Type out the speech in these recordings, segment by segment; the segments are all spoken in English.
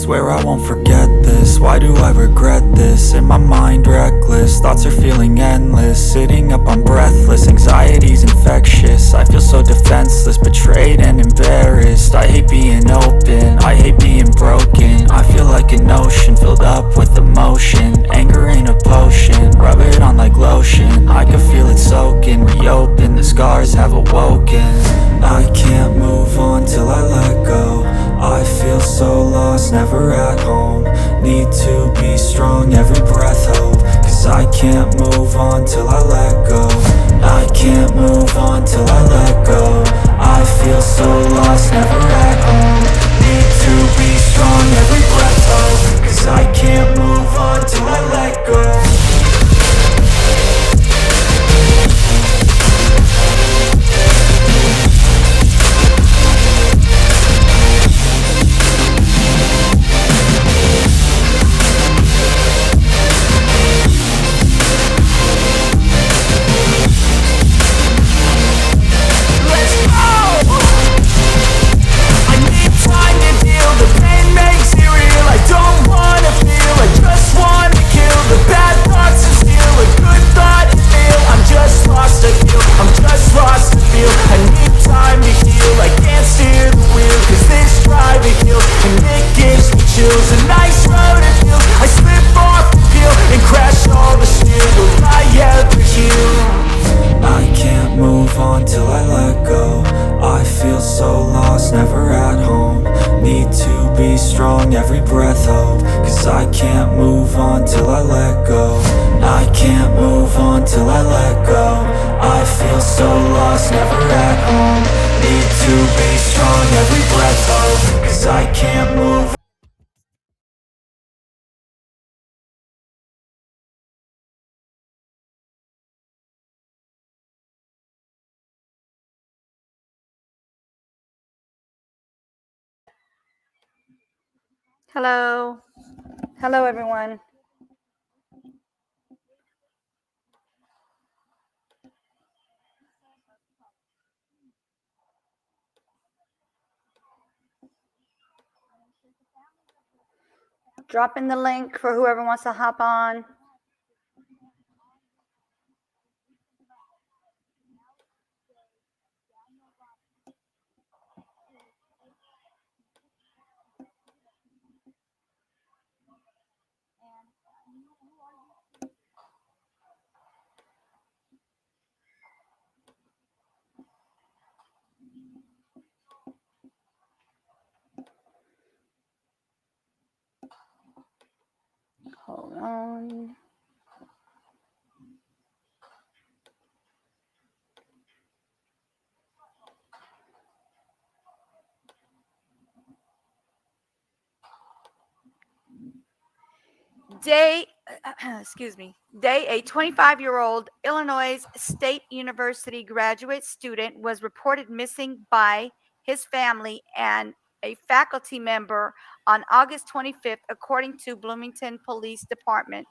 Swear I won't forget this. Why do I regret this? In my mind reckless, thoughts are feeling endless. Sitting up, I'm breathless, anxiety's infectious. I feel so defenseless, betrayed and embarrassed. I hate being open, I hate being broken. I feel like an ocean filled up with emotion. Anger ain't a potion, rub it on like lotion. I can feel it soaking, reopen, the scars have awoken. I can't move on till I let go. I feel so lost, never at home. Need to be strong, every breath hope. Cause I can't move on till I let go. I can't move on till I let go. I feel so lost, never at home. Need to be strong, every breath hope. Cause I can't move on till I let go. Every breath hope, cause I can't move on till I let go. I can't move on till I let go. I feel so lost, never at home. Need to be strong, every breath hope, cause I can't move. Hello. Hello, everyone. Drop in the link for whoever wants to hop on. Hold on. Day, excuse me, Day, a 25-year-old Illinois State University graduate student was reported missing by his family and a faculty member on August 25th, according to Bloomington Police Department.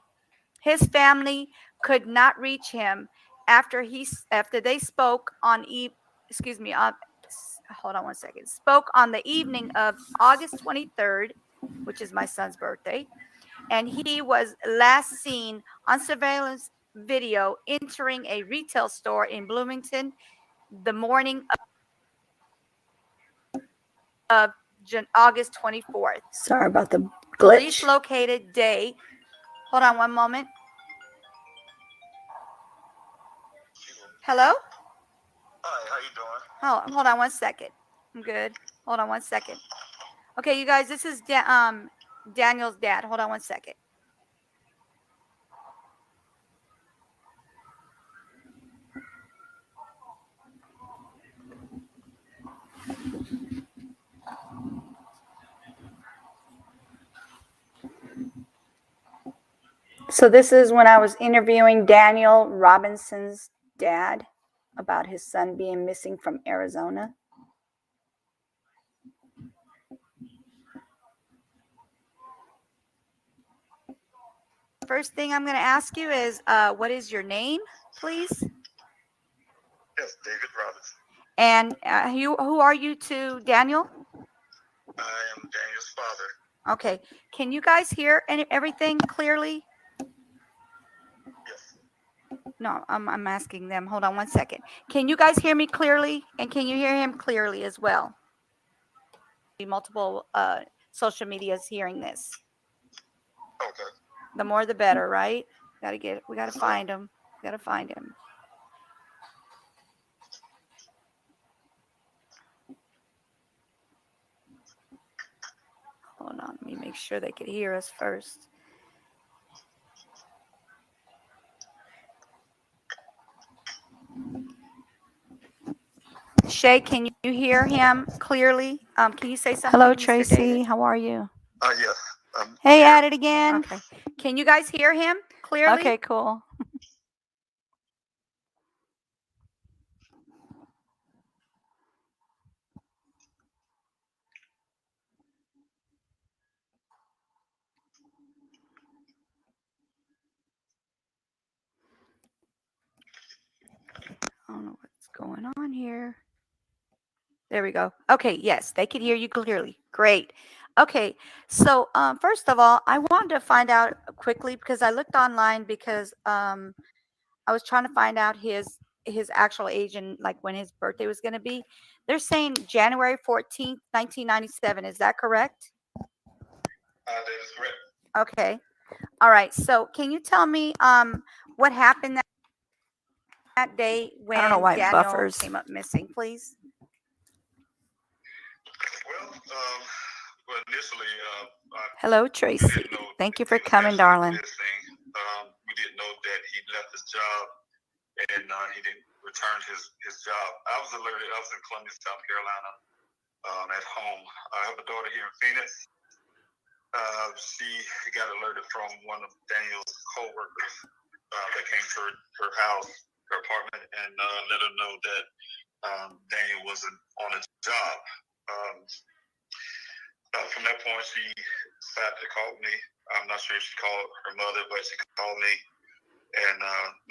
His family could not reach him after they spoke on hold on one second. Spoke on the evening of August 23rd, which is my son's birthday, and he was last seen on surveillance video entering a retail store in Bloomington the morning of August 24th. Sorry about the glitch. Police located Day. Hold on one moment. Hello? Hi, how you doing? Oh, hold on one second. I'm good. Hold on one second. Okay, you guys, this is Daniel's dad. Hold on one second. So this is when I was interviewing Daniel Robinson's dad about his son being missing from Arizona. First thing I'm going to ask you is, what is your name, please? Yes, David Robinson. And who are you to Daniel? I am Daniel's father. Okay. Can you guys hear everything clearly? Yes. No, I'm asking them. Hold on one second. Can you guys hear me clearly? And can you hear him clearly as well? Multiple social medias hearing this. Okay. The more the better, right? We gotta Yes, ma'am. find him. Gotta find him. Hold on, let me make sure they could hear us first. Shay, can you hear him clearly? Can you say something? Hello, Mr. Tracy. David? How are you? Yes. Hey, Here. at it again. Okay. Can you guys hear him clearly? Okay, cool. I don't know what's going on here. There we go. Okay, yes, they could hear you clearly. Great. Okay, so first of all, I wanted to find out quickly because I looked online because I was trying to find out his actual age and like when his birthday was going to be. They're saying January 14th, 1997. Is that correct? That is correct. Okay. All right. So can you tell me what happened that day when I don't know why it Daniel buffers. came up missing, please? Well, initially, Hello, we Tracy. didn't know Thank you he for was coming, actually darling. missing. We didn't know that he left his job and he didn't return his job. I was alerted. I was in Columbia, South Carolina, at home. I have a daughter here in Phoenix. She got alerted from one of Daniel's co-workers that came to her house, her apartment, and let her know that Daniel wasn't on a job. From that point, she decided to call me. I'm not sure if she called her mother, but she called me and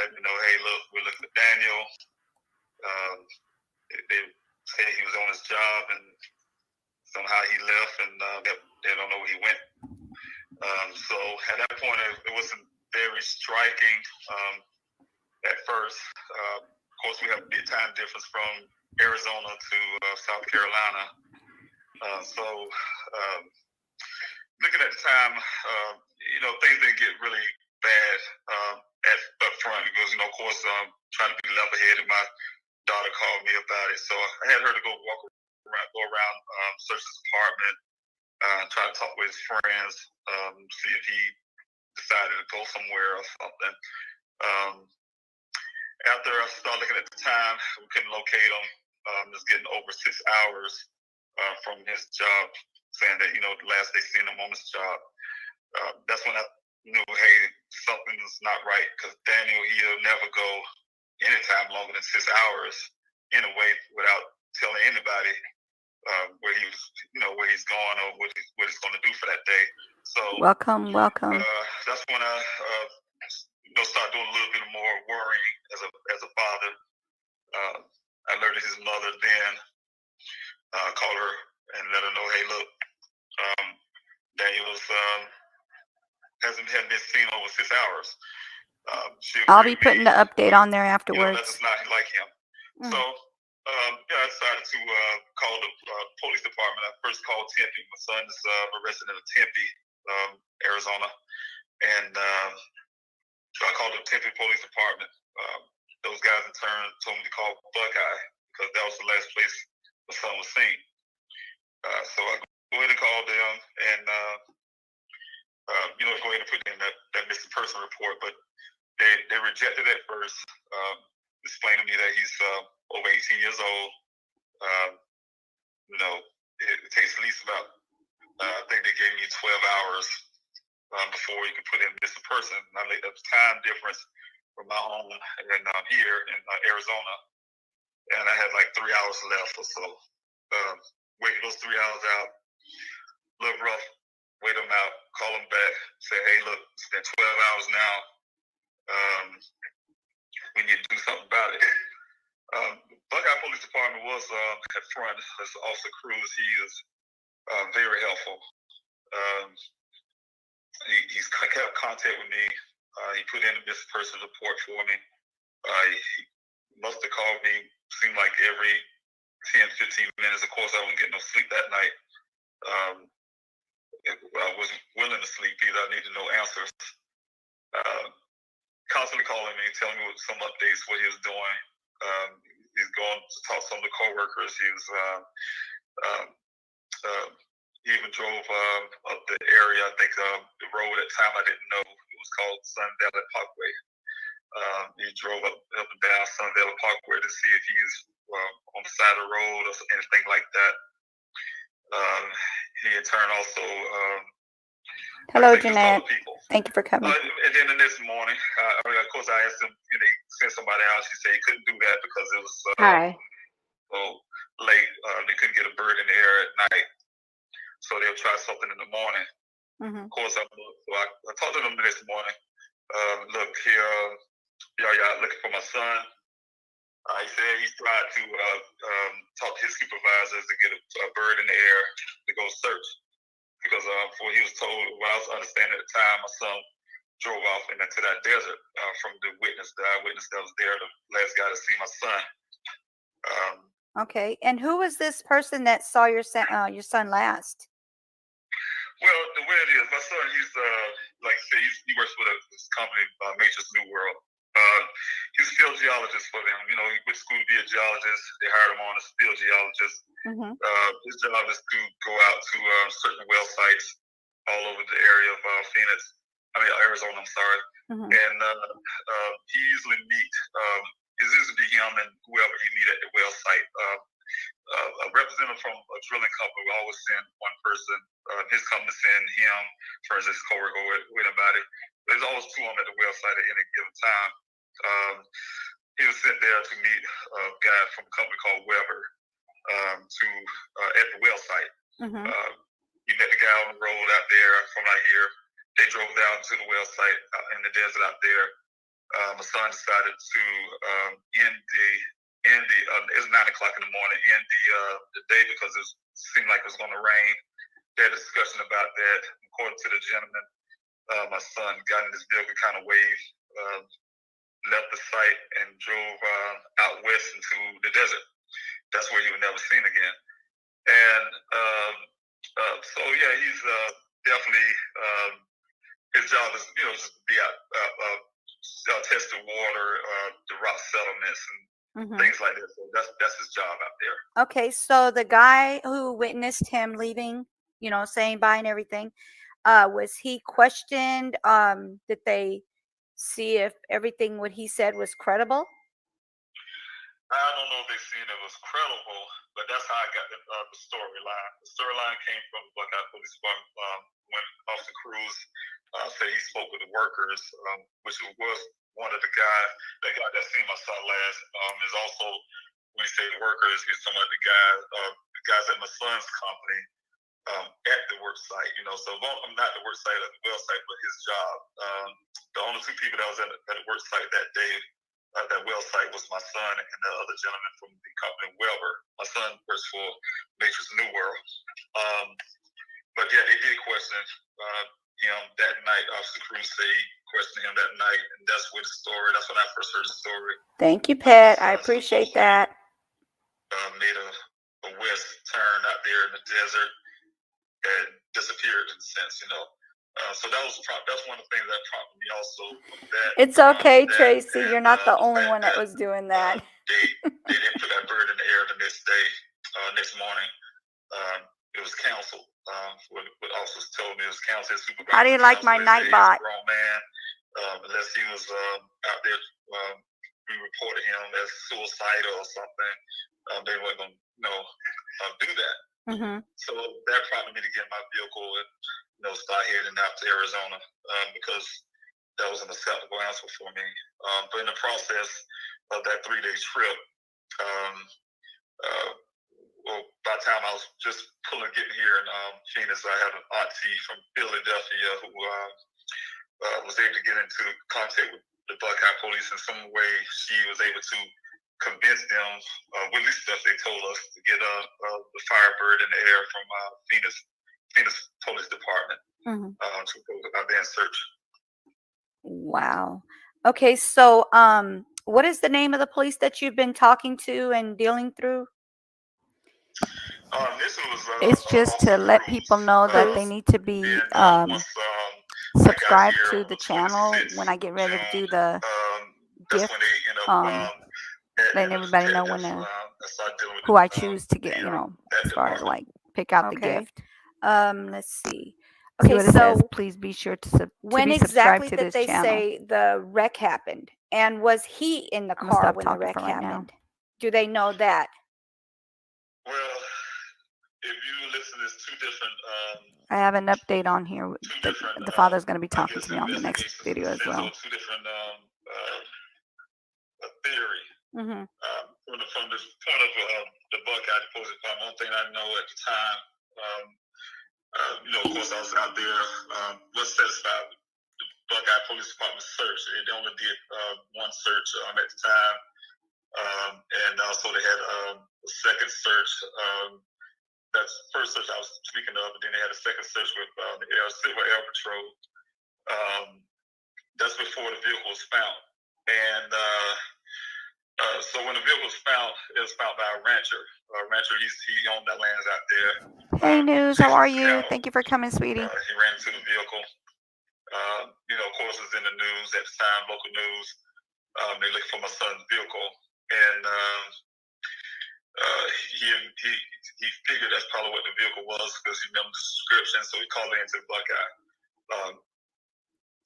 let me know, hey, look, we're looking at Daniel. They said he was on his job and somehow he left and they don't know where he went. So at that point, it wasn't very striking at first. Of course, we have a big time difference from Arizona to South Carolina. Looking at the time, things didn't get really bad up front because, of course, trying to be level-headed. My daughter called me about it, so I had her to go go around, search his apartment, try to talk with his friends, see if he decided to go somewhere or something. After I started looking at the time, we couldn't locate him. It's getting over 6 hours from his job, saying that, the last they seen him on his job. That's when I knew, hey, something's not right, because Daniel, he'll never go any time longer than 6 hours in a way without telling anybody where he's going or what he's going to do for that day. So Welcome. that's when I start doing a little bit more worrying as a father. I alerted his mother then, called her and let her know, hey, look, Daniel's hasn't been seen over 6 hours. I'll be putting the update on there afterwards. That's not like him. So I decided to call the police department. I first called Tempe. My son is a resident of Tempe, Arizona, and so I called the Tempe Police Department. Those guys in turn told me to call Buckeye because that was the last place my son was seen. So I go ahead and call them and go ahead and put in that missing person report, but they rejected it first, explaining to me that he's over 18 years old. It takes at least about, I think they gave me 12 hours before you can put in missing person. And I laid up time difference from my home and here in Arizona, and I had like 3 hours left or so. Waiting those 3 hours out, a little rough. Wait them out, call them back, say, hey, look, it's been 12 hours now. We need to do something about it. Buckeye Police Department was at front. That's Officer Cruz. He is very helpful. He's kept contact with me. He put in a missing person report for me. He must have called me, seemed like every 10, 15 minutes. Of course, I wasn't getting no sleep that night. I wasn't willing to sleep either. I needed no answers. Constantly calling me, telling me some updates, what he was doing. He's going to talk to some of the coworkers. He even drove up the area. I think the road at the time I didn't know. It was called Sun Valley Parkway. He drove up and down Sun Valley Parkway to see if he's on the side of the road or anything like that. He in turn also hello, Jeanette. Thank you for coming. And then the next morning, of course, I asked him, he sent somebody out. She said he couldn't do that because it was late. They couldn't get a bird in the air at night, so they'll try something in the morning. Of course, I talked to them the next morning. Look here, y'all looking for my son? He said he tried to talk to his supervisors to get a bird in the air to go search. Because what he was told, what I was understanding at the time, my son drove off into that desert from the eyewitness that was there, the last guy to see my son. Okay, and who was this person that saw your son last? Well, the way it is, my son, he's like I said, he works for this company, MiSsInG New World. He's a field geologist for them. You know, he went to school to be a geologist. They hired him on as a field geologist. His job is to go out to certain well sites all over the area of Arizona. I'm sorry. And he usually it's usually him and whoever he meet at the well site. A representative from a drilling company will always send one person. His company send him, for instance, coworker with anybody. There's always two of them at the well site at any given time. He was sent there to meet a guy from a company called Weber at the well site. He met the guy on the road out there from out here. They drove down to the well site in the desert out there. My son decided to end it's 9 o'clock in the morning, end the day because it seemed like it was going to rain. They had a discussion about that. According to the gentleman, my son got in his vehicle, kind of waved, left the site and drove out west into the desert. That's where he was never seen again. And so yeah, he's definitely his job is just to be out test the water, the rock settlements and things like that. So that's his job out there. Okay, so the guy who witnessed him leaving, saying bye and everything, was he questioned? Did they see if everything what he said was credible? I don't know if they seen it was credible, but that's how I got the storyline. The storyline came from the Buckeye Police Department when Officer Cruz said he spoke with the workers, which was one of the guys that seen my son last. Is also when he say the workers, he's talking about the guys at my son's company at the work site. So I'm not the work site at the well site, but his job. The only two people that was at the work site that day at that well site was my son and the other gentleman from the company Weber. My son works for MiSsInG New World. But yeah, they did question him that night. Officer Cruz said he questioned him that night, and that's where the story. That's when I first heard the story. Thank you, Pat. I appreciate that. Made a west turn out there in the desert and disappeared in a sense, So that's one of the things that prompted me also. It's okay, Tracy. You're not the only one that was doing that. They didn't put that bird in the air the next day, next morning. It was canceled. What officers told me it was canceled. How do you like my Nightbot? Wrong man. Unless he was out there, we reported him as suicidal or something. They weren't going to do that. So that prompted me to get my vehicle and start heading out to Arizona because that was an acceptable answer for me. But in the process of that 3-day trip, by the time I was just getting here in Phoenix, I had an auntie from Philadelphia who was able to get into contact with the Buckeye Police in some way. She was able to convince them, with at least stuff they told us, to get the Firebird in the air from Phoenix Police Department to go out there and search. Wow. Okay, so what is the name of the police that you've been talking to and dealing through? This was It's just to Officer let Cruz. people know that they Cruz. need to be And once I got subscribe here to on the the channel 26th when I get ready to June, do the that's gift. when they end up Letting adding the everybody know when detective. to I started dealing with who I choose to get, the, you know, that as far as department. like pick out the Okay. gift. Let's see. See Okay, what it says. so Please be sure to when be exactly subscribed to did this they channel. say the wreck happened? And was he in the I'm gonna car stop when the talking wreck for right now. happened? Do they know that? Well, if you listen, there's two different. I have an update on here. The father's going to be I talking guess to me on the next investigations video as since well. on two different theory. Mm-hmm. From the point of the Buckeye Police Department, one thing I know at the time, you know, of course, I was out there, was satisfied with the Buckeye Police Department search. They only did one search at the time, and also they had a second search. That's the first search I was speaking of, but then they had a second search with the Civil Air Patrol. That's before the vehicle was found, and so when the vehicle was found, it was found by a rancher. He owned that land out there. Hey, News, how are you? Cattle. Thank you for coming, sweetie. He ran into the vehicle. You know, of course, it was in the news at the time, local news. They looked for my son's vehicle, and he figured that's probably what the vehicle was because he remembered the description, so he called it into the Buckeye.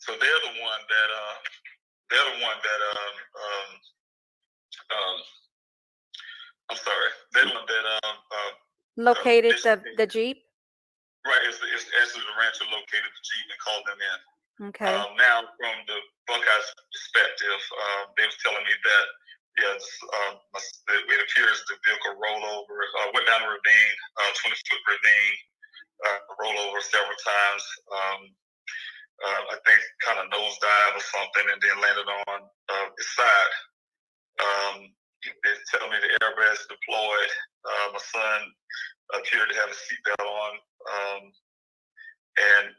So they're the one that I'm sorry, they're the one that Located the Jeep? Right, it's actually the rancher located the Jeep and called them in. Okay. Now, from the Buckeyes' perspective, they was telling me that, yes, it appears the vehicle rolled over, went down a ravine, 20-foot ravine, rolled over several times. I think kind of nosedive or something, and then landed on its side. They tell me the airbags deployed. My son appeared to have a seatbelt on, and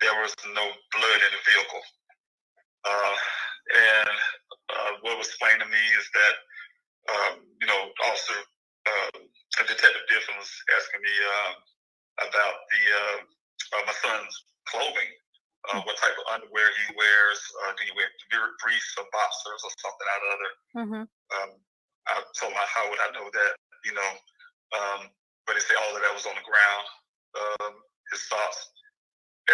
there was no blood in the vehicle. And what was explained to me is that, you know, Officer Detective Diffin was asking me about my son's clothing, what type of underwear he wears. Do you wear briefs or boxers or something out of other? Mm-hmm. I told him, how would I know that? You know, but they say all of that was on the ground. His socks,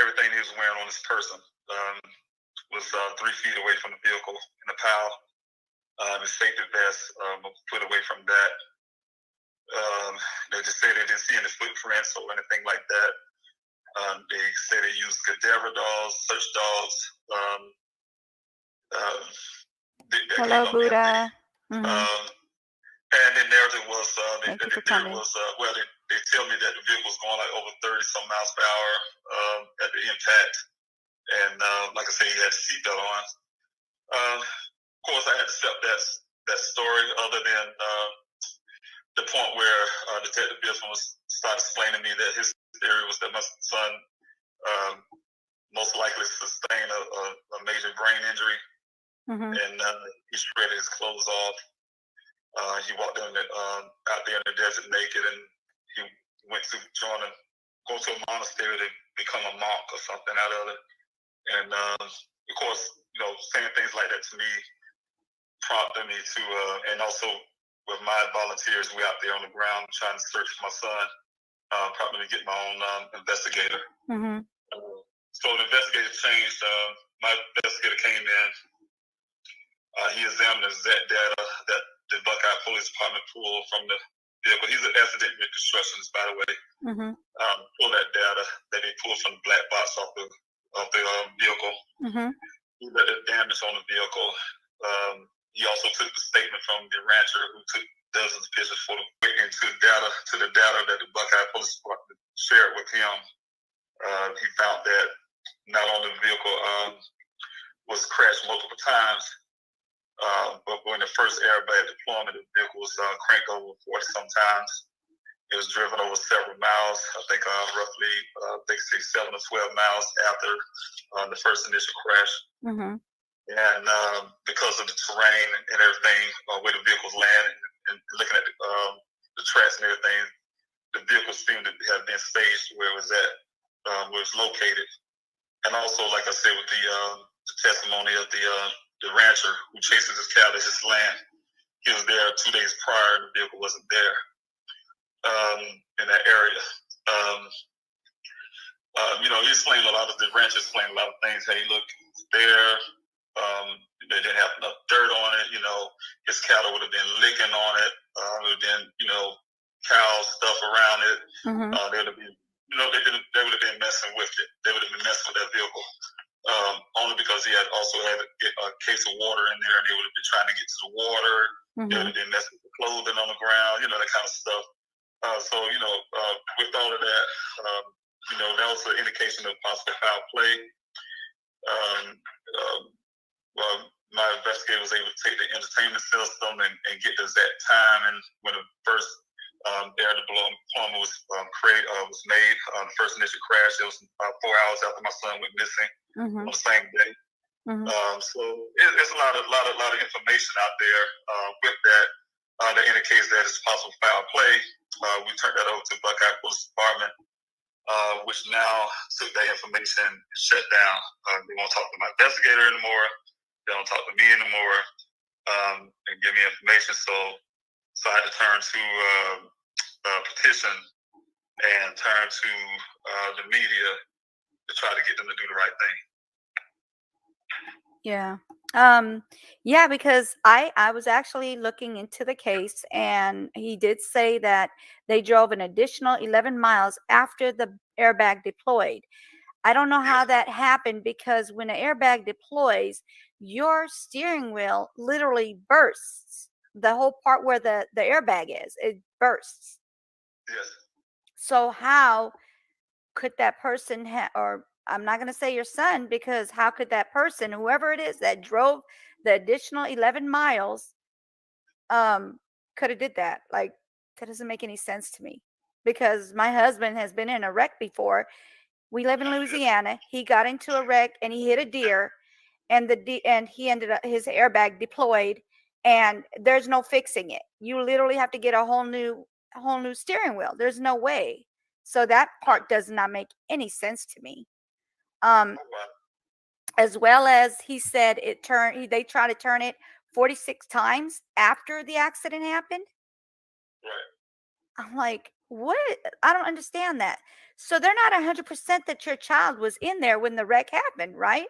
everything he was wearing on his person was 3 feet away from the vehicle in the pile. His safety vest a foot away from that. They just say they didn't see any footprints or anything like that. They say they used cadaver dogs, search dogs. Hello, Buddha. And the narrative was, Thank you for coming. well, they tell me that the vehicle was going like over 30-some miles per hour at the impact. And like I say, he had a seatbelt on. Of course, I had to accept that story, other than the point where Detective Biffin started explaining to me that his theory was that my son most likely sustained a major brain injury, and he shredded his clothes off. He walked out there in the desert naked, and he went to go to a monastery to become a monk or something out of it. And of course, you know, saying things like that to me prompted me to, and also with my volunteers, we out there on the ground trying to search for my son, prompted me to get my own investigator. So the investigator changed. My investigator came in. He examined the exact data that the Buckeye Police Department pulled from the vehicle. He's an accident reconstructionist, by the way. Pull that data that they pulled from the black box off the vehicle. He let the damage on the vehicle. He also took the statement from the rancher who took dozens of pictures for the data that the Buckeye Police Department shared with him. He found that not only the vehicle was crashed multiple times, but when the first airbag deployment, the vehicle was cranked over 40-some times. It was driven over several miles. I think roughly, they say 7 or 12 miles after the first initial crash. Mm-hmm. And because of the terrain and everything, where the vehicles land, and looking at the tracks and everything, the vehicles seemed to have been staged where it was at, where it's located. And also, like I said, with the testimony of the rancher who chases his cattle, his land, he was there 2 days prior, and the vehicle wasn't there in that area. He explained a lot of the rancher explained a lot of things. Hey, look, there. They didn't have enough dirt on it. His cattle would have been licking on it. There would have been, cow stuff around it. Mm-hmm. They would have been, they would have been messing with it. They would have been messing with that vehicle. Only because he had also had a case of water in there, and they would have been trying to get to the water. Mm-hmm. They would have been messing with the clothing on the ground, that kind of stuff. With all of that, that was an indication of possible foul play. My investigator was able to take the entertainment system and get the exact time and when the first air diploma was made. The first initial crash, it was about 4 hours after my son went missing. Mm-hmm. On the same day. Mm-hmm. So it's a lot of information out there with that that indicates that it's possible foul play. We turned that over to Buckeye Police Department, which now took that information and shut down. They won't talk to my investigator anymore. They don't talk to me anymore and give me information. So I had to turn to petition and turn to the media to try to get them to do the right thing. Yeah. Yeah, because I was actually looking into the case, and he did say that they drove an additional 11 miles after the airbag deployed. I don't know how that happened, because when an airbag deploys, your steering wheel literally bursts. The whole part where the airbag is, it bursts. Yes. So how could that person or I'm not going to say your son, because how could that person, whoever it is that drove the additional 11 miles, could have did that? Like, that doesn't make any sense to me, because my husband has been in a wreck before. We live in Louisiana. He got into a wreck and he hit a deer, and he ended up, his airbag deployed, and there's no fixing it. You literally have to get a whole new steering wheel. There's no way. So that part does not make any sense to me. As well as he said they tried to turn it 46 times after the accident happened. Right. I'm like, what? I don't understand that. So they're not 100% that your child was in there when the wreck happened, right?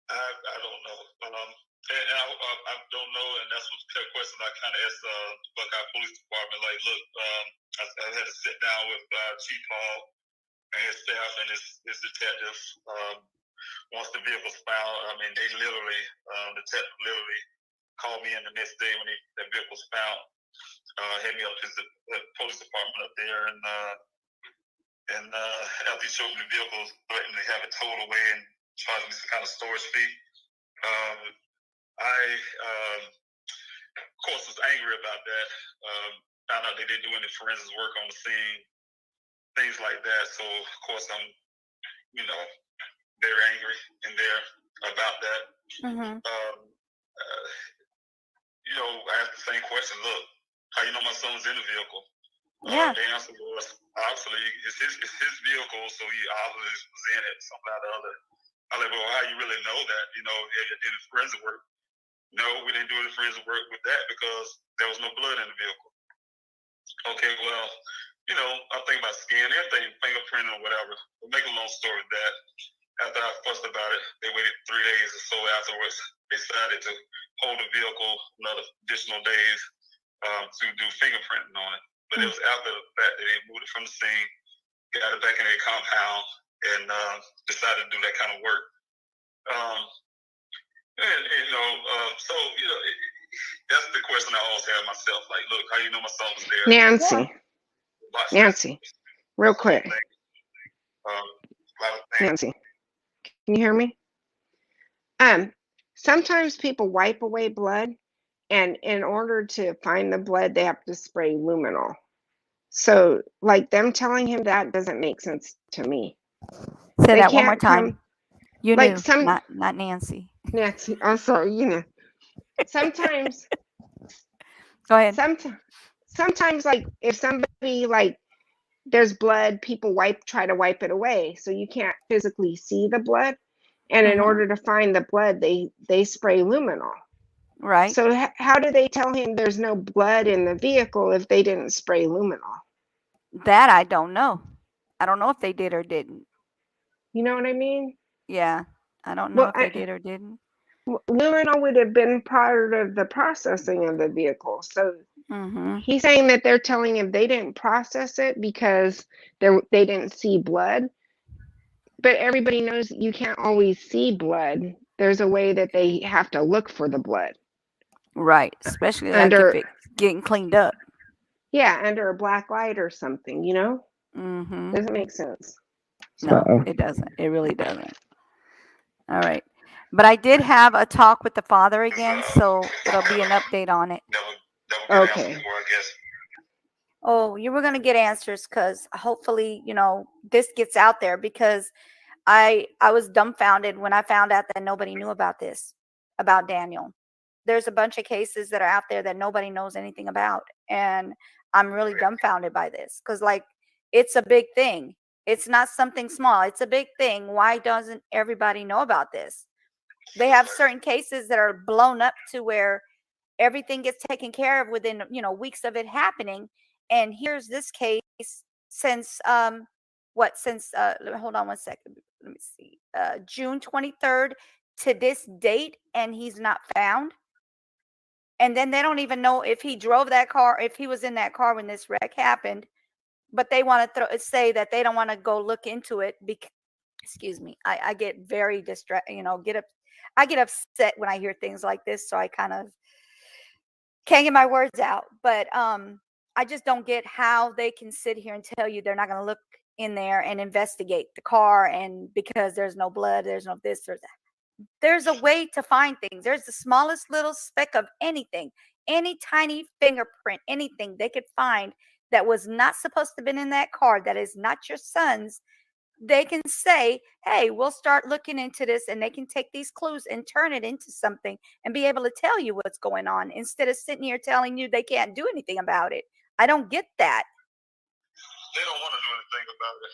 I don't know. I don't know, and that's what the question I kind of asked the Buckeye Police Department. Like, look, I had to sit down with Chief Paul and his staff and his detectives. Once the vehicle's found, they literally, the detective literally called me in the next day when that vehicle was found. Had me up to the police department up there, and after he showed me the vehicle, threatened to have it towed away and charged me some kind of storage fee. I, of course, was angry about that. Found out they didn't do any forensics work on the scene, things like that. So, of course, I'm, very angry in there about that. Mm-hmm. I asked the same question. Look, how you know my son was in the vehicle? Yeah. The answer was, obviously, it's his vehicle, so he obviously was in it, something or the other. I was like, well, how you really know that? They did forensic work. No, we didn't do any forensic work with that because there was no blood in the vehicle. Okay, well, I think about scan, everything, fingerprinting or whatever. We'll make a long story of that. After I fussed about it, they waited 3 days or so afterwards. They decided to hold the vehicle another additional days to do fingerprinting on it. But it was after the fact that they moved it from the scene, got it back in their compound, and decided to do that kind of work. That's the question I always have myself. Like, look, how you know my son was there? Nancy, real quick. Nancy, can you hear me? Sometimes people wipe away blood, and in order to find the blood, they have to spray luminol. So, like, them telling him that doesn't make sense to me. Say They that one more can't come time. You like knew, some not Nancy. Nancy. I'm sorry. Sometimes, Go ahead. sometimes, like if somebody like there's blood, people try to wipe it away, so you can't physically see the blood. And in Mhm. order to find the blood, they spray luminol. Right. So how do they tell him there's no blood in the vehicle if they didn't spray luminol? That I don't know. I don't know if they did or didn't. You know what I mean? Yeah. I don't know Well, if they did or didn't. luminol would have been part of the processing of the vehicle. So Mhm. he's saying that they're telling him they didn't process it because they didn't see blood. But everybody knows you can't always see blood. There's a way that they have to look for the blood Right. Especially like if under, it's getting cleaned up. yeah, under a black light or something, Mhm. Doesn't make sense. No, So, it doesn't. It really doesn't. All right. But I did have a talk with the father again, so it'll be an update on it. Never get okay. answers for, I guess. Oh, you were going to get answers because hopefully, this gets out there because I was dumbfounded when I found out that nobody knew about this, about Daniel. There's a bunch of cases that are out there that nobody knows anything about. And I'm really dumbfounded by this because, like, it's a big thing. It's not something small. It's a big thing. Why doesn't everybody know about this? They have certain cases that are blown up to where everything gets taken care of within weeks of it happening. And here's this case since hold on one second, let me see, June 23rd to this date, and he's not found. And then they don't even know if he drove that car, if he was in that car when this wreck happened. But they want to say that they don't want to go look into it because, excuse me, I get very I get upset when I hear things like this, so I kind of can't get my words out. But I just don't get how they can sit here and tell you they're not going to look in there and investigate the car, and because there's no blood, there's no this or that. There's a way to find things. There's the smallest little speck of anything, any tiny fingerprint, anything they could find that was not supposed to have been in that car, that is not your son's. They can say, hey, we'll start looking into this, and they can take these clues and turn it into something and be able to tell you what's going on instead of sitting here telling you they can't do anything about it. I don't get that. They don't want to do anything about it.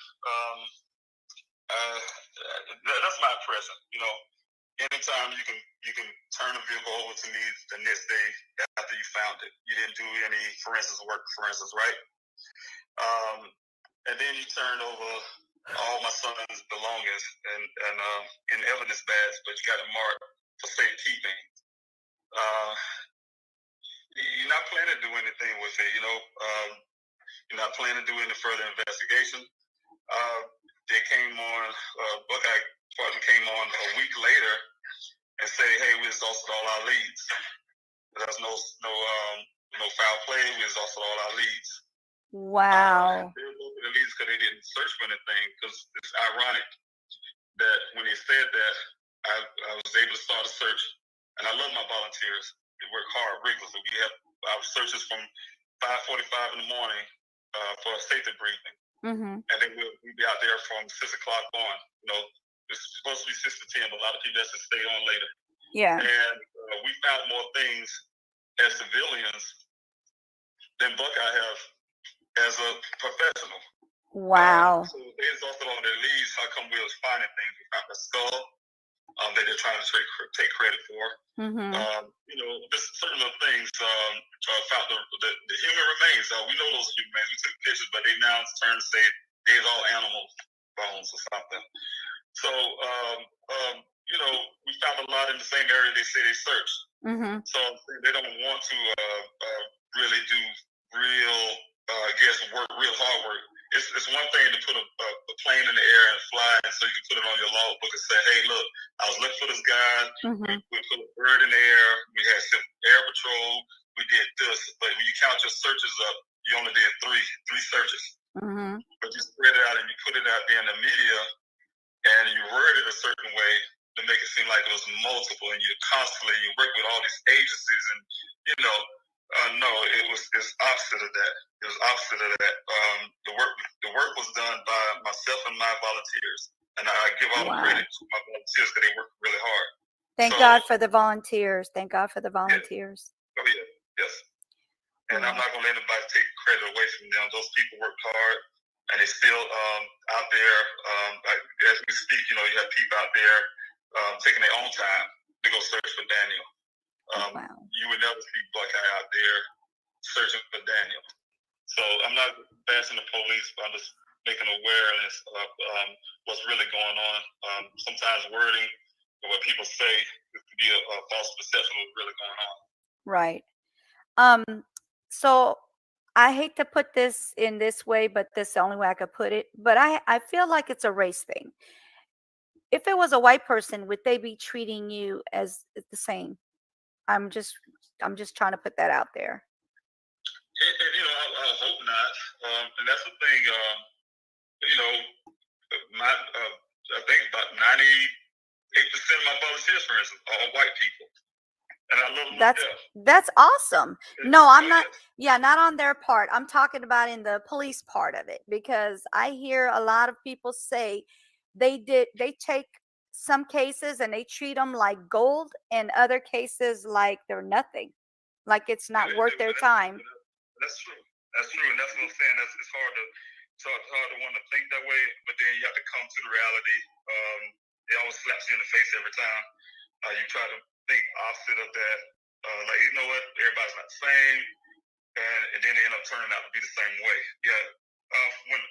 That's my impression. Anytime you can turn a vehicle over to me the next day after you found it, you didn't do any forensics work, for instance, right? And then you turn over all my son's belongings and in evidence bags, but you got it marked for safekeeping. You're not planning to do anything with it. You're not planning to do any further investigation. They came on, Buckeye Department came on a week later and say, hey, we exhausted all our leads. There's no foul play. We exhausted all our leads. Wow. They were looking at leads because they didn't search for anything. Because it's ironic that when they said that, I was able to start a search. And I love my volunteers. They work hard, rigorously. We have our searches from 5:45 in the morning for a safety briefing. Mm-hmm. And then we'll be out there from 6 o'clock on. It's supposed to be 6 to 10, but a lot of people just stay on later. Yeah. And we found more things as civilians than Buckeye have as a professional. Wow. So they exhausted all their leads. How come we was finding things? We found a skull that they're trying to take credit for. Mm-hmm. Just certain little things. Found the human remains. We know those are human remains. We took pictures, but they now turn to say they're all animal bones or something. So, we found a lot in the same area they say they searched. Mm-hmm. So they don't want to really do real, real hard work. It's one thing to put a plane in the air and fly, and so you can put it on your logbook and say, hey, look, I was looking for this guy. Mm-hmm. We put a bird in the air. We had some air patrol. We did this. But when you count your searches up, you only did three searches. Mm-hmm. But you spread it out and you put it out there in the media, and you word it a certain way to make it seem like it was multiple, and you work with all these agencies, and No, it's opposite of that. It was opposite of that. The work was done by myself and my volunteers, and I give all the credit to my volunteers because they worked really hard. Thank God for the volunteers. Thank God for the volunteers. Yeah. Oh yeah, yes. And I'm not gonna let anybody take credit away from them. Those people worked hard, and they still out there. As we speak, you have people out there taking their own time to go search for Daniel. You would never see Buckeye out there searching for Daniel. So I'm not bashing the police, but I'm just making awareness of what's really going on. Sometimes wording or what people say could be a false perception of what's really going on. Right. So I hate to put this in this way, but this is the only way I could put it. But I feel like it's a race thing. If it was a white person, would they be treating you as the same? I'm just trying to put that out there. I hope not. And that's the thing. I think about 98% of my volunteers, for instance, are white people. And I love them. That's awesome. No, I'm not. Yeah, not on their part. I'm talking about in the police part of it, because I hear a lot of people say they take some cases and they treat them like gold, and other cases like they're nothing, like it's not worth their time. That's true. And that's what I'm saying. It's hard to want to think that way, but then you have to come to the reality. It always slaps you in the face every time. You try to think opposite of that. Like, you know what? Everybody's not the same, and then they end up turning out to be the same way. Yeah. When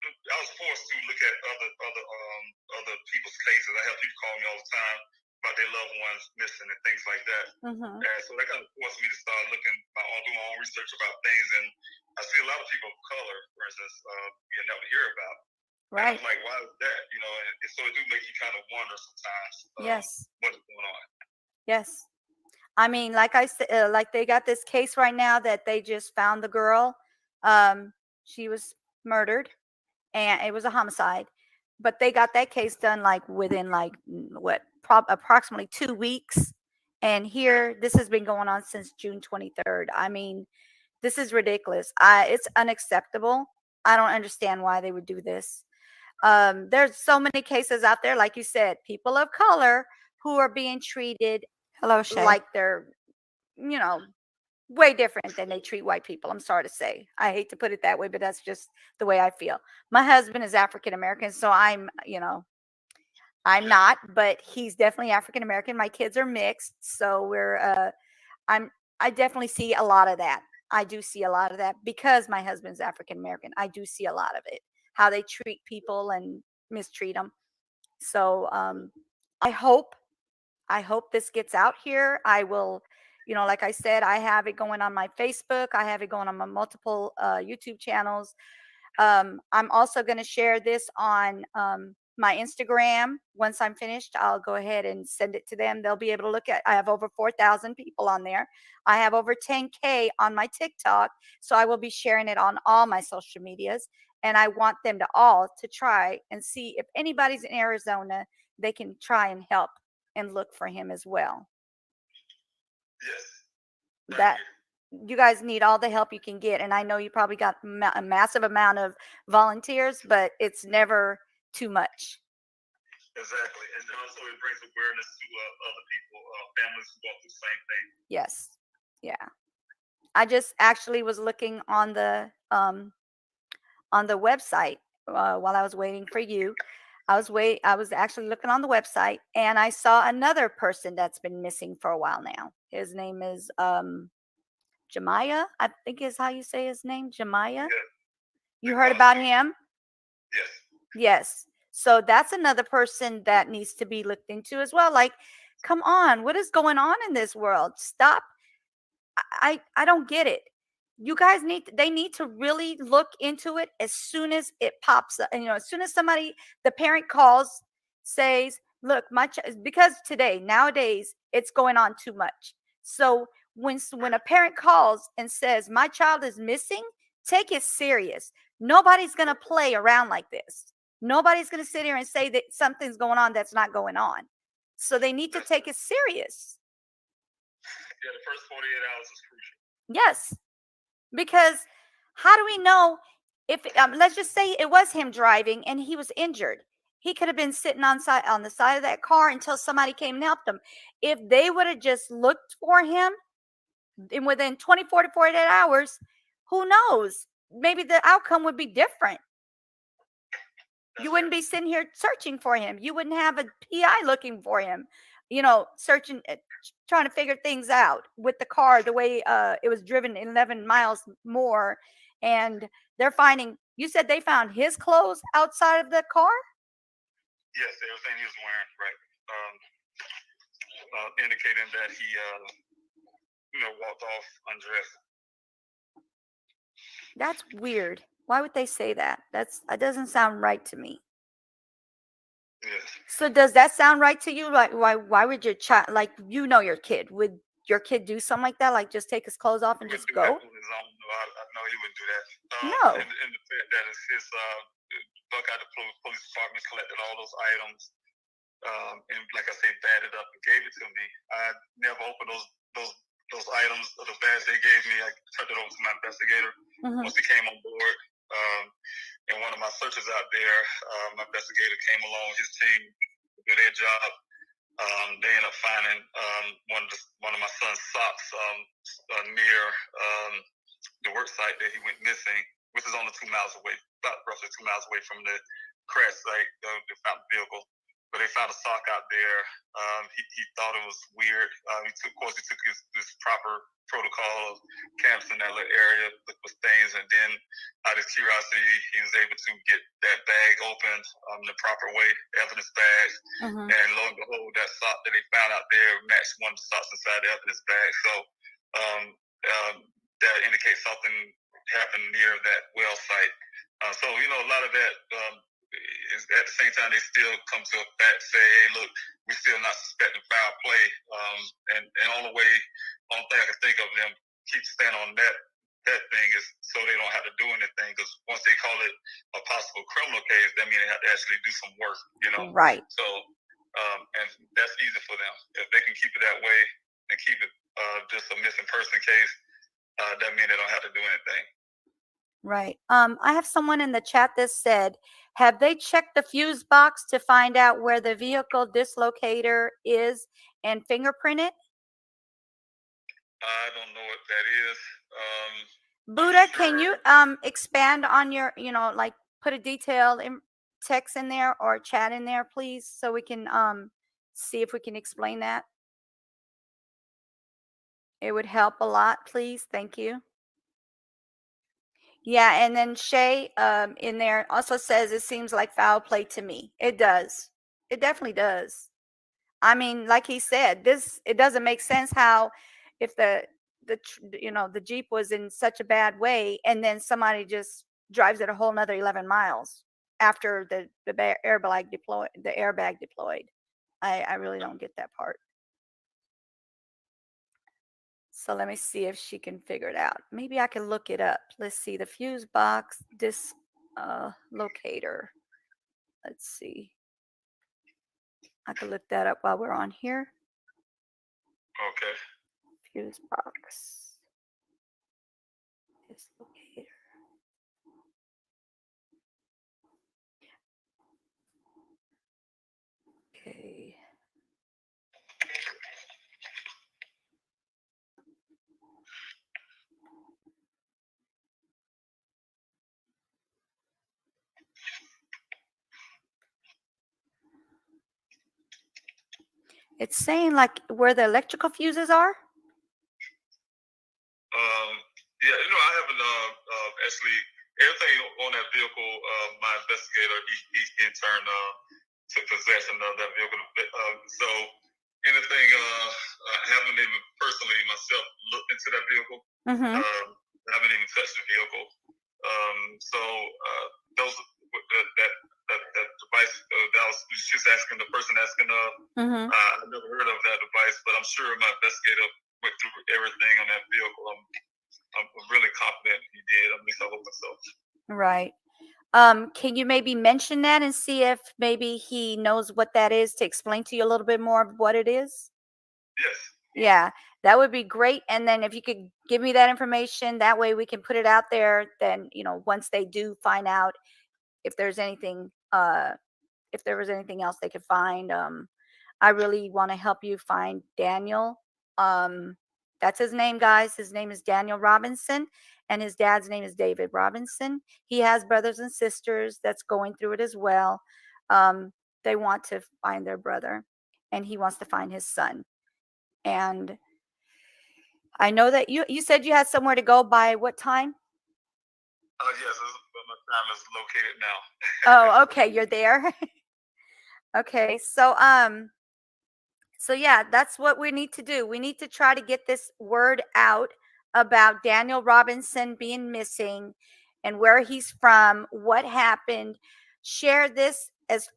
I was forced to look at other people's cases, I have people call me all the time about their loved ones missing and things like that. And so that kind of forced me to start do my own research about things. And I see a lot of people of color, for instance, you never hear about. Right. And I'm like, why is that? And so it do make you kind of wonder sometimes. Yes. What is going on? Yes. I mean, like I said, like they got this case right now that they just found the girl. She was murdered, and it was a homicide. But they got that case done like within approximately 2 weeks. And here, this has been going on since June 23rd. I mean, this is ridiculous. It's unacceptable. I don't understand why they would do this. There's so many cases out there, like you said, people of color who are being treated like they're, way different than they treat white people. I'm sorry to say. I hate to put it that way, but that's just the way I feel. My husband is African American, so I'm not, but he's definitely African American. My kids are mixed, so I definitely see a lot of that. I do see a lot of that because my husband's African American. I do see a lot of it, how they treat people and mistreat them. So I hope this gets out here. I will, like I said, I have it going on my Facebook. I have it going on my multiple YouTube channels. I'm also going to share this on my Instagram. Once I'm finished, I'll go ahead and send it to them. They'll be able to look at. I have over 4,000 people on there. I have over 10K on my TikTok. So I will be sharing it on all my social medias. And I want them to all to try and see if anybody's in Arizona, they can try and help and look for him as well. Yes. You guys need all the help you can get. And I know you probably got a massive amount of volunteers, but it's never too much. Exactly. And also it brings awareness to other people, families who go through the same thing. Yes. Yeah. I just actually was looking on the website while I was waiting for you. I was actually looking on the website, and I saw another person that's been missing for a while now. His name is Jemiah, I think is how you say his name, Jemiah. Yes. You heard about him? Yes. Yes. So that's another person that needs to be looked into as well. Like, come on, what is going on in this world? Stop. I don't get it. You guys they need to really look into it as soon as it pops up. And, as soon as the parent calls, says, look, because nowadays, it's going on too much. So when a parent calls and says, my child is missing, take it serious. Nobody's going to play around like this. Nobody's going to sit here and say that something's going on that's not going on. So they need to take it serious. Yeah, the first 48 hours is crucial. Yes, because how do we know if let's just say it was him driving and he was injured? He could have been sitting on the side of that car until somebody came and helped him. If they would have just looked for him and within 24 to 48 hours, who knows? Maybe the outcome would be different. You wouldn't be sitting here searching for him. You wouldn't have a PI looking for him, searching, trying to figure things out with the car, the way it was driven 11 miles more. And they're finding, you said they found his clothes outside of the car? Yes, everything he was wearing, right. Indicating that he, walked off undressed. That's weird. Why would they say that? That doesn't sound right to me. Yes. So does that sound right to you? Like why would your child, like, your kid, would your kid do something like that? Like just take his clothes off and just go? No, I know he wouldn't do that. No. And the fact that it's his Buckeye police department collected all those items, and like I said, batted up and gave it to me. I never opened those items or the badge they gave me. I turned it over to my investigator once he came on board. And one of my searchers out there, my investigator came along, his team to do their job. They ended up finding one of my son's socks near the work site that he went missing, which is only 2 miles away, about roughly 2 miles away from the crash site. They found the vehicle, but they found a sock out there. He thought it was weird. He took his proper protocol of canvassing that little area, look for stains, and then out of curiosity, he was able to get that bag opened the proper way, evidence bag, and lo and behold, that sock that they found out there matched one of the socks inside the evidence bag. So that indicates something happened near that well site. So a lot of that is, at the same time, they still come to a fact, say, hey, look, we're still not suspecting foul play. And the only thing I can think of them keep standing on that thing is so they don't have to do anything, because once they call it a possible criminal case, that means they have to actually do some work, Right. So, and that's easy for them. If they can keep it that way and keep it just a missing person case, that means they don't have to do anything. Right. I have someone in the chat that said, have they checked the fuse box to find out where the vehicle dislocator is and fingerprint it? I don't know what that is. Buddha, sure. can you expand on your, like put a detail in text in there or chat in there, please, so we can see if we can explain that? It would help a lot, please. Thank you. Yeah, and then Shay in there also says it seems like foul play to me. It does. It definitely does. I mean, like he said, it doesn't make sense how if the Jeep was in such a bad way and then somebody just drives it a whole nother 11 miles after the airbag deployed. I really don't get that part. So let me see if she can figure it out. Maybe I can look it up. Let's see, the fuse box locator. Let's see. I can look that up while we're on here. Okay. Fuse box dislocator. Okay. It's saying like where the electrical fuses are. Yeah, I haven't actually everything on that vehicle. My investigator, he in turn took possession of that vehicle. So anything, I haven't even personally myself looked into that vehicle. I haven't even touched the vehicle. So those that device that was she's asking, the person asking, I never heard of that device, but I'm sure my investigator went through everything on that vehicle. I'm really confident he did. At least I hope so. Right. Can you maybe mention that and see if maybe he knows what that is to explain to you a little bit more of what it is? Yes. Yeah, that would be great. And then if you could give me that information, that way we can put it out there. Then, once they do find out if there's anything, if there was anything else they could find, I really want to help you find Daniel. That's his name, guys. His name is Daniel Robinson, and his dad's name is David Robinson. He has brothers and sisters that's going through it as well. They want to find their brother, and he wants to find his son. And I know that you said you had somewhere to go by what time? Yes, my time is located now. Oh, okay, you're there. Okay, so yeah, that's what we need to do. We need to try to get this word out about Daniel Robinson being missing and where he's from, what happened. Share this as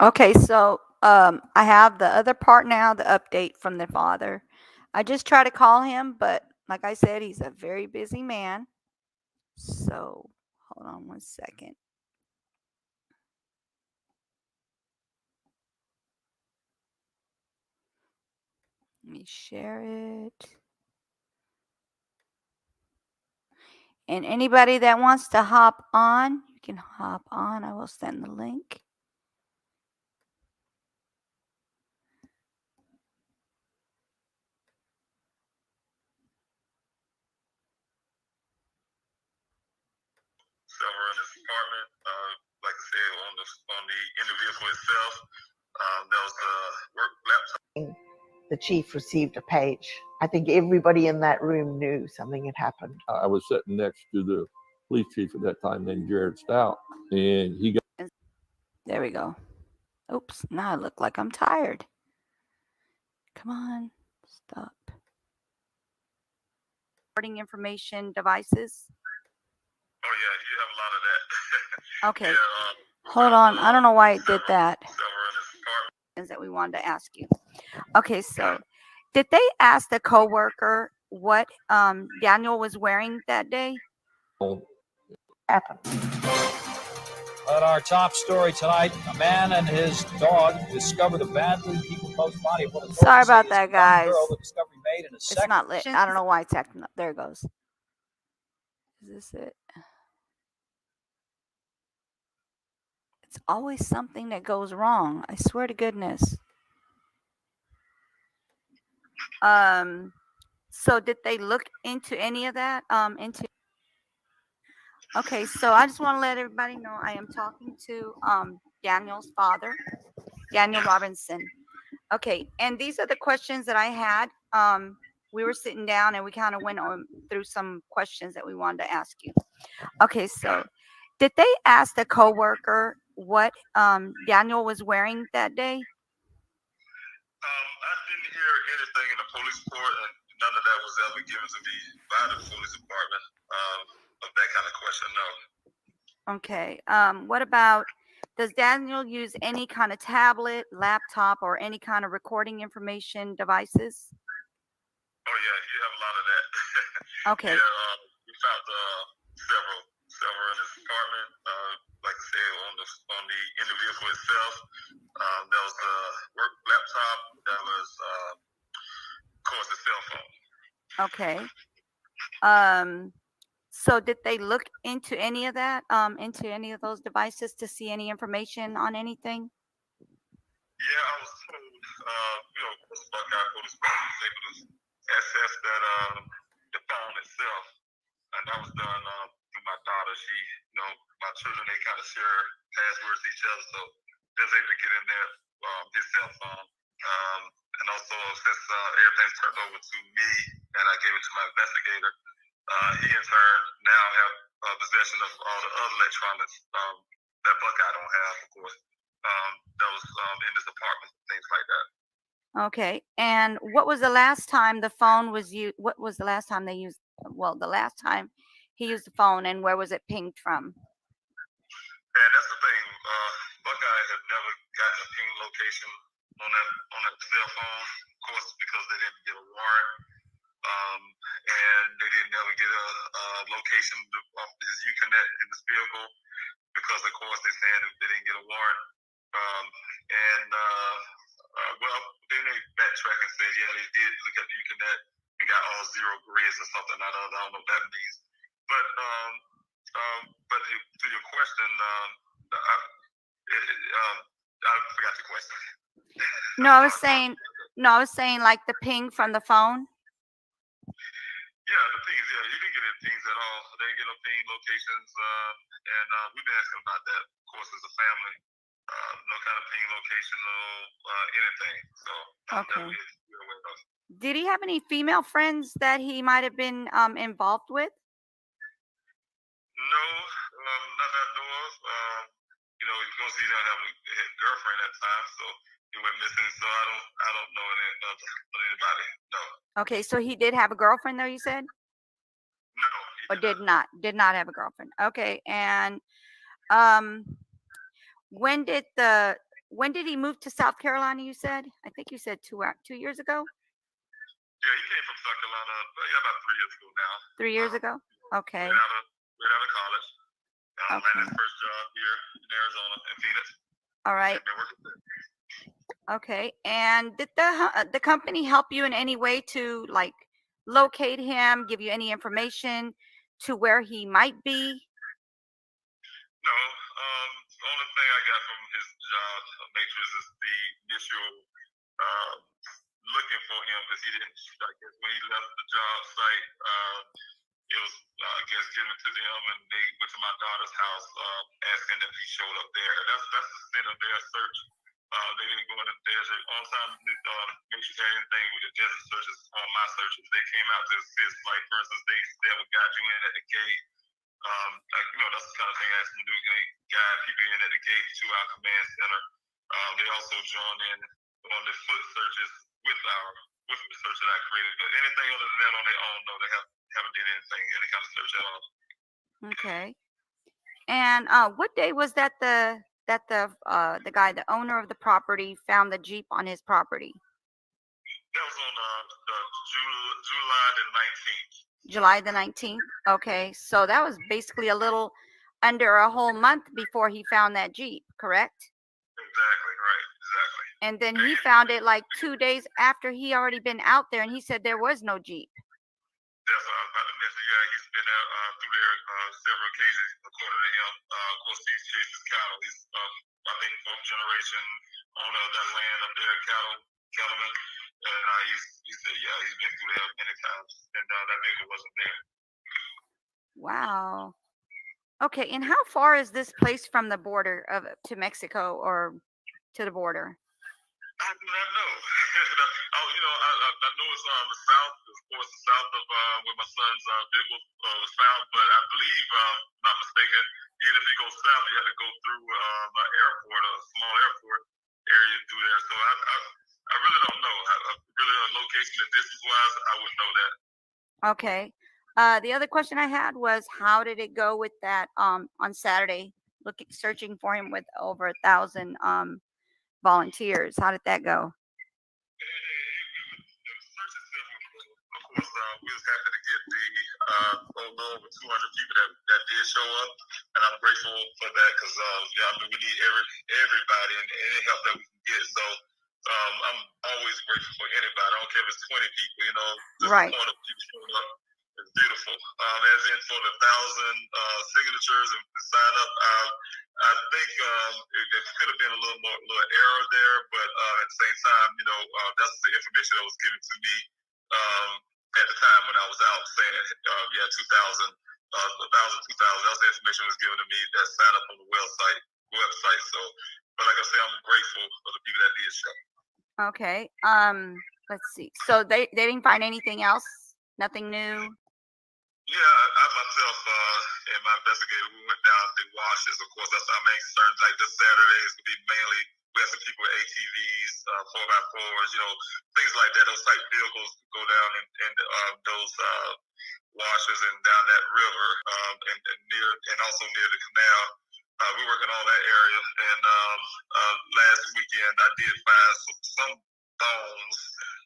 Okay, so I have the other part now, the update from the father. I just try to call him, but like I said, he's a very busy man. So hold on one second. Let me share it. And anybody that wants to hop on, you can hop on. I will send the link. Several in his apartment. Like I said, on the in the vehicle itself, there was a work laptop. The chief received a page. I think everybody in that room knew something had happened. I was sitting next to the police chief at that time named Jared Stout, and he got. There we go. Oops, now I look like I'm tired. Come on, stop. Recording information devices. Oh yeah, you have a lot of that. Okay. Yeah, hold on. I don't know why it did that. Several in his apartment. That we wanted to ask you. Okay, so did they ask the coworker what Daniel was wearing that day? Happened. At our top story tonight, a man and his dog discovered a badly decomposed body. Sorry about that, guys. The discovery made in a It's not lit. I don't know why it's acting up. There it goes. Is this it? It's always something that goes wrong. I swear to goodness. So did they look into any of that? Okay, so I just want to let everybody know I am talking to Daniel's father, Daniel Robinson. Okay, and these are the questions that I had. We were sitting down and we kind of went through some questions that we wanted to ask you. Okay, so did they ask the coworker what Daniel was wearing that day? I didn't hear anything in the police report, and none of that was ever given to me by the police department of that kind of question. No. Okay. What about, does Daniel use any kind of tablet, laptop, or any kind of recording information devices? Oh yeah, you have a lot of that. Okay. Yeah, we found several in his apartment. Like I said, on the in the vehicle itself, there was a work laptop. That was, of course, a cell phone. Okay. So did they look into any of that, into any of those devices to see any information on anything? Yeah, I was told, Buckeye Police Department was able to access that the phone itself, and that was done through my daughter. She, my children, they kind of share passwords to each other, so they was able to get in there, his cell phone. And also, since everything's turned over to me, and I gave it to my investigator, he in turn now have possession of all the other electronics that Buckeye don't have, of course. That was in his apartment, things like that. Okay. And what was the last time the phone was used? What was the last time they used? Well, the last time he used the phone, and where was it pinged from? And that's the thing. Buckeye had never gotten a ping location on that cell phone, of course, because they didn't get a warrant, and they didn't never get a location of his Uconnect in this vehicle, because of course they're saying they didn't didn't get a warrant. Well, then they backtrack and said, yeah, they did look at the UConnect and got all 0 grades or something. I don't know what that means. But to your question, I forgot your question. No, I was saying like the ping from the phone. Yeah, the pings. Yeah, you didn't get any pings at all. They didn't get no ping locations, and we've been asking about that, of course, as a family. No kind of ping location, no anything. So Okay. we're aware of. Did he have any female friends that he might have been involved with? No, not that I know of. Of course, he didn't have a girlfriend at the time, so he went missing. So I don't know anybody. No. Okay, so he did have a girlfriend, though. You said, No. or did not have a girlfriend. Okay, and when did he move to South Carolina? You said, I think you said 2 years ago. Yeah, he came from South Carolina. About 3 years ago now. 3 years ago. Okay. Right out of college. Okay. Landed his first job here in Arizona, in Phoenix. All right. Been working there. Okay. And did the company help you in any way to like locate him, give you any information to where he might be? No. The only thing I got from his job matrix is the initial looking for him, because he didn't. I guess when he left the job site, it was given to them, and they went to my daughter's house asking if he showed up there. That's the extent of their search. They didn't go in the desert. All the time, make sure anything with the desert searches on my searches, they came out to assist. Like, for instance, they would guide you in at the gate. That's the kind of thing I asked them to do. They guide people in at the gate to our command center. They also joined in on the foot searches with the search that I created. But anything other than that on their own, no, they haven't did anything, any kind of search at all. Okay. And what day was that the guy, the owner of the property, found the Jeep on his property? That was on July the 19th. July the 19th. Okay, so that was basically a little under a whole month before he found that Jeep, correct? Exactly, right, exactly. And then he found it like 2 days after he already been out there, and he said there was no Jeep. That's what I was about to mention. Yeah, he's been there through there several occasions, according to him. Of course, he chases cattle. He's, I think, 4th generation owner of that land up there, cattleman. And he said, yeah, he's been through there many times, and that vehicle wasn't there. Wow. Okay, and how far is this place from the border to Mexico or to the border? I do not know. I know it's the south, of course, south of where my son's vehicle was found, but I believe, not mistaken, even if you go south, you have to go through an airport, a small airport area through there. So I really don't know. Really, location and distance wise, I wouldn't know that. Okay. The other question I had was, how did it go with that on Saturday, searching for him with over 1,000 volunteers? How did that go? The search itself, of course, we was happy to get the over 200 people that did show up, and I'm grateful for that, because we need everybody and any help that we can get. So I'm always grateful for anybody. I don't care if it's 20 people. Just right. The point of people showing up is beautiful. As in for the 1,000 signatures and sign up, I think it could have been a little error there, but at the same time, that's the information that was given to me at the time when I was out saying, 2,000, 1,000, 2,000. That was the information that was given to me that signed up on the website. So, but like I said, I'm grateful for the people that did show. Okay. Let's see. So they didn't find anything else? Nothing new? Yeah, I myself and my investigator, we went down to washes. Of course, that's our main concern. Like this Saturday is going to be mainly, we have some people with ATVs, 4x4s, things like that. Those type vehicles go down in those washes and down that river, and also near the canal. We're working on that area. And last weekend, I did find some bones.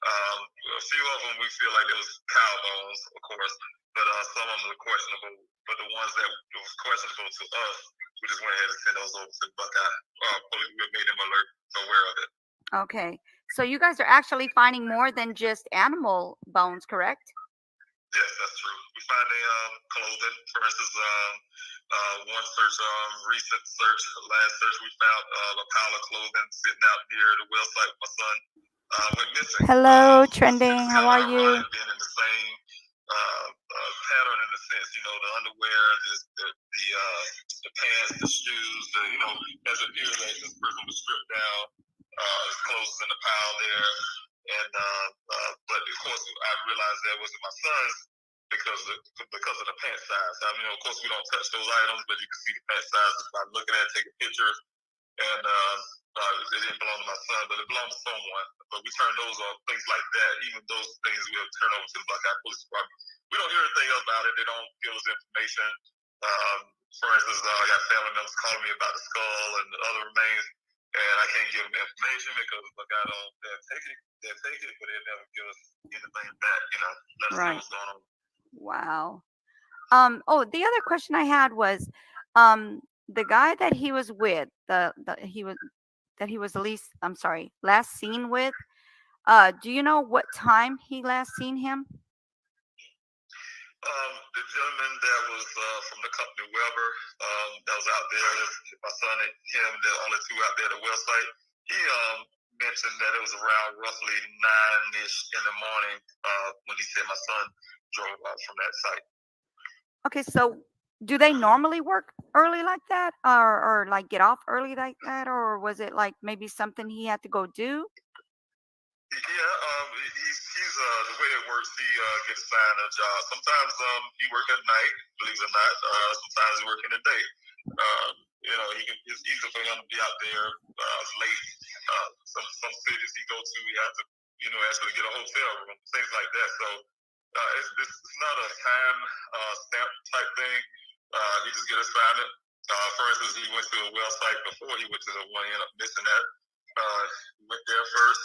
A few of them we feel like it was cow bones, of course, but some of them are questionable. But the ones that was questionable to us, we just went ahead and sent those over to the Buckeye police. We made them aware of it. Okay. So you guys are actually finding more than just animal bones, correct? Yes, that's true. We find the clothing. For instance, one search, recent search, last search, we found a pile of clothing sitting out near the well site. My son went missing. Hello, It's Trending. How kind of are you? ironic being in the same pattern in a sense. You know, the underwear, the pants, the shoes. As it appears that this person was stripped down. His clothes was in the pile there, and but of course I realized that wasn't my son's because of the pant size. I mean, of course we don't touch those items, but you can see the pant size just by looking at it, taking pictures, and it didn't belong to my son, but it belonged to someone. But we turn those off, things like that. Even those things we'll turn over to the Buckeye Police Department. We don't hear anything else about it. They don't give us information. For instance, I got family members calling me about the skull and the other remains, and I can't give them information because Buckeye they'll take it, but they'll never give us anything back. Let us know what's going on. Wow. Oh, the other question I had was, the guy that he was with, he was last seen with. Do you know what time he last seen him? The gentleman that was from the company Weber, that was out there, my son and him, the only two out there at the well site, he mentioned that it was around roughly 9-ish in the morning when he said my son drove out from that site. Okay, so do they normally work early like that, or like get off early like that, or was it like maybe something he had to go do? Yeah, he's the way it works. He gets assigned a job. Sometimes he work at night, believe it or not. Sometimes he work in the day. It's easy for him to be out there late. Some cities he go to, he has to, actually get a hotel room, things like that. So it's not a time stamp type thing. He just get assignment. For instance, he went to a well site before he went to the one. He ended up missing that. Went there first,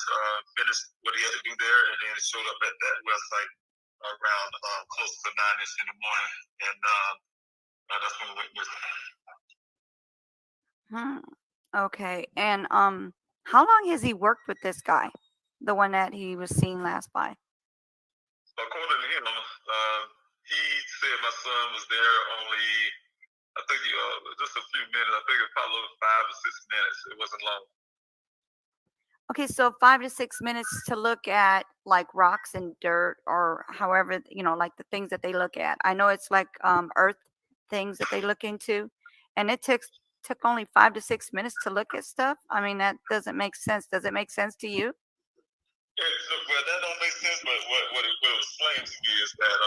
finished what he had to do there, and then showed up at that well site around close to 9-ish in the morning, and that's when we went missing. Okay, and how long has he worked with this guy, the one that he was seen last by? According to him, he said my son was there only, I think, just a few minutes. I think it was probably 5 or 6 minutes. It wasn't long. Okay, so 5 to 6 minutes to look at like rocks and dirt, or however, like the things that they look at. I know it's like earth things that they look into, and it took only 5 to 6 minutes to look at stuff. I mean, that doesn't make sense. Does it make sense to you? Well, that don't make sense, but what it was explained to me is that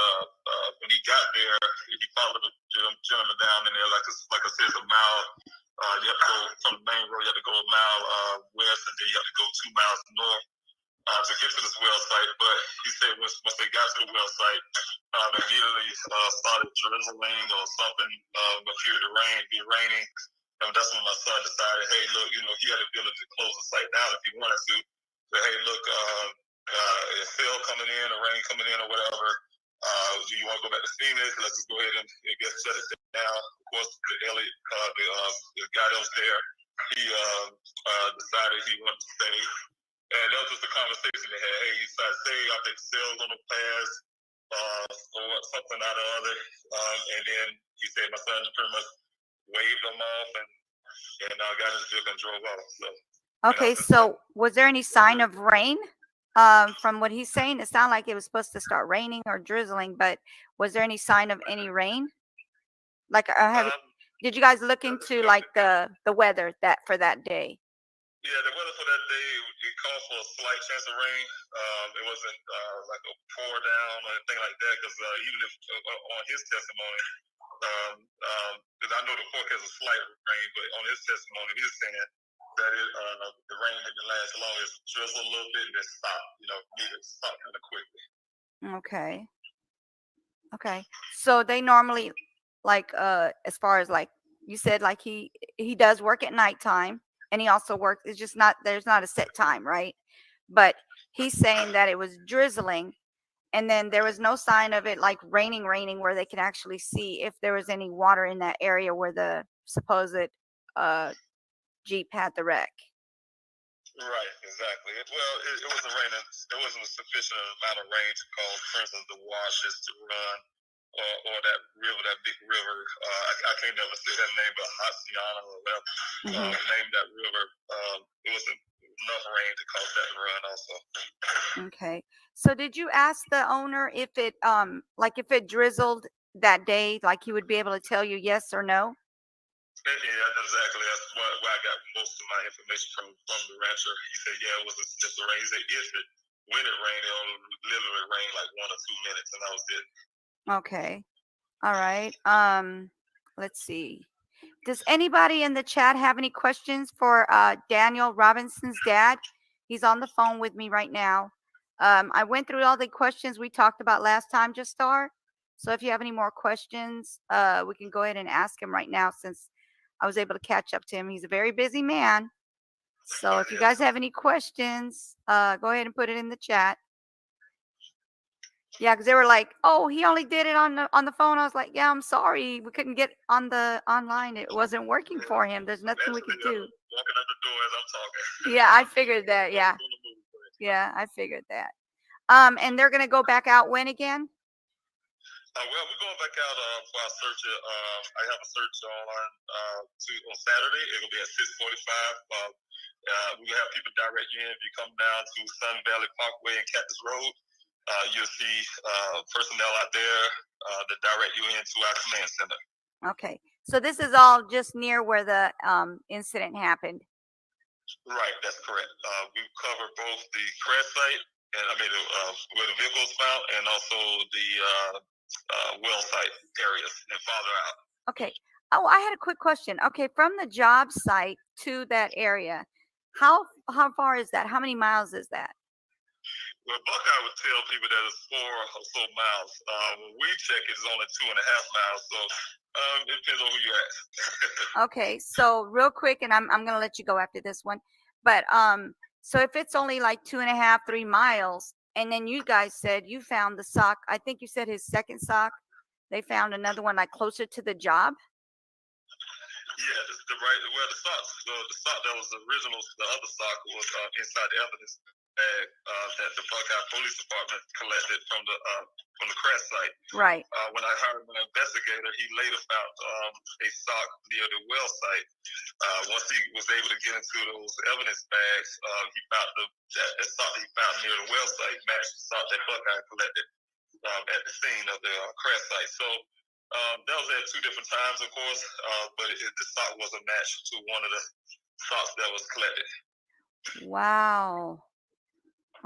when he got there, he followed the gentleman down in there, like I said, it's a mile. You have to go from the main road, you have to go a mile west, and then you have to go 2 miles north to get to this well site. But he said once they got to the well site, immediately started drizzling or something, appeared to be raining. And that's when my son decided, hey, look, he had the ability to close the site down if he wanted to. But hey, look, if Phil coming in or rain coming in or whatever, do you want to go back to Phoenix? Let's just go ahead and get shut it down. Of course, the guy that was there, he decided he wanted to stay. And that was just a conversation they had. Hey, he decided to stay. I think sales on the pass or something out of other. And then he said my son pretty much waved him off and got his vehicle and drove off. So. Okay, so was there any sign of rain? From what he's saying, it sounded like it was supposed to start raining or drizzling, but was there any sign of any rain? Like, did you guys look into like the weather for that day? Yeah, the weather for that day, it called for a slight chance of rain. It wasn't like a pour down or anything like that, because even if on his testimony, because I know the forecast was slight rain, but on his testimony, he was saying that the rain didn't last long. It drizzled a little bit and then stopped. Needed to stop kind of quickly. Okay. So they normally, like, as far as like you said, like he does work at nighttime, and he also works. It's just not there's not a set time, right? But he's saying that it was drizzling, and then there was no sign of it like raining, where they could actually see if there was any water in that area where the supposed uh, Jeep had the wreck. Right, exactly. It wasn't raining. There wasn't a sufficient amount of rain to cause, for instance, the washes to run, or that river, that big river. I can't never say that name, but Haciana or whatever. Name that river. It wasn't enough rain to cause that to run. Also. Okay. So did you ask the owner if it like if it drizzled that day, like he would be able to tell you yes or no? Yeah, exactly. That's where I got most of my information from the rancher. He said, yeah, it was a sniff of rain. He said, when it rained, it only literally rained like 1 or 2 minutes, and that was it. Okay. All right. Let's see. Does anybody in the chat have any questions for Daniel Robinson's dad? He's on the phone with me right now. I went through all the questions we talked about last time, Just Star. So if you have any more questions, we can go ahead and ask him right now since I was able to catch up to him. He's a very busy man. So if you guys have any questions, go ahead and put it in the chat. Yeah, because they were like, "Oh, he only did it on the phone." I was like, "Yeah, I'm sorry, we couldn't get on the online. It wasn't working for him. There's nothing we could do." Walking out the door as I'm talking. Yeah, I figured that. Yeah, yeah, I figured that. And they're gonna go back out when again? Well, we're going back out for our search. I have a search on Saturday. It'll be at 6:45. We have people direct you in. If you come down to Sun Valley Parkway and Cactus Road, you'll see personnel out there to direct you into our command center. Okay, so this is all just near where the incident happened. Right, that's correct. We cover both the crash site, and where the vehicle was found, and also the well site areas and farther out. Okay. Oh, I had a quick question. Okay, from the job site to that area, how far is that? How many miles is that? Well, Buckeye would tell people that it's 4 or so miles. When we check, it's only 2.5 miles. So it depends on who you ask. Okay, so real quick, and I'm gonna let you go after this one, but so if it's only like 2.5, 3 miles, and then you guys said you found the sock. I think you said his second sock. They found another one like closer to the job. Yeah, the sock that was original, the other sock was inside the evidence bag that the Buckeye Police Department collected from the crash site. Right. When I hired an investigator, he later found a sock near the well site. Once he was able to get into those evidence bags, he found the sock he found near the well site matched the sock that Buckeye collected at the scene of the crash site. So that was at 2 different times, of course, but the sock was a match to one of the socks that was collected. Wow.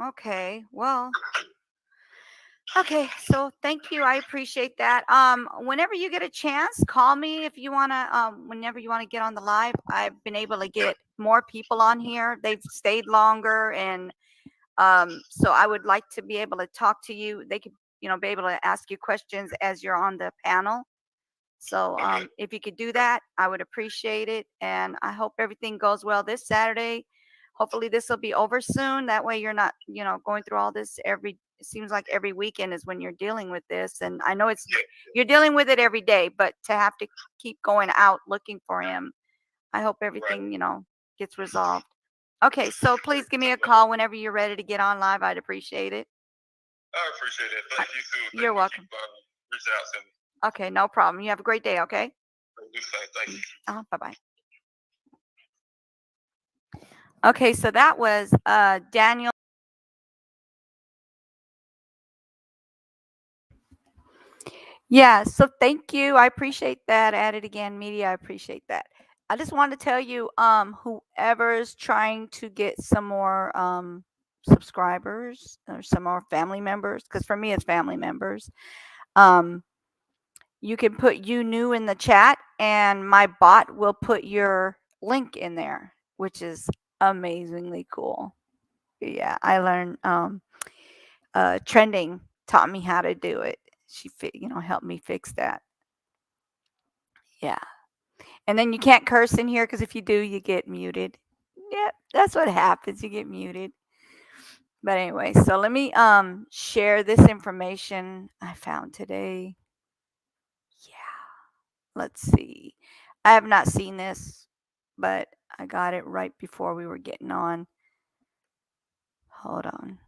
Okay. Well. Okay. So thank you. I appreciate that. Whenever you get a chance, call me if you wanna. Whenever you wanna get on the live, I've been able to get more people on here. They've stayed longer, and so I would like to be able to talk to you. They could, be able to ask you questions as you're on the panel. So if you could do that, I would appreciate it. And I hope everything goes well this Saturday. Hopefully this will be over soon. That way you're not, going through all this it seems like every weekend is when you're dealing with this. And I know you're dealing with it every day, but to have to keep going out looking for him, I hope everything, gets resolved. Okay, so please give me a call whenever you're ready to get on live. I'd appreciate it. I appreciate it. Thank you too. You're welcome. Reach out to me. Okay, no problem. You have a great day, okay? Thank you. Bye-bye. Okay, so that was Daniel. Yeah, so thank you. I appreciate that. At it again, media. I appreciate that. I just want to tell you, whoever's trying to get some more subscribers or some more family members, because for me it's family members. You can put "you new" in the chat, and my bot will put your link in there, which is amazingly cool. Yeah, I learned Trending taught me how to do it. She helped me fix that. Yeah. And then you can't curse in here because if you do, you get muted. Yep, that's what happens. You get muted. But anyway, so let me share this information I found today. Yeah. Let's see. I have not seen this, but I got it right before we were getting on. Hold on.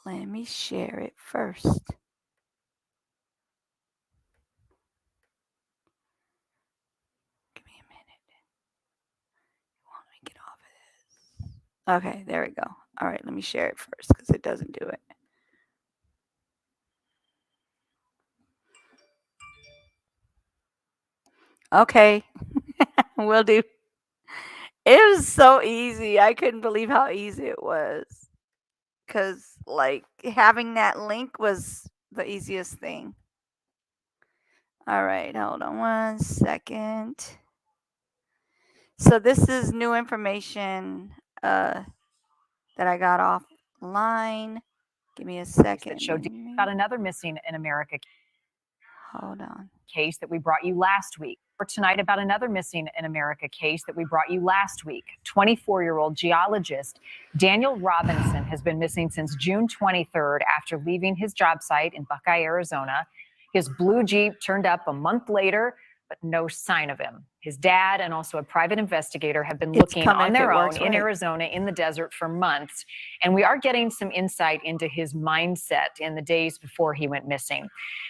Let me share it first. Give me a minute. Let me get off of this. Okay, there we go. All right, let me share it first because it doesn't do it. Okay, will do. It was so easy. I couldn't believe how easy it was. Because, like, having that link was the easiest thing. All right, hold on one second. So this is new information that I got offline. Give me a second. That showed about another missing in America Hold on. case that we brought you last week. For tonight, about another missing in America case that we brought you last week. 24-year-old geologist Daniel Robinson has been missing since June 23rd after leaving his job site in Buckeye, Arizona. His blue Jeep turned up a month later, but no sign of him. His dad and also a private investigator have been looking on their own in Arizona in the desert for months. And we are getting some insight into his mindset in the days before he went missing.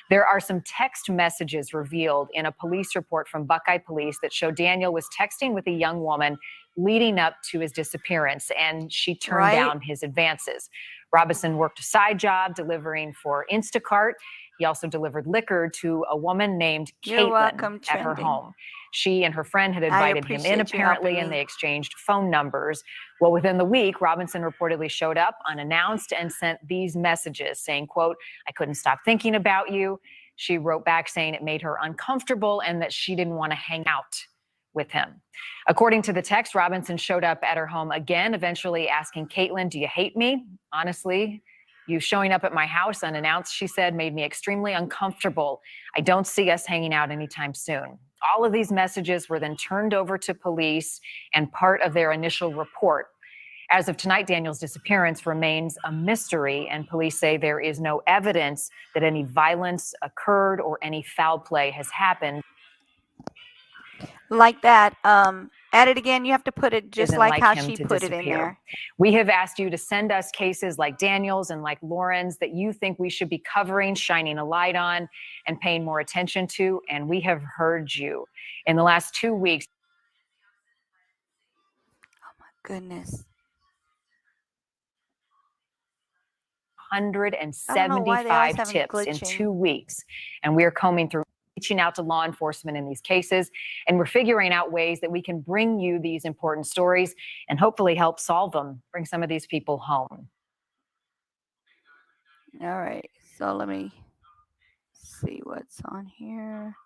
There are some text messages revealed in a police report from Buckeye Police that show Daniel was texting with a young woman leading up to his disappearance, and she turned down his advances. Robinson worked a side job delivering for Instacart. He also delivered liquor to a woman named Caitlin at her home. She and her friend had invited him in, apparently, and they exchanged phone numbers. Well, within the week, Robinson reportedly showed up unannounced and sent these messages saying, quote, "I couldn't stop thinking about you." She wrote back saying it made her uncomfortable and that she didn't want to hang out with him. According to the text, Robinson showed up at her home again, eventually asking Caitlin, "Do you hate me? Honestly, you showing up at my house unannounced," she said, "made me extremely uncomfortable. I don't see us hanging out anytime soon." All of these messages were then turned over to police and part of their initial report. As of tonight, Daniel's disappearance remains a mystery, and police say there is no evidence that any violence occurred or any foul play has happened. Like that. Add it again. You have to put it just like how she put it in there. We have asked you to send us cases like Daniel's and like Lauren's that you think we should be covering, shining a light on, and paying more attention to, and we have heard you. In the last 2 weeks. Oh my goodness. 175 tips in 2 weeks, and we are combing through, reaching out to law enforcement in these cases, and we're figuring out ways that we can bring you these important stories and hopefully help solve them, bring some of these people home. All right, so let me see what's on here.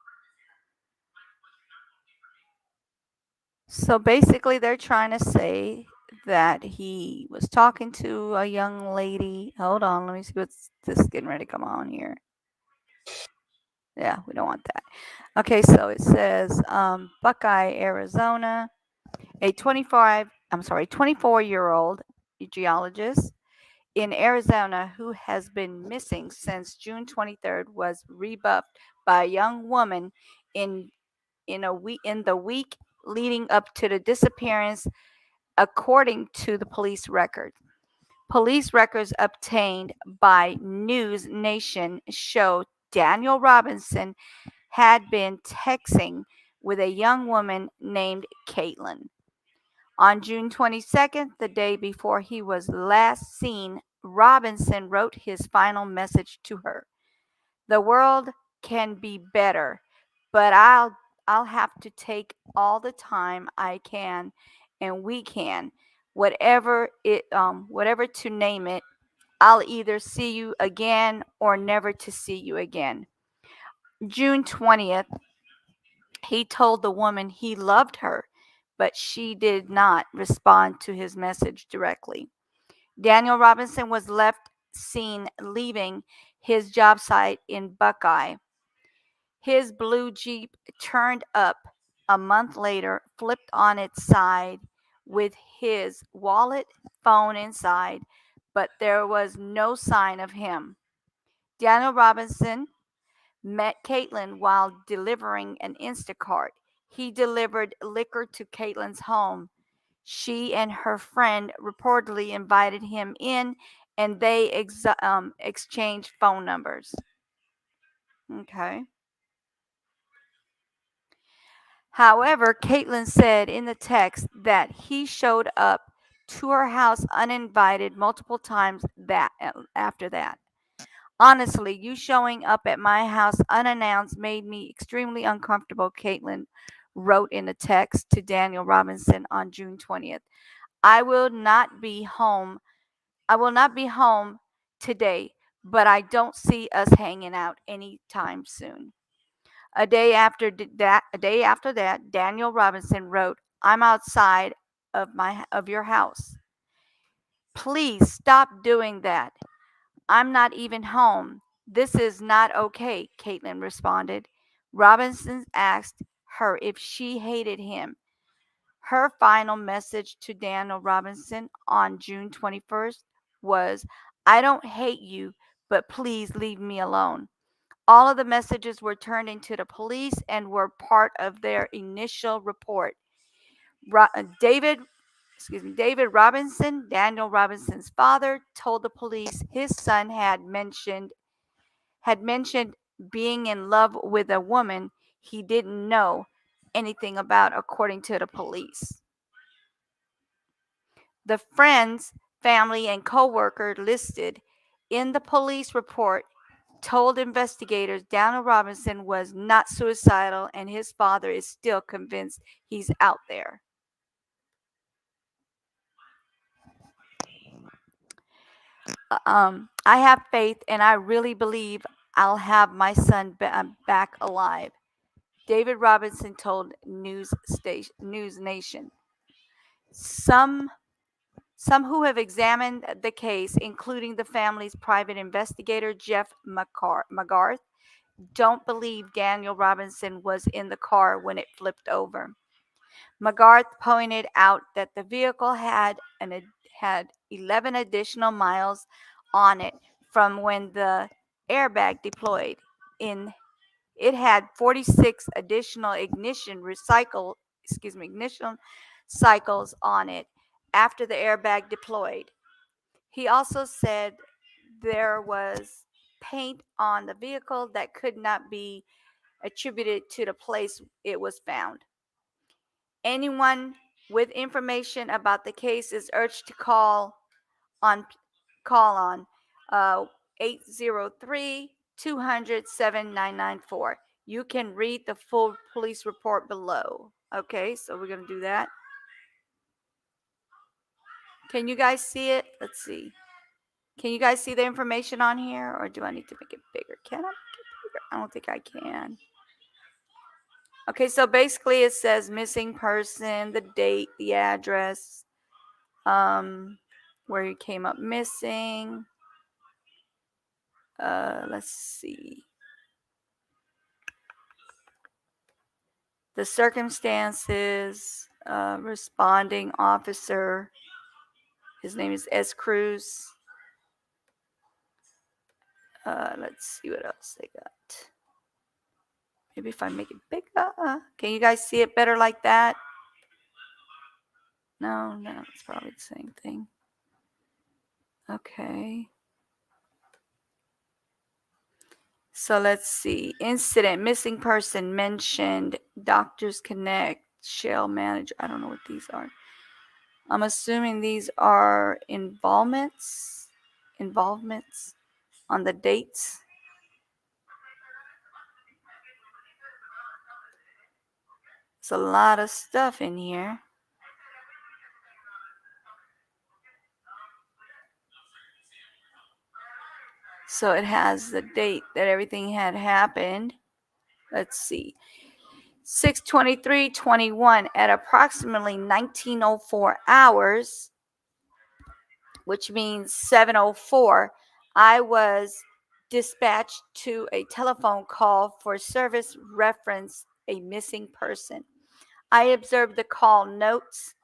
So basically, they're trying to say that he was talking to a young lady. Hold on, let me see what's this getting ready to come on here. Yeah, we don't want that. Okay, so it says Buckeye, Arizona, a 24-year-old geologist in Arizona who has been missing since June 23rd was rebuffed by a young woman in the week leading up to the disappearance, according to the police record. Police records obtained by News Nation show Daniel Robinson had been texting with a young woman named Caitlin. On June 22nd, the day before he was last seen, Robinson wrote his final message to her. "The world can be better, but I'll have to take all the time I can and we can, whatever to name it. I'll either see you again or never to see you again." June 20th, he told the woman he loved her, but she did not respond to his message directly. Daniel Robinson was left seen leaving his job site in Buckeye. His blue Jeep turned up a month later, flipped on its side with his wallet, phone inside, but there was no sign of him. Daniel Robinson met Caitlin while delivering an Instacart. He delivered liquor to Caitlin's home. She and her friend reportedly invited him in, and they exchanged phone numbers. Okay. However, Caitlin said in the text that he showed up to her house uninvited multiple times after that. Honestly, you showing up at my house unannounced made me extremely uncomfortable, Caitlin wrote in a text to Daniel Robinson on June 20th. I will not be home. I will not be home today, but I don't see us hanging out anytime soon. A day after that, Daniel Robinson wrote, "I'm outside of your house. Please stop doing that. I'm not even home. This is not okay," Caitlin responded. Robinson asked her if she hated him. Her final message to Daniel Robinson on June 21st was, "I don't hate you, but please leave me alone." All of the messages were turned into the police and were part of their initial report. David Robinson, Daniel Robinson's father, told the police his son had mentioned being in love with a woman he didn't know anything about, according to the police. The friends, family, and co-worker listed in the police report told investigators Daniel Robinson was not suicidal and his father is still convinced he's out there. I have faith and I really believe I'll have my son back alive, David Robinson told News Nation. Some who have examined the case, including the family's private investigator, Jeff McGarth, don't believe Daniel Robinson was in the car when it flipped over. McGarth pointed out that the vehicle had 11 additional miles on it from when the airbag deployed. It had 46 additional ignition cycles on it after the airbag deployed. He also said there was paint on the vehicle that could not be attributed to the place it was found. Anyone with information about the case is urged to call on 803 200 7994. You can read the full police report below. Okay, so we're going to do that. Can you guys see it? Let's see. Can you guys see the information on here, or do I need to make it bigger? Can I make it bigger? I don't think I can. Okay, so basically it says missing person, the date, the address, where he came up missing. Let's see. The circumstances, responding officer, his name is S. Cruz. Let's see what else they got. Maybe if I make it bigger. Can you guys see it better like that? No, it's probably the same thing. Okay. So let's see. Incident, missing person mentioned, Doctors Connect, Shell Manager. I don't know what these are. I'm assuming these are involvements on the dates. It's a lot of stuff in here. So it has the date that everything had happened. Let's see. 6/23/21 at approximately 19:04 hours, which means 7:04, I was dispatched to a telephone call for service reference a missing person. I observed the call notes,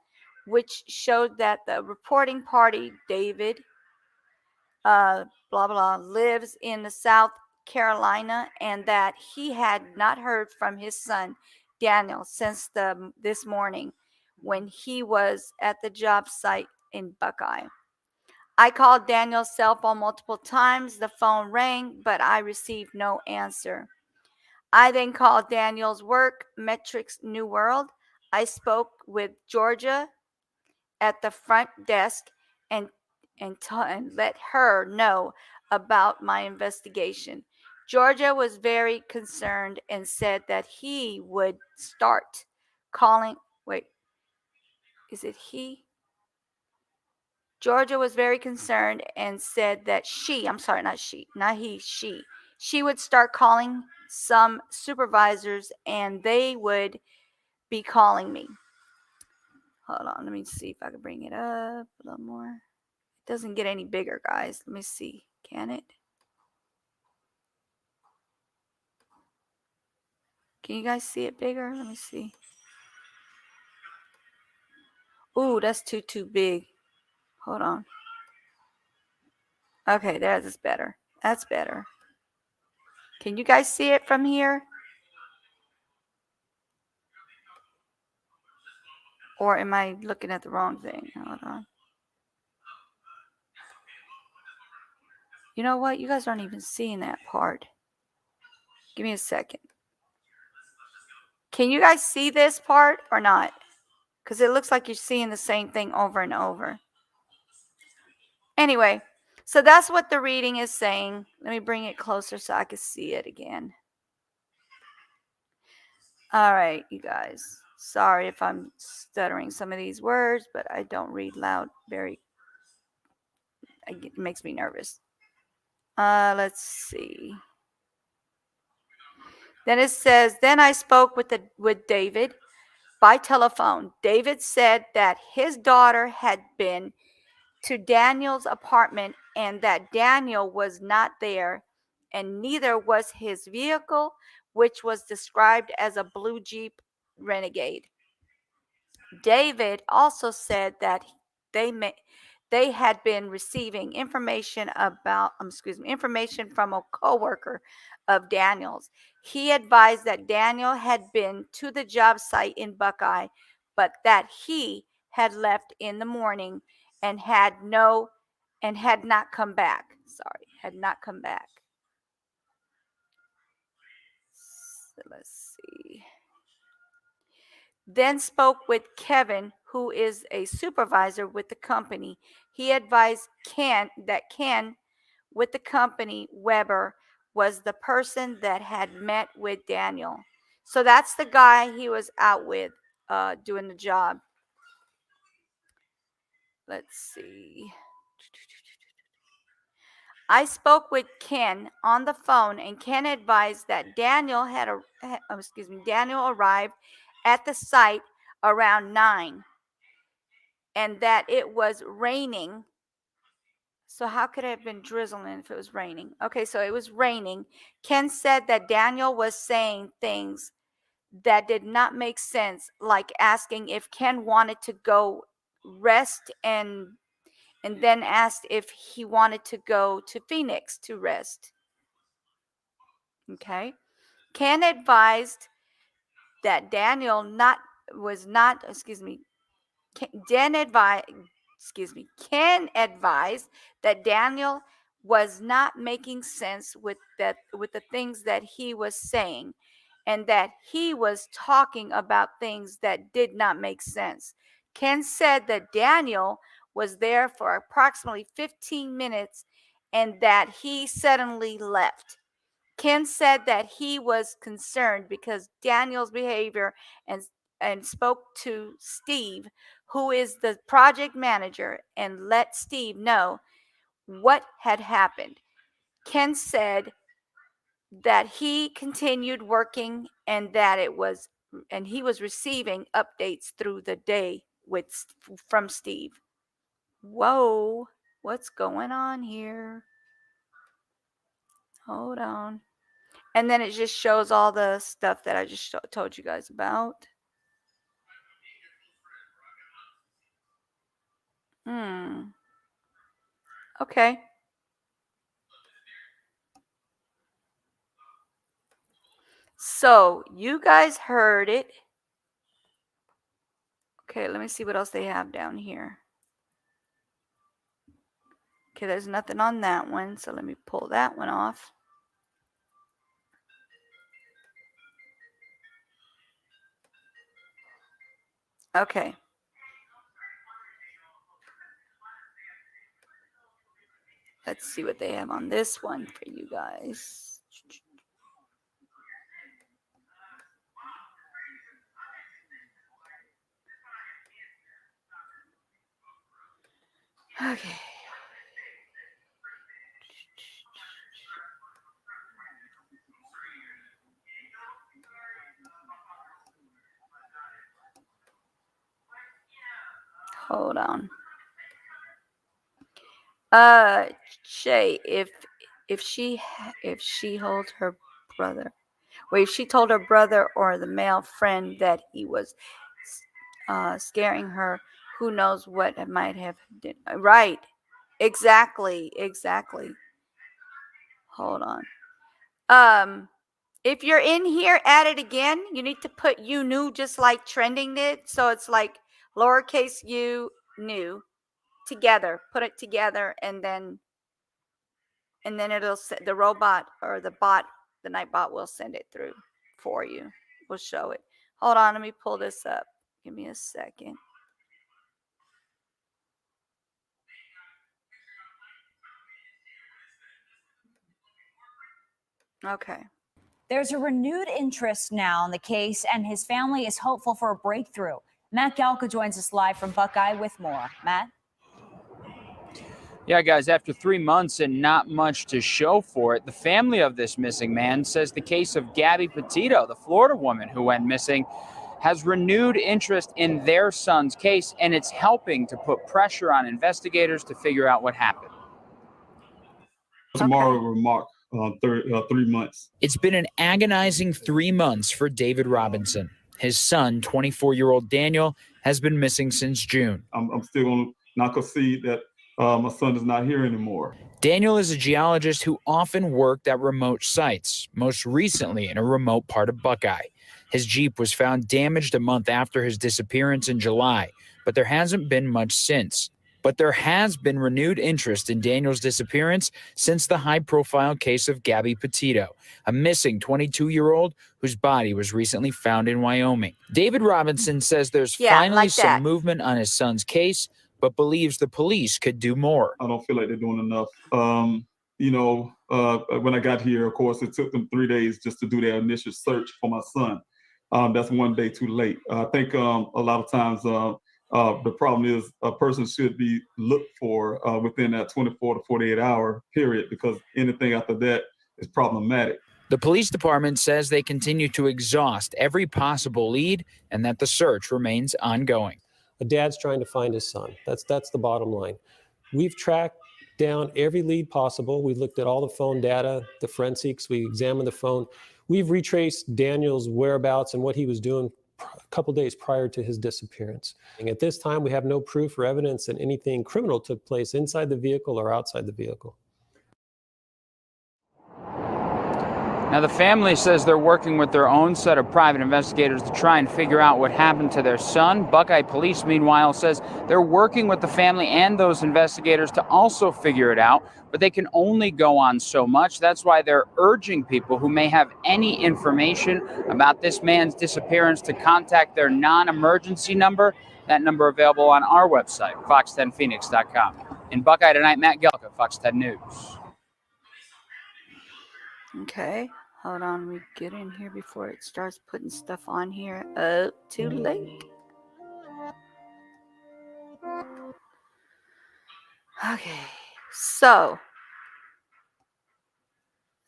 which showed that the reporting party, David, blah blah, lives in the South Carolina, and that he had not heard from his son Daniel since this morning when he was at the job site in Buckeye. I called Daniel's cell phone multiple times. The phone rang, but I received no answer. I then called Daniel's work, Metrics New World. I spoke with Georgia at the front desk and and let her know about my investigation. Georgia was very concerned and said that he would start calling. Wait, is it he? Georgia was very concerned and said that I'm sorry, not she, not he, she would start calling some supervisors and they would be calling me. Hold on, let me see if I can bring it up a little more. It doesn't get any bigger, guys. Let me see. Can it? Can you guys see it bigger? Let me see. Ooh, that's too big. Hold on. Okay, that's better. That's better. Can you guys see it from here? Or am I looking at the wrong thing? Hold on. You know what? You guys aren't even seeing that part. Give me a second. Can you guys see this part or not? Because it looks like you're seeing the same thing over and over. Anyway, so that's what the reading is saying. Let me bring it closer so I can see it again. All right, you guys. Sorry if I'm stuttering some of these words, but I don't read loud it makes me nervous. Let's see. Then it says, then I spoke with David by telephone. David said that his daughter had been to Daniel's apartment and that Daniel was not there, and neither was his vehicle, which was described as a blue Jeep Renegade. David also said that they had been receiving information from a coworker of Daniel's. He advised that Daniel had been to the job site in Buckeye, but that he had left in the morning and had not come back. Had not come back. So let's see. Then spoke with Kevin, who is a supervisor with the company. He advised Ken with the company, Weber, was the person that had met with Daniel. So that's the guy he was out with doing the job. Let's see. I spoke with Ken on the phone, and Ken advised that Daniel arrived at the site around 9 and that it was raining. So how could it have been drizzling if it was raining? Okay, so it was raining. Ken said that Daniel was saying things that did not make sense, like asking if Ken wanted to go rest and then asked if he wanted to go to Phoenix to rest. Okay. Ken advised that Daniel Ken advised that Daniel was not making sense with the things that he was saying, and that he was talking about things that did not make sense. Ken said that Daniel was there for approximately 15 minutes and that he suddenly left. Ken said that he was concerned because Daniel's behavior and spoke to Steve, who is the project manager, and let Steve know what had happened. Ken said that he continued working and that he was receiving updates through the day from Steve. Whoa, what's going on here? Hold on. And then it just shows all the stuff that I just told you guys about. Okay. So you guys heard it. Okay, let me see what else they have down here. Okay, there's nothing on that one, so let me pull that one off. Okay. Let's see what they have on this one for you guys. Okay. Hold on. Shay, if she holds her brother, or if she told her brother or the male friend that he was scaring her, who knows what it might have did. Right. Exactly. Hold on. If you're in here, add it again. You need to put you knew, just like trending did. So it's like lowercase u new together. Put it together, and then it'll the robot or the bot, the night bot will send it through for you. We'll show it. Hold on, let me pull this up. Give me a second. Okay. There's a renewed interest now in the case, and his family is hopeful for a breakthrough. Matt Galka joins us live from Buckeye with more. Matt? Yeah, guys, after 3 months and not much to show for it, the family of this missing man says the case of Gabby Petito, the Florida woman who went missing, has renewed interest in their son's case, and it's helping to put pressure on investigators to figure out what happened. Tomorrow will mark 3 months. It's been an agonizing 3 months for David Robinson. His son, 24-year-old Daniel, has been missing since June. I'm still going to not concede that my son is not here anymore. Daniel is a geologist who often worked at remote sites, most recently in a remote part of Buckeye. His Jeep was found damaged a month after his disappearance in July, but there hasn't been much since. But there has been renewed interest in Daniel's disappearance since the high-profile case of Gabby Petito, a missing 22-year-old whose body was recently found in Wyoming. David Robinson says there's finally some movement on his son's case, but believes the police could do more. I don't feel like they're doing enough. When I got here, of course, it took them 3 days just to do their initial search for my son. That's one day too late. I think a lot of times the problem is a person should be looked for within that 24 to 48 hour period, because anything after that is problematic. The police department says they continue to exhaust every possible lead and that the search remains ongoing. A dad's trying to find his son. That's the bottom line. We've tracked down every lead possible. We looked at all the phone data, the forensics. We examined the phone. We've retraced Daniel's whereabouts and what he was doing a couple days prior to his disappearance. And at this time, we have no proof or evidence that anything criminal took place inside the vehicle or outside the vehicle. Now, the family says they're working with their own set of private investigators to try and figure out what happened to their son. Buckeye Police, meanwhile, says they're working with the family and those investigators to also figure it out, but they can only go on so much. That's why they're urging people who may have any information about this man's disappearance to contact their non-emergency number. That number available on our website, fox10phoenix.com. In Buckeye tonight, Matt Gelka, Fox 10 News. Okay, hold on. Let me get in here before it starts putting stuff on here. Oh, too late. Okay, so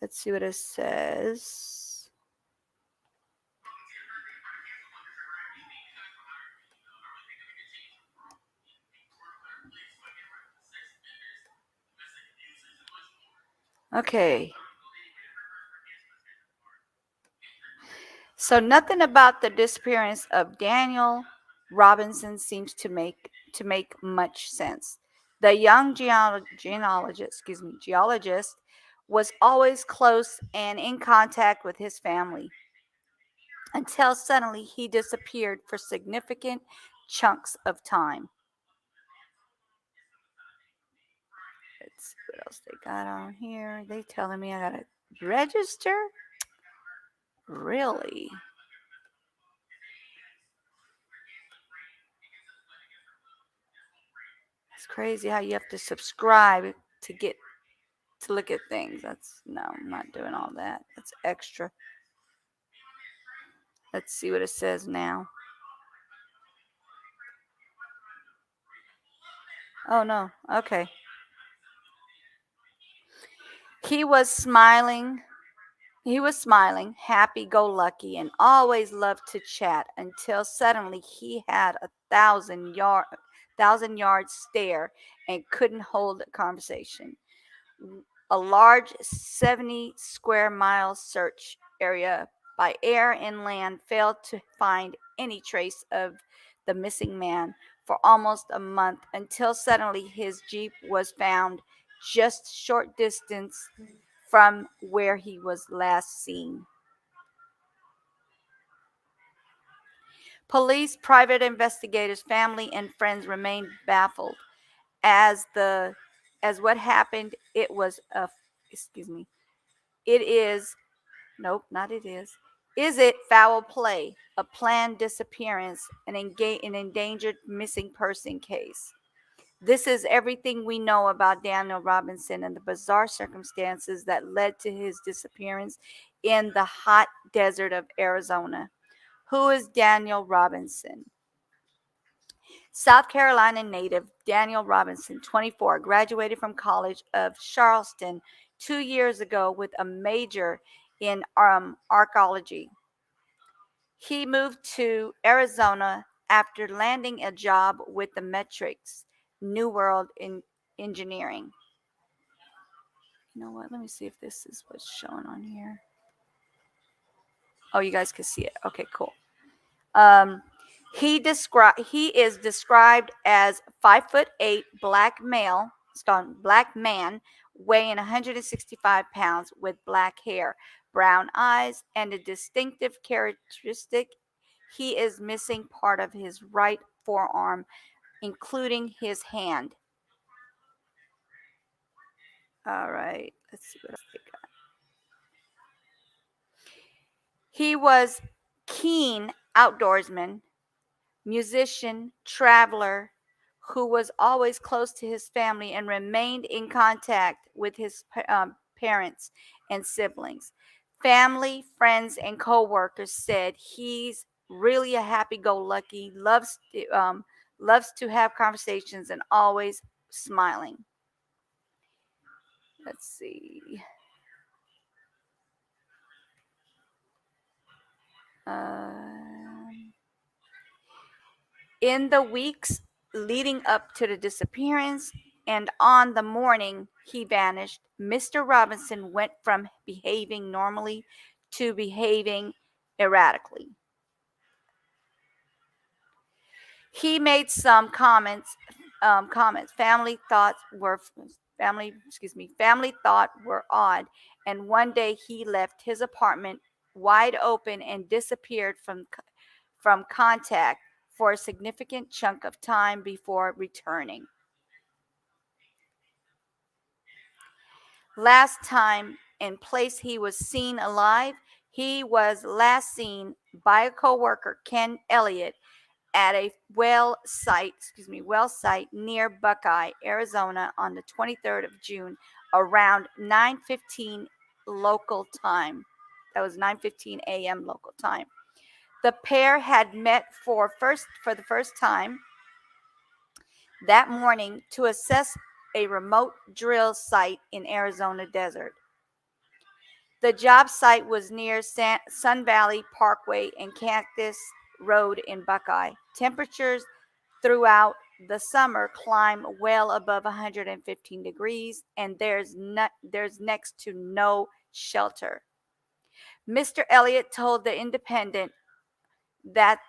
let's see what it says. Okay. So nothing about the disappearance of Daniel Robinson seems to make much sense. The young geologist was always close and in contact with his family until suddenly he disappeared for significant chunks of time. Let's see what else they got on here. They telling me I gotta register? Really? It's crazy how you have to subscribe to get to look at things. No, I'm not doing all that. That's extra. Let's see what it says now. Oh no. Okay. He was smiling. He was smiling, happy go lucky, and always loved to chat until suddenly he had a thousand yard stare and couldn't hold a conversation. A large 70 square mile search area by air and land failed to find any trace of the missing man for almost a month until suddenly his Jeep was found just short distance from where he was last seen. Police, private investigators, family, and friends remained baffled as what happened. It was a excuse me. It is nope, not it is. Is it foul play, a planned disappearance, an endangered missing person case? This is everything we know about Daniel Robinson and the bizarre circumstances that led to his disappearance in the hot desert of Arizona. Who is Daniel Robinson? South Carolina native Daniel Robinson, 24, graduated from College of Charleston 2 years ago with a major in archaeology. He moved to Arizona after landing a job with the Metrics New World in Engineering. You know what? Let me see if this is what's showing on here. Oh, you guys can see it. Okay, cool. He is described as 5'8" black male, black man, weighing 165 pounds with black hair, brown eyes, and a distinctive characteristic. He is missing part of his right forearm, including his hand. All right, let's see what else they got. He was keen outdoorsman, musician, traveler, who was always close to his family and remained in contact with his parents and siblings. Family, friends, and co-workers said he's really a happy-go-lucky, loves to have conversations and always smiling. Let's see. In the weeks leading up to the disappearance and on the morning he vanished, Mr. Robinson went from behaving normally to behaving erratically. He made some comments. Family thought were odd, and one day he left his apartment wide open and disappeared from contact for a significant chunk of time before returning. Last time and place he was seen alive, he was last seen by a co-worker, Ken Elliott, at a well site near Buckeye, Arizona on the 23rd of June around 9:15 local time. That was 9:15 a.m. local time. The pair had met for the first time that morning to assess a remote drill site in Arizona desert. The job site was near Sun Valley Parkway and Cactus Road in Buckeye. Temperatures throughout the summer climb well above 115 degrees, and there's next to no shelter. Mr. Elliott told the Independent that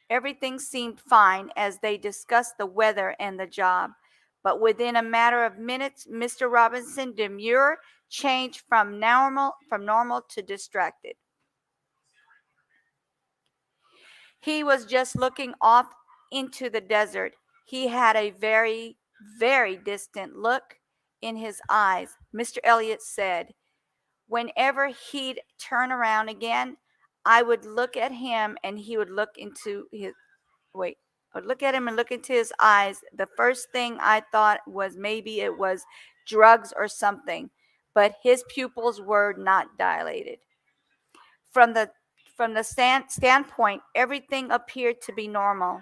Everything seemed fine as they discussed the weather and the job. But within a matter of minutes, Mr. Robinson demure changed from normal to distracted. He was just looking off into the desert. He had a very, very distant look in his eyes. Mr. Elliott said, whenever he'd turn around again, I would look at him and he would look into his wait. I would look at him and look into his eyes. The first thing I thought was maybe it was drugs or something, but his pupils were not dilated. From the standpoint, everything appeared to be normal.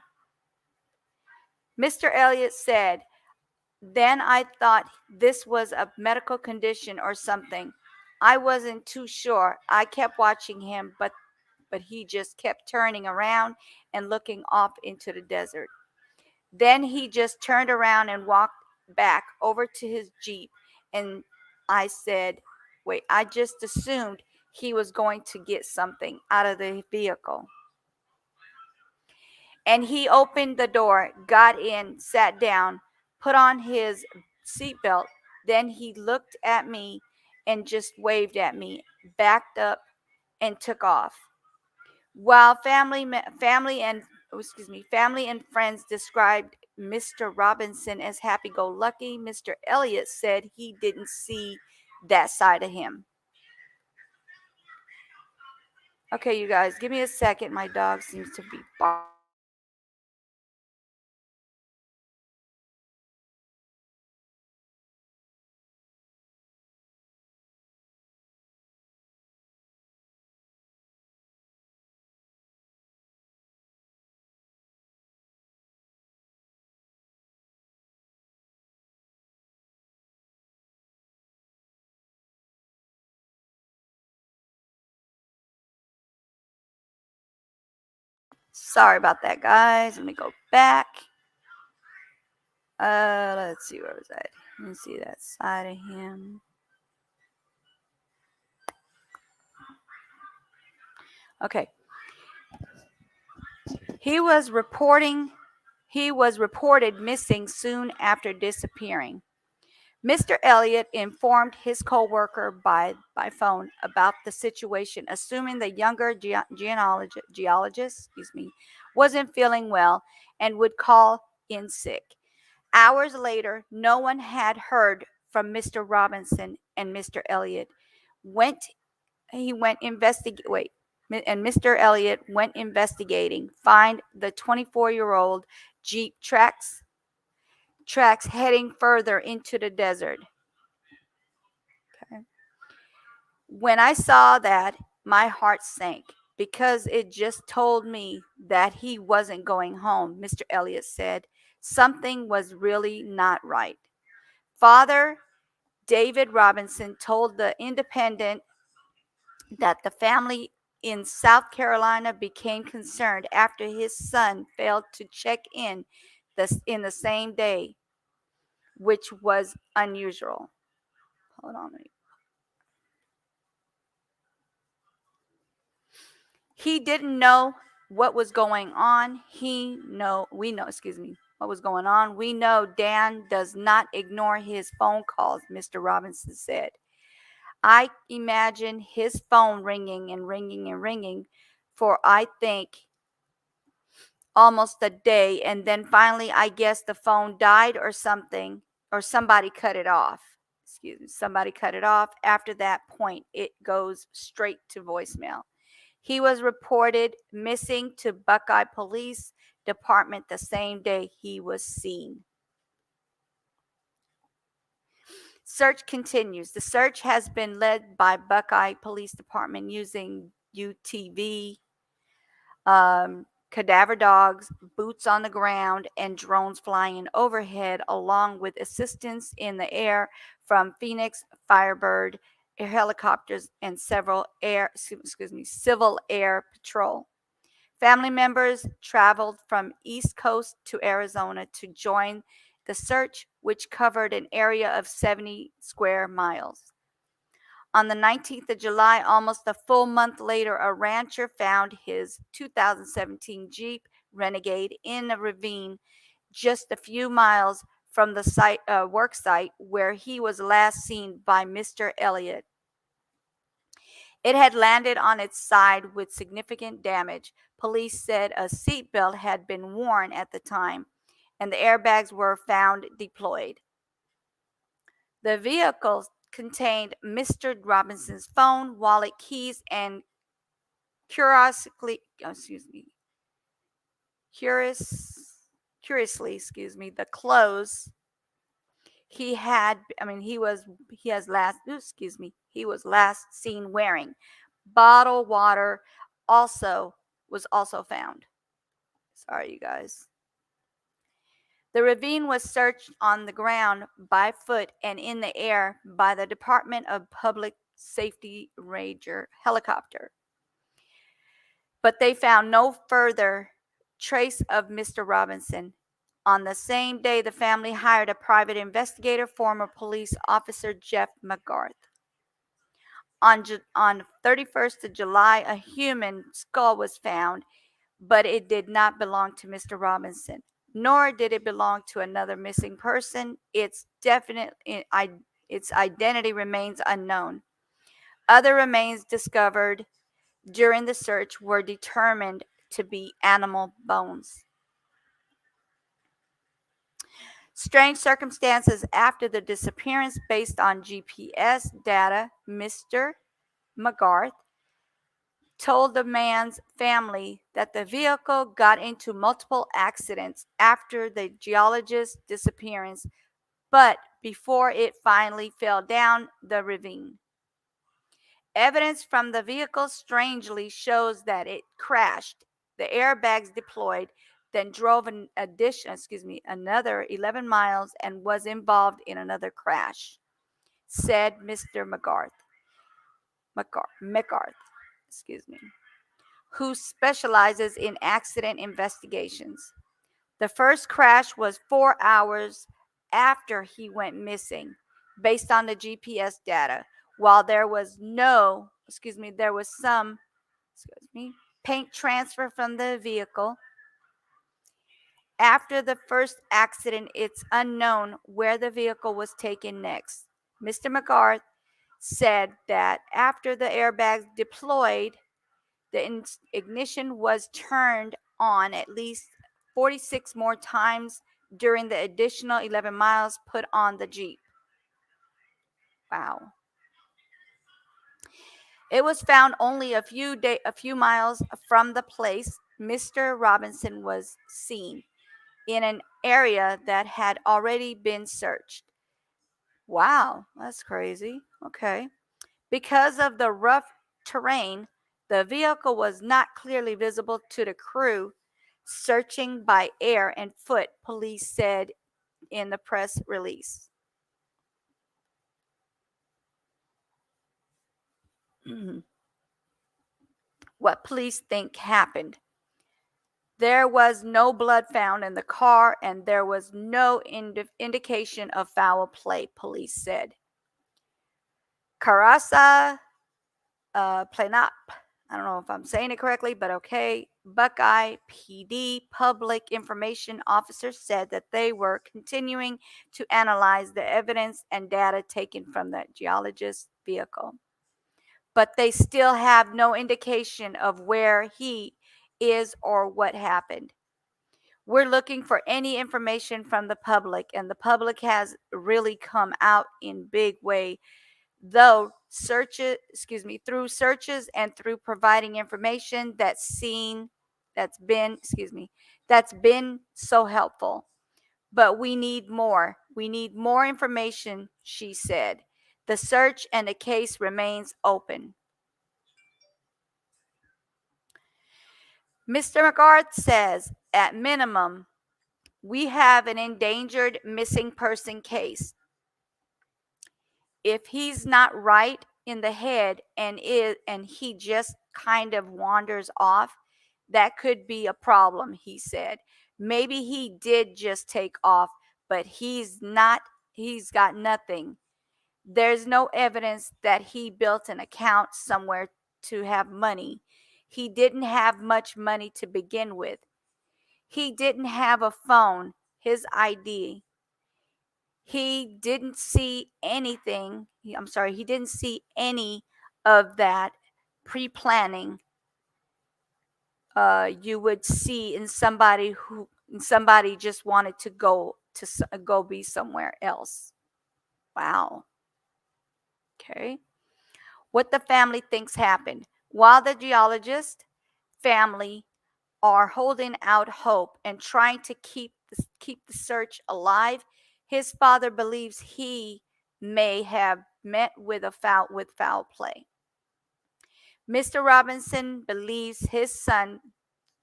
Mr. Elliott said, then I thought this was a medical condition or something. I wasn't too sure. I kept watching him, but he just kept turning around and looking off into the desert. Then he just turned around and walked back over to his Jeep. And I said, wait, I just assumed he was going to get something out of the vehicle. And he opened the door, got in, sat down, put on his seatbelt. Then he looked at me and just waved at me, backed up, and took off. While family and friends described Mr. Robinson as happy-go-lucky, Mr. Elliott said he didn't see that side of him. Okay, you guys, give me a second. My dog seems to be barking. Sorry about that, guys. Let me go back. Let's see, where was that? Let me see that side of him. Okay. He was reported missing soon after disappearing. Mr. Elliott informed his co-worker by phone about the situation, assuming the younger geologist wasn't feeling well and would call in sick. Hours later, no one had heard from Mr. Robinson, and Mr. Elliott went investigating, find the 24-year-old Jeep tracks heading further into the desert. Okay. When I saw that, my heart sank because it just told me that he wasn't going home, Mr. Elliott said. Something was really not right. Father David Robinson told the Independent that the family in South Carolina became concerned after his son failed to check in the same day, which was unusual. Hold on. He didn't know what was going on. What was going on. We know Dan does not ignore his phone calls, Mr. Robinson said. I imagine his phone ringing and ringing and ringing for, I think, almost a day. And then finally, I guess the phone died or something, or somebody cut it off. Somebody cut it off. After that point, it goes straight to voicemail. He was reported missing to Buckeye Police Department the same day he was seen. Search continues. The search has been led by Buckeye Police Department using UTV, cadaver dogs, boots on the ground, and drones flying overhead, along with assistance in the air from Phoenix Firebird helicopters and civil air patrol. Family members traveled from East Coast to Arizona to join the search, which covered an area of 70 square miles. On the 19th of July, almost a full month later, a rancher found his 2017 Jeep Renegade in a ravine just a few miles from the work site where he was last seen by Mr. Elliott. It had landed on its side with significant damage. Police said a seatbelt had been worn at the time, and the airbags were found deployed. The vehicle contained Mr. Robinson's phone, wallet, keys, and curiously, the clothes he had. He was last seen wearing. Bottled water was also found. Sorry, you guys. The ravine was searched on the ground, by foot, and in the air by the Department of Public Safety Ranger helicopter. But they found no further trace of Mr. Robinson. On the same day, the family hired a private investigator, former police officer Jeff McGarth. On 31st of July, a human skull was found, but it did not belong to Mr. Robinson, nor did it belong to another missing person. Its identity remains unknown. Other remains discovered during the search were determined to be animal bones. Strange circumstances after the disappearance. Based on GPS data, Mr. McGarth told the man's family that the vehicle got into multiple accidents after the geologist's disappearance, but before it finally fell down the ravine. Evidence from the vehicle strangely shows that it crashed. The airbags deployed, then drove another 11 miles and was involved in another crash, said Mr. McGarth, who specializes in accident investigations. The first crash was 4 hours after he went missing, based on the GPS data. While there was some paint transfer from the vehicle. After the first accident, it's unknown where the vehicle was taken next. Mr. McGarth said that after the airbags deployed, the ignition was turned on at least 46 more times during the additional 11 miles put on the Jeep. Wow. It was found only a few miles from the place Mr. Robinson was seen, in an area that had already been searched. Wow, that's crazy. Okay. Because of the rough terrain, the vehicle was not clearly visible to the crew searching by air and foot, police said in the press release. What police think happened. There was no blood found in the car, and there was no indication of foul play, police said. Carasa Plenap, I don't know if I'm saying it correctly, but okay. Buckeye PD public information officer said that they were continuing to analyze the evidence and data taken from the geologist's vehicle, but they still have no indication of where he is or what happened. We're looking for any information from the public, and the public has really come out in big way, though through searches and through providing information that's been so helpful. But we need more. We need more information, she said. The search and the case remains open. Mr. McGarth says, at minimum, we have an endangered missing person case. If he's not right in the head and he just kind of wanders off, that could be a problem, he said. Maybe he did just take off, but he's got nothing. There's no evidence that he built an account somewhere to have money. He didn't have much money to begin with. He didn't have a phone, his ID. He didn't see anything. He didn't see any of that pre-planning you would see in somebody just wanted to go be somewhere else. Wow. Okay. What the family thinks happened. While the geologist family are holding out hope and trying to keep the search alive, his father believes he may have met with foul play. Mr. Robinson believes his son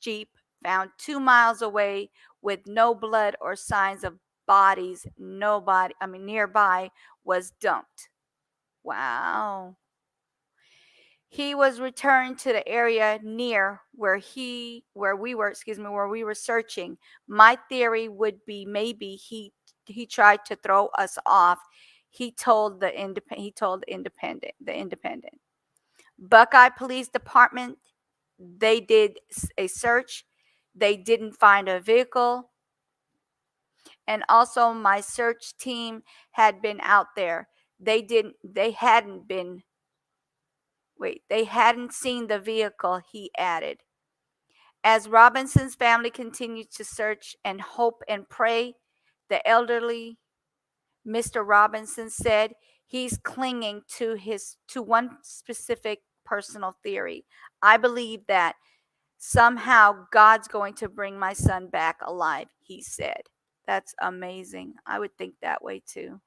Jeep found 2 miles away with no blood or signs of bodies nearby was dumped. Wow. He was returned to the area near where we were searching. My theory would be maybe he tried to throw us off. He told the Independent. Buckeye Police Department, they did a search. They didn't find a vehicle. And also my search team had been out there. They hadn't seen the vehicle, he added. As Robinson's family continued to search and hope and pray, the elderly Mr. Robinson said he's clinging to one specific personal theory. I believe that somehow God's going to bring my son back alive, he said. That's amazing. I would think that way too.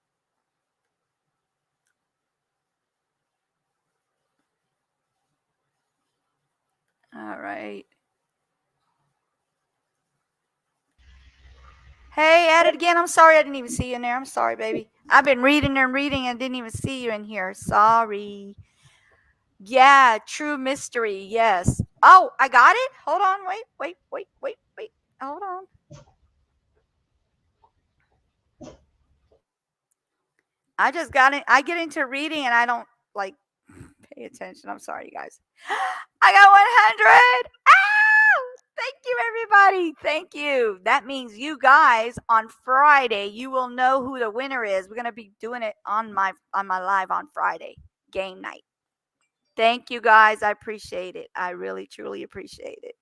All right. Hey, at it again. I'm sorry I didn't even see you in there. I'm sorry, baby. I've been reading and reading and didn't even see you in here. Sorry. Yeah, true mystery. Yes. Oh, I got it. Hold on. Wait. Hold on. I just got it. I get into reading and I don't like pay attention. I'm sorry, you guys. I got 100. Thank you, everybody. Thank you. That means you guys on Friday, you will know who the winner is. We're gonna be doing it on my live on Friday, game night. Thank you, guys. I appreciate it. I really, truly appreciate it.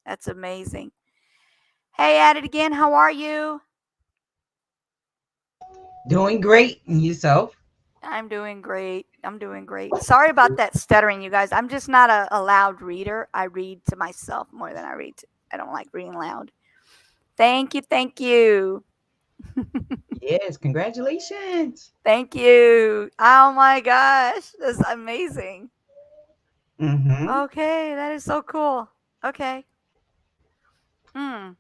That's amazing. Hey, at it again. How are you? Doing great. And yourself? I'm doing great. Sorry about that stuttering, you guys. I'm just not a loud reader. I read to myself more than I don't like reading loud. Thank you. Yes, congratulations. Thank you. Oh my gosh, that's amazing. Okay, that is so cool. Okay. I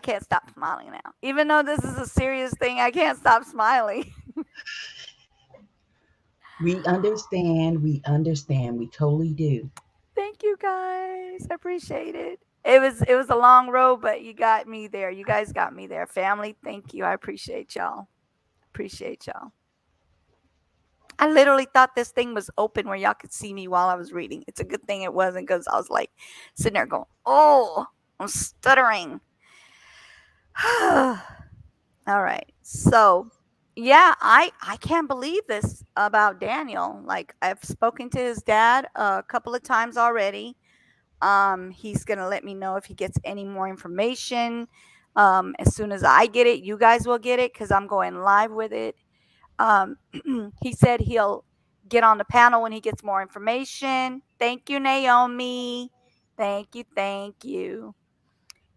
can't stop smiling now. Even though this is a serious thing, I can't stop smiling. We understand. We totally do. Thank you, guys. I appreciate it. It was a long road, but you got me there. You guys got me there. Family, thank you. I appreciate y'all. I literally thought this thing was open where y'all could see me while I was reading. It's a good thing it wasn't, because I was like sitting there going, oh, I'm stuttering. All right. So yeah, I can't believe this about Daniel. Like, I've spoken to his dad a couple of times already. He's gonna let me know if he gets any more information. As soon as I get it, you guys will get it, because I'm going live with it. He said he'll get on the panel when he gets more information. Thank you, Naomi. Thank you.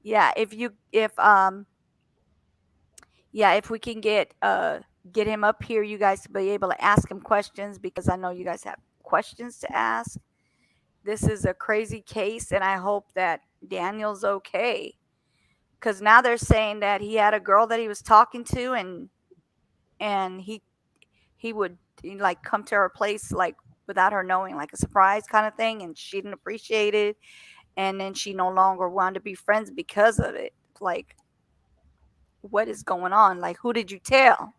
Yeah, if we can get him up here, you guys to be able to ask him questions, because I know you guys have questions to ask. This is a crazy case, and I hope that Daniel's okay. Because now they're saying that he had a girl that he was talking to, and he would like come to her place like without her knowing, like a surprise kind of thing, and she didn't appreciate it, and then she no longer wanted to be friends because of it. Like, what is going on? Like, who did you tell?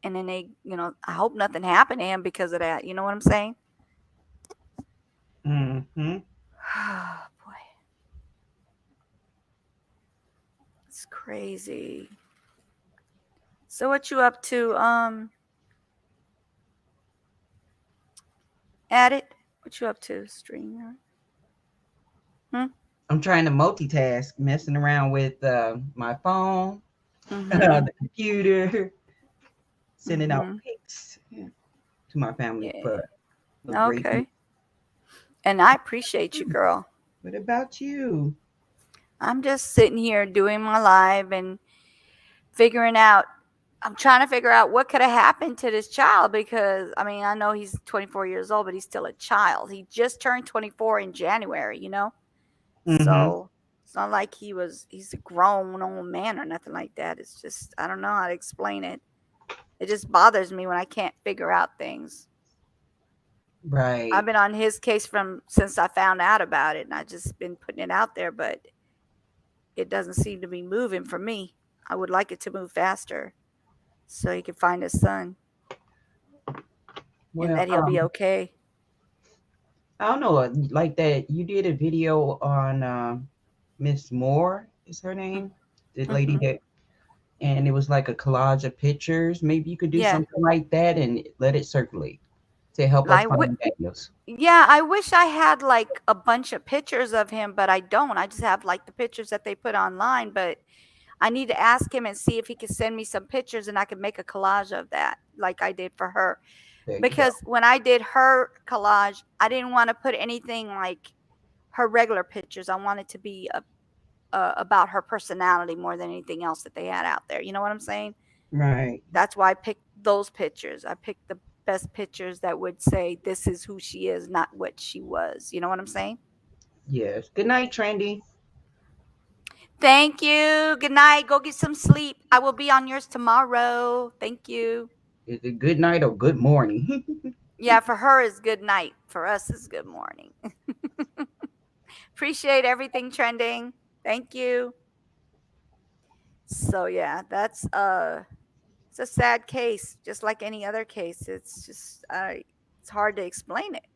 And then they, I hope nothing happened to him because of that. You know what I'm saying? Mm-hmm. Oh, boy. It's crazy. So what you up to? Edit. What you up to? Streamer. I'm trying to multitask, messing around with my phone, Mm-hmm. the computer, sending out Mm-hmm. pics to my family. Yeah. But a great Okay. And I appreciate you, girl. What about you? I'm just sitting here doing my live and figuring out. I'm trying to figure out what could have happened to this child because I mean I know he's 24 years old, but he's still a child. He just turned 24 in January, you know. Mm-hmm. So it's not like he's a grown old man or nothing like that. It's just I don't know how to explain it. It just bothers me when I can't figure out things. Right. I've been on his case since I found out about it, and I just been putting it out there, but it doesn't seem to be moving for me. I would like it to move faster, so he can find his son, Well, and that he'll be okay. I don't know, like that. You did a video on Miss Moore, is her name, the lady that, and it was like a collage of pictures. Maybe you could do something like that and let it circulate to help us find Daniels. Yeah, I wish I had like a bunch of pictures of him, but I don't. I just have like the pictures that they put online, but I need to ask him and see if he can send me some pictures and I can make a collage of that like I did for her. Because when I did her collage, I didn't want to put anything like her regular pictures. I wanted to be about her personality more than anything else that they had out there. You know what I'm saying? Right. That's why I picked those pictures. I picked the best pictures that would say this is who she is, not what she was. You know what I'm saying? Yes. Good night, Trendy. Thank you. Good night. Go get some sleep. I will be on yours tomorrow. Thank you. Is it good night or good morning? Yeah, for her is good night. For us is good morning. Appreciate everything trending. Thank you. So yeah, that's it's a sad case, just like any other case. It's just it's hard to explain it.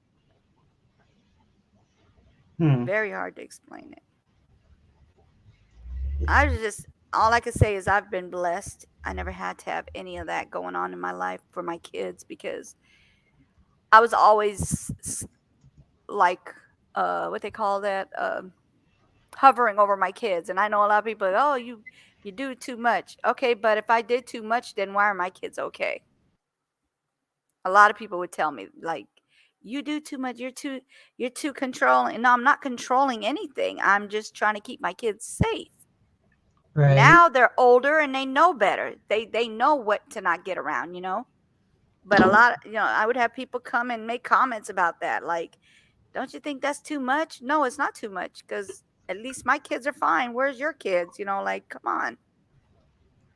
Very hard to explain it. All I can say is I've been blessed. I never had to have any of that going on in my life for my kids because I was always like what they call that hovering over my kids. And I know a lot of people, oh, you do too much. Okay, but if I did too much, then why are my kids okay? A lot of people would tell me like, you do too much, you're too controlling. No, I'm not controlling anything. I'm just trying to keep my kids safe. Right. Now they're older and they know better. They know what to not get around, you know. But a lot of, I would have people come and make comments about that like, don't you think that's too much? No, it's not too much because at least my kids are fine. Where's your kids? Like, come on.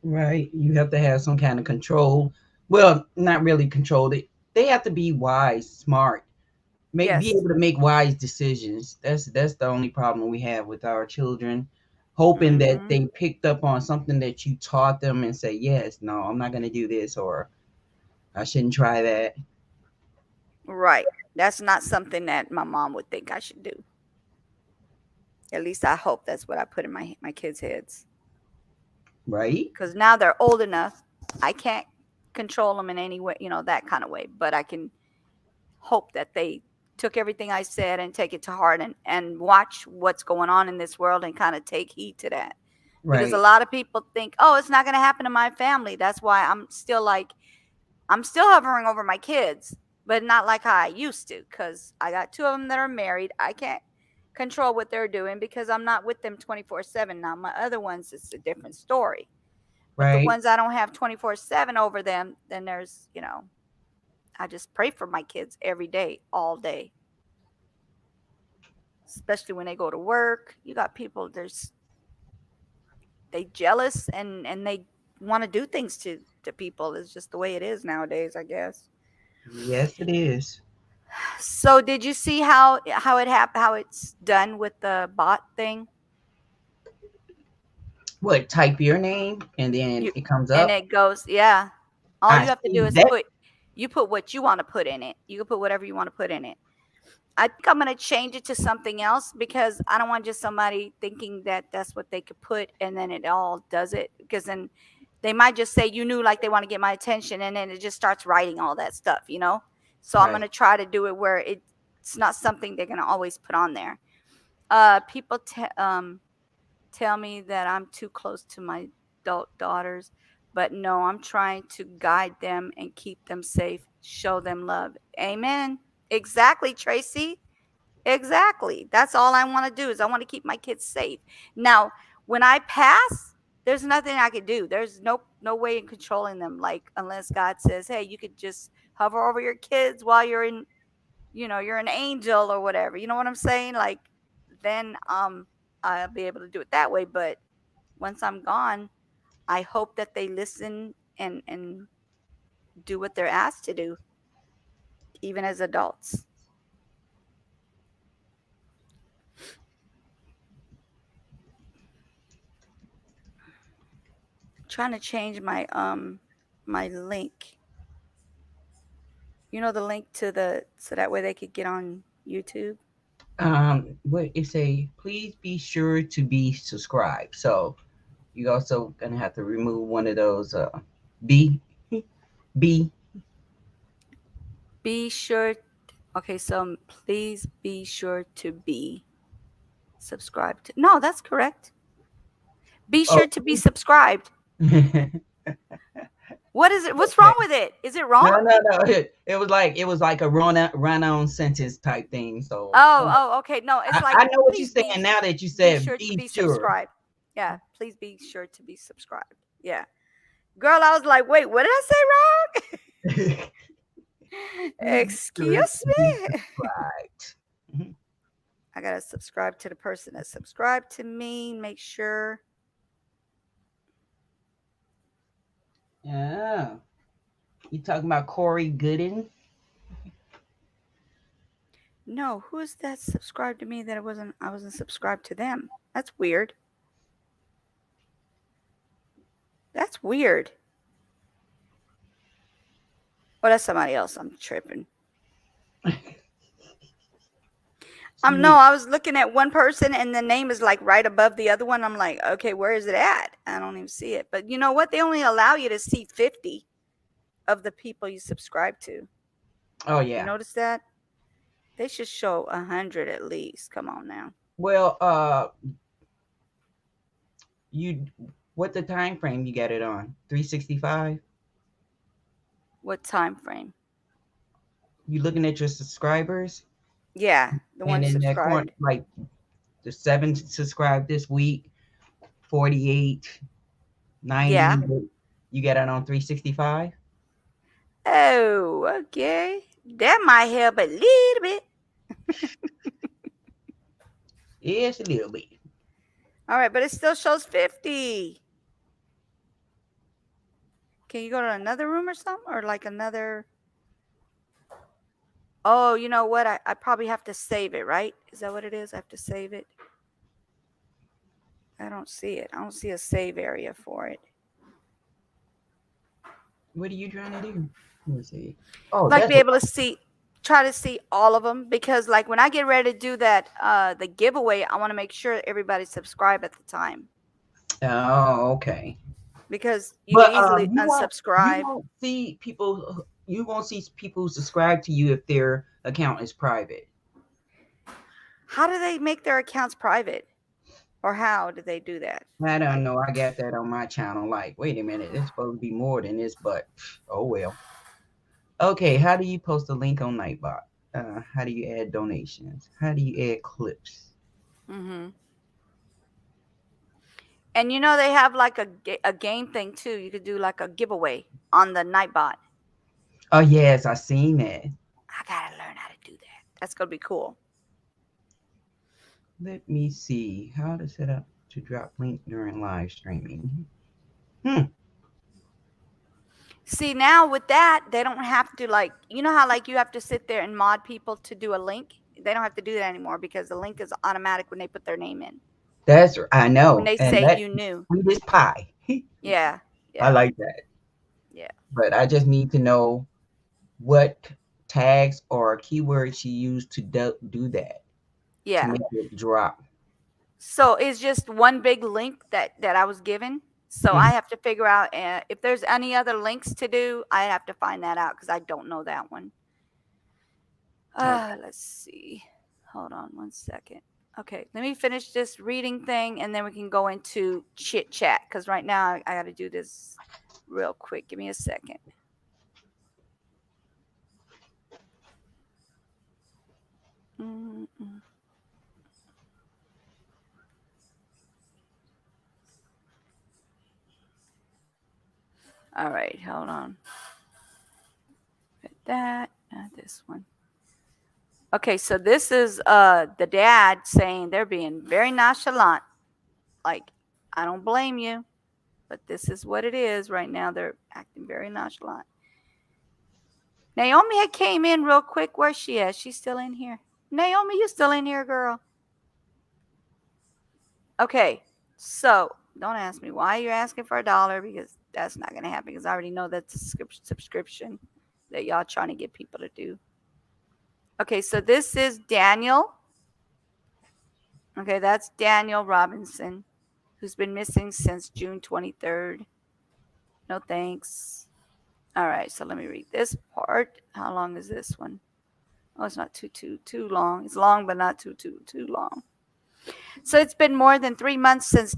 Right. You have to have some kind of control. Well, not really control. They have to be be smart, be able to make wise decisions. That's the only problem we have with our children. Hoping that they picked up on something that you taught them and say, yes, no, I'm not going to do this, or I shouldn't try that. Right. That's not something that my mom would think I should do. At least I hope that's what I put in my kids' heads. Right. Because now they're old enough. I can't control them in any way, that kind of way. But I can hope that they took everything I said and take it to heart and watch what's going on in this world and kind of take heed to that. Right. Because a lot of people think, oh, it's not going to happen to my family. That's why I'm still hovering over my kids, but not like how I used to. Because I got 2 of them that are married. I can't control what they're doing because I'm not with them 24/7 now. My other ones, it's a different story. But the ones I don't have 24/7 over them, then there's, I just pray for my kids every day, all day. Especially when they go to work. You got people, they jealous and they want to do things to people. It's just the way it is nowadays, I guess. Yes, it is. So did you see how it's done with the bot thing? What, type your name and then it comes up? And it goes, yeah. All you have to do is put what you want to put in it. You can put whatever you want to put in it. I think I'm going to change it to something else because I don't want just somebody thinking that that's what they could put and then it all does it. Because then they might just say, you knew, like they want to get my attention, and then it just starts writing all that stuff, you know? So I'm going to try to do it where it's not something they're going to always put on there. People tell me that I'm too close to my adult daughters, but no, I'm trying to guide them and keep them safe, show them love. Amen. Exactly, Tracy. Exactly. That's all I want to do is I want to keep my kids safe. Now, when I pass, there's nothing I could do. There's no way in controlling them, like unless God says, hey, you could just hover over your kids while you're in, you're an angel or whatever. You know what I'm saying? Like then I'll be able to do it that way. But once I'm gone, I hope that they listen and do what they're asked to do, even as adults. Trying to change my my link. You know, the link to so that way they could get on YouTube. What it say? Please be sure to be subscribed. So you also gonna have to remove one of those. Be sure. Okay, so please be sure to be subscribed. No, that's correct. Be sure to be subscribed. What is it? What's wrong with it? Is it wrong? No. It was like a run-on sentence type thing. So okay. No, it's like I know what you're saying now that you said be sure. Subscribed. Yeah, please be sure to be subscribed. Yeah, girl, I was like, wait, what did I say wrong? Excuse me. I gotta subscribe to the person that subscribed to me. Make sure. Yeah. You talking about Corey Gooden? No, who is that subscribed to me that I wasn't subscribed to them? That's weird. That's weird. Well, that's somebody else. I'm tripping. No, I was looking at one person and the name is like right above the other one. I'm like, okay, where is it at? I don't even see it. But you know what? They only allow you to see 50 of the people you subscribe to. Oh yeah. You notice that? They should show 100 at least. Come on now. Well, what the time frame you got it on? 365? What time frame? You looking at your subscribers? Yeah, the one subscribed. Corner, like the 7 subscribed this week, 48, 90. Yeah. You got it on 365? Oh, okay. That might help a little bit. Yes, a little bit. All right, but it still shows 50. Can you go to another room or something? Or like another... Oh, you know what? I probably have to save it, right? Is that what it is? I have to save it. I don't see it. I don't see a save area for it. What are you trying to do? Let me see. Oh, like be able to try to see all of them, because like when I get ready to do that, the giveaway, I want to make sure everybody's subscribed at the time. Oh, okay. Because you can easily unsubscribe. You won't see people who subscribe to you if their account is private. How do they make their accounts private? Or how do they do that? I don't know. I got that on my channel. Like, wait a minute, it's supposed to be more than this, but oh well. Okay, how do you post a link on Nightbot? How do you add donations? How do you add clips? Mm-hmm. And you know they have like a game thing too. You could do like a giveaway on the Nightbot. Oh yes, I seen that. I gotta learn how to do that. That's gonna be cool. Let me see how to set up to drop link during live streaming. See, now with that, they don't have to like, you know how like you have to sit there and mod people to do a link? They don't have to do that anymore because the link is automatic when they put their name in. That's, I know. When they say you knew. This pie. Yeah. I like that. Yeah. But I just need to know what tags or keywords she used to do that. Yeah. To make it drop. So it's just one big link that I was given. So I have to figure out if there's any other links to do. I have to find that out because I don't know that one. Let's see. Hold on one second. Okay, let me finish this reading thing and then we can go into chit chat because right now I got to do this real quick. Give me a second. Mm-mm. All right, hold on. Hit that, not this one. Okay, so this is the dad saying they're being very nonchalant. Like, I don't blame you, but this is what it is right now. They're acting very nonchalant. Naomi had came in real quick. Where's she at? She's still in here. Naomi, you still in here, girl? Okay, so don't ask me why you're asking for $1 because that's not going to happen because I already know that's a subscription that y'all trying to get people to do. Okay, so this is Daniel. Okay, that's Daniel Robinson, who's been missing since June 23rd. No thanks. All right, so let me read this part. How long is this one? Oh, it's not too long. It's long, but not too long. So it's been more than 3 months since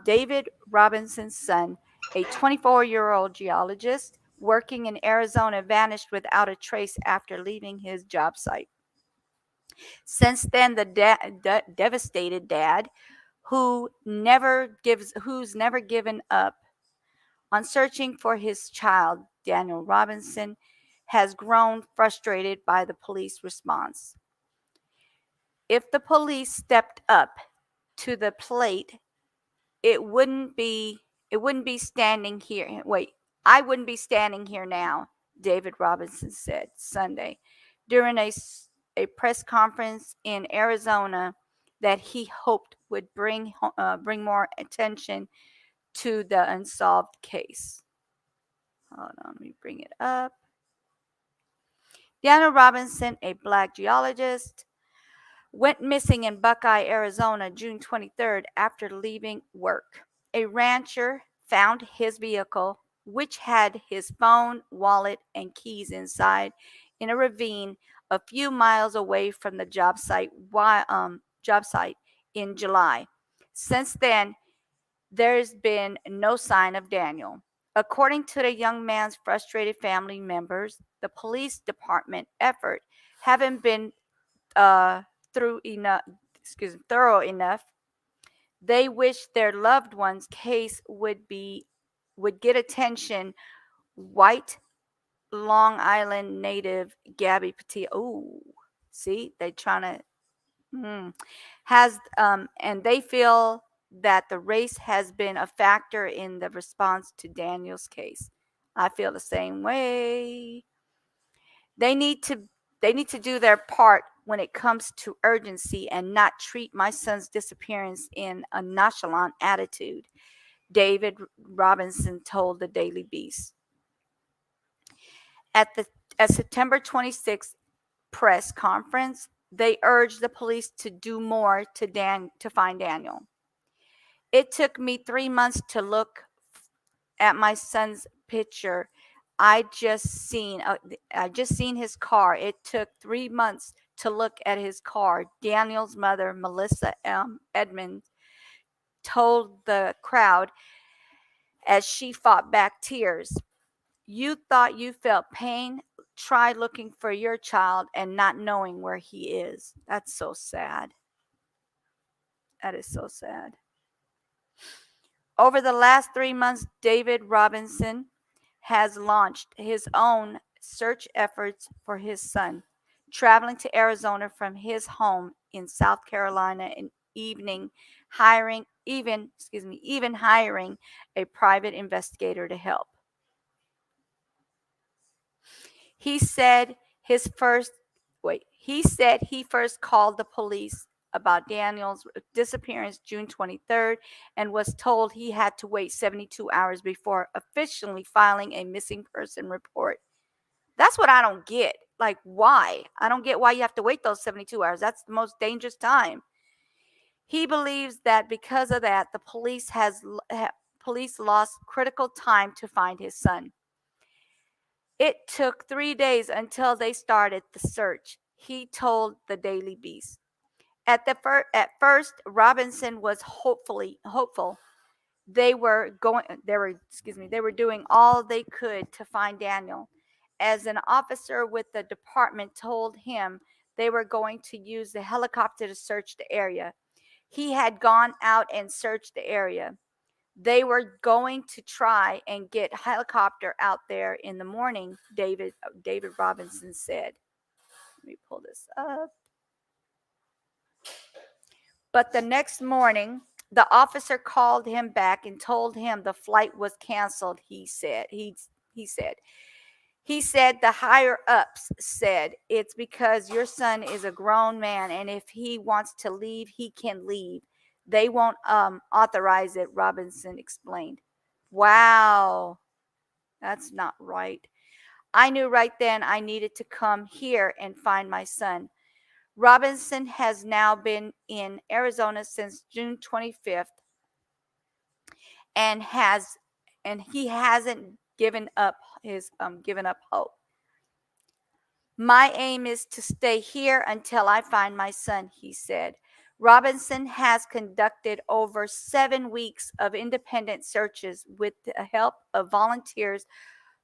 David Robinson's son, a 24-year-old geologist working in Arizona, vanished without a trace after leaving his job site. Since then, the devastated dad, who's never given up on searching for his child, Daniel Robinson, has grown frustrated by the police response. If the police stepped up to the plate, it wouldn't be standing here. I wouldn't be standing here now, David Robinson said Sunday during a press conference in Arizona that he hoped would bring more attention to the unsolved case. Hold on, let me bring it up. Daniel Robinson, a black geologist, went missing in Buckeye, Arizona, June 23rd after leaving work. A rancher found his vehicle, which had his phone, wallet, and keys inside, in a ravine a few miles away from the job site in July. Since then, there's been no sign of Daniel. According to the young man's frustrated family members, the police department effort haven't been thorough enough. They wish their loved one's case would get attention. White Long Island native Gabby Petit. Oh, see, they trying to has and they feel that the race has been a factor in the response to Daniel's case. I feel the same way. They need to do their part when it comes to urgency and not treat my son's disappearance in a nonchalant attitude, David Robinson told the Daily Beast. At September 26th press conference, they urged the police to do more to find Daniel. It took me 3 months to look at my son's picture. I just seen his car. It took 3 months to look at his car. Daniel's mother, Melissa Edmonds, told the crowd as she fought back tears. You thought you felt pain? Try looking for your child and not knowing where he is. That's so sad. That is so sad. Over the last 3 months, David Robinson has launched his own search efforts for his son, traveling to Arizona from his home in South Carolina and even hiring a private investigator to help. He said he first called the police about Daniel's disappearance June 23rd and was told he had to wait 72 hours before officially filing a missing person report. That's what I don't get. Like, why? I don't get why you have to wait those 72 hours. That's the most dangerous time. He believes that because of that, the police lost critical time to find his son. It took 3 days until they started the search, he told the Daily Beast. At first, Robinson was hopeful. They were doing all they could to find Daniel. As an officer with the department told him they were going to use the helicopter to search the area. He had gone out and searched the area. They were going to try and get helicopter out there in the morning, David Robinson said. Let me pull this up. But the next morning, the officer called him back and told him the flight was canceled, he said. He said the higher ups said it's because your son is a grown man, and if he wants to leave, he can leave. They won't authorize it, Robinson explained. Wow, that's not right. I knew right then I needed to come here and find my son. Robinson has now been in Arizona since June 25th and he hasn't given up hope. My aim is to stay here until I find my son, he said. Robinson has conducted over 7 weeks of independent searches with the help of volunteers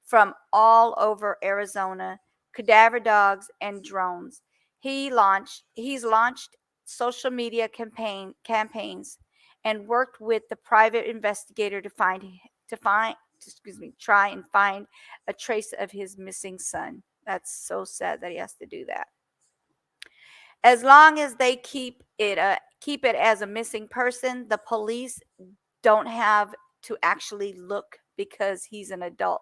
from all over Arizona, cadaver dogs, and drones. He's launched social media campaigns and worked with the private investigator to try and find a trace of his missing son. That's so sad that he has to do that. As long as they keep it as a missing person, the police don't have to actually look because he's an adult,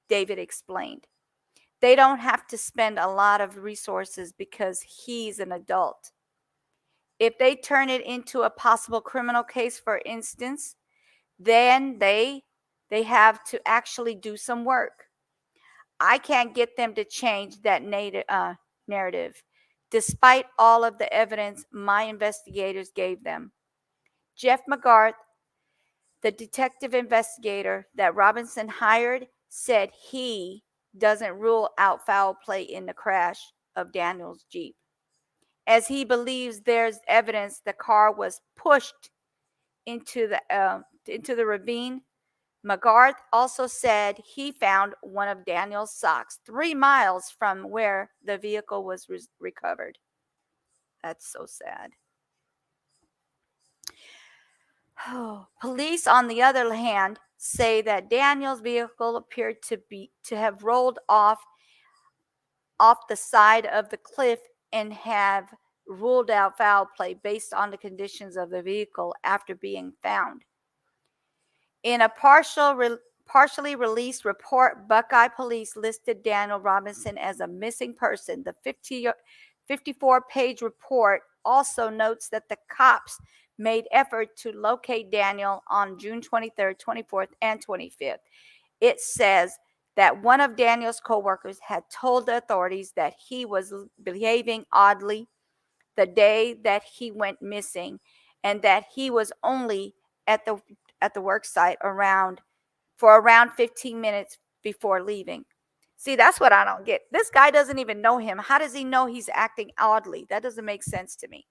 David explained. They don't have to spend a lot of resources because he's an adult. If they turn it into a possible criminal case, for instance, then they have to actually do some work. I can't get them to change that narrative, despite all of the evidence my investigators gave them. Jeff McGarth, the detective investigator that Robinson hired, said he doesn't rule out foul play in the crash of Daniel's Jeep, as he believes there's evidence the car was pushed into the ravine. McGarth also said he found one of Daniel's socks 3 miles from where the vehicle was recovered. That's so sad. Police, on the other hand, say that Daniel's vehicle appeared to have rolled off the side of the cliff and have ruled out foul play based on the conditions of the vehicle after being found. In a partially released report, Buckeye police listed Daniel Robinson as a missing person. The 54-page report also notes that the cops made effort to locate Daniel on June 23rd, 24th, and 25th. It says that one of Daniel's coworkers had told the authorities that he was behaving oddly the day that he went missing, and that he was only at the work site for around 15 minutes before leaving. See, that's what I don't get. This guy doesn't even know him. How does he know he's acting oddly? That doesn't make sense to me.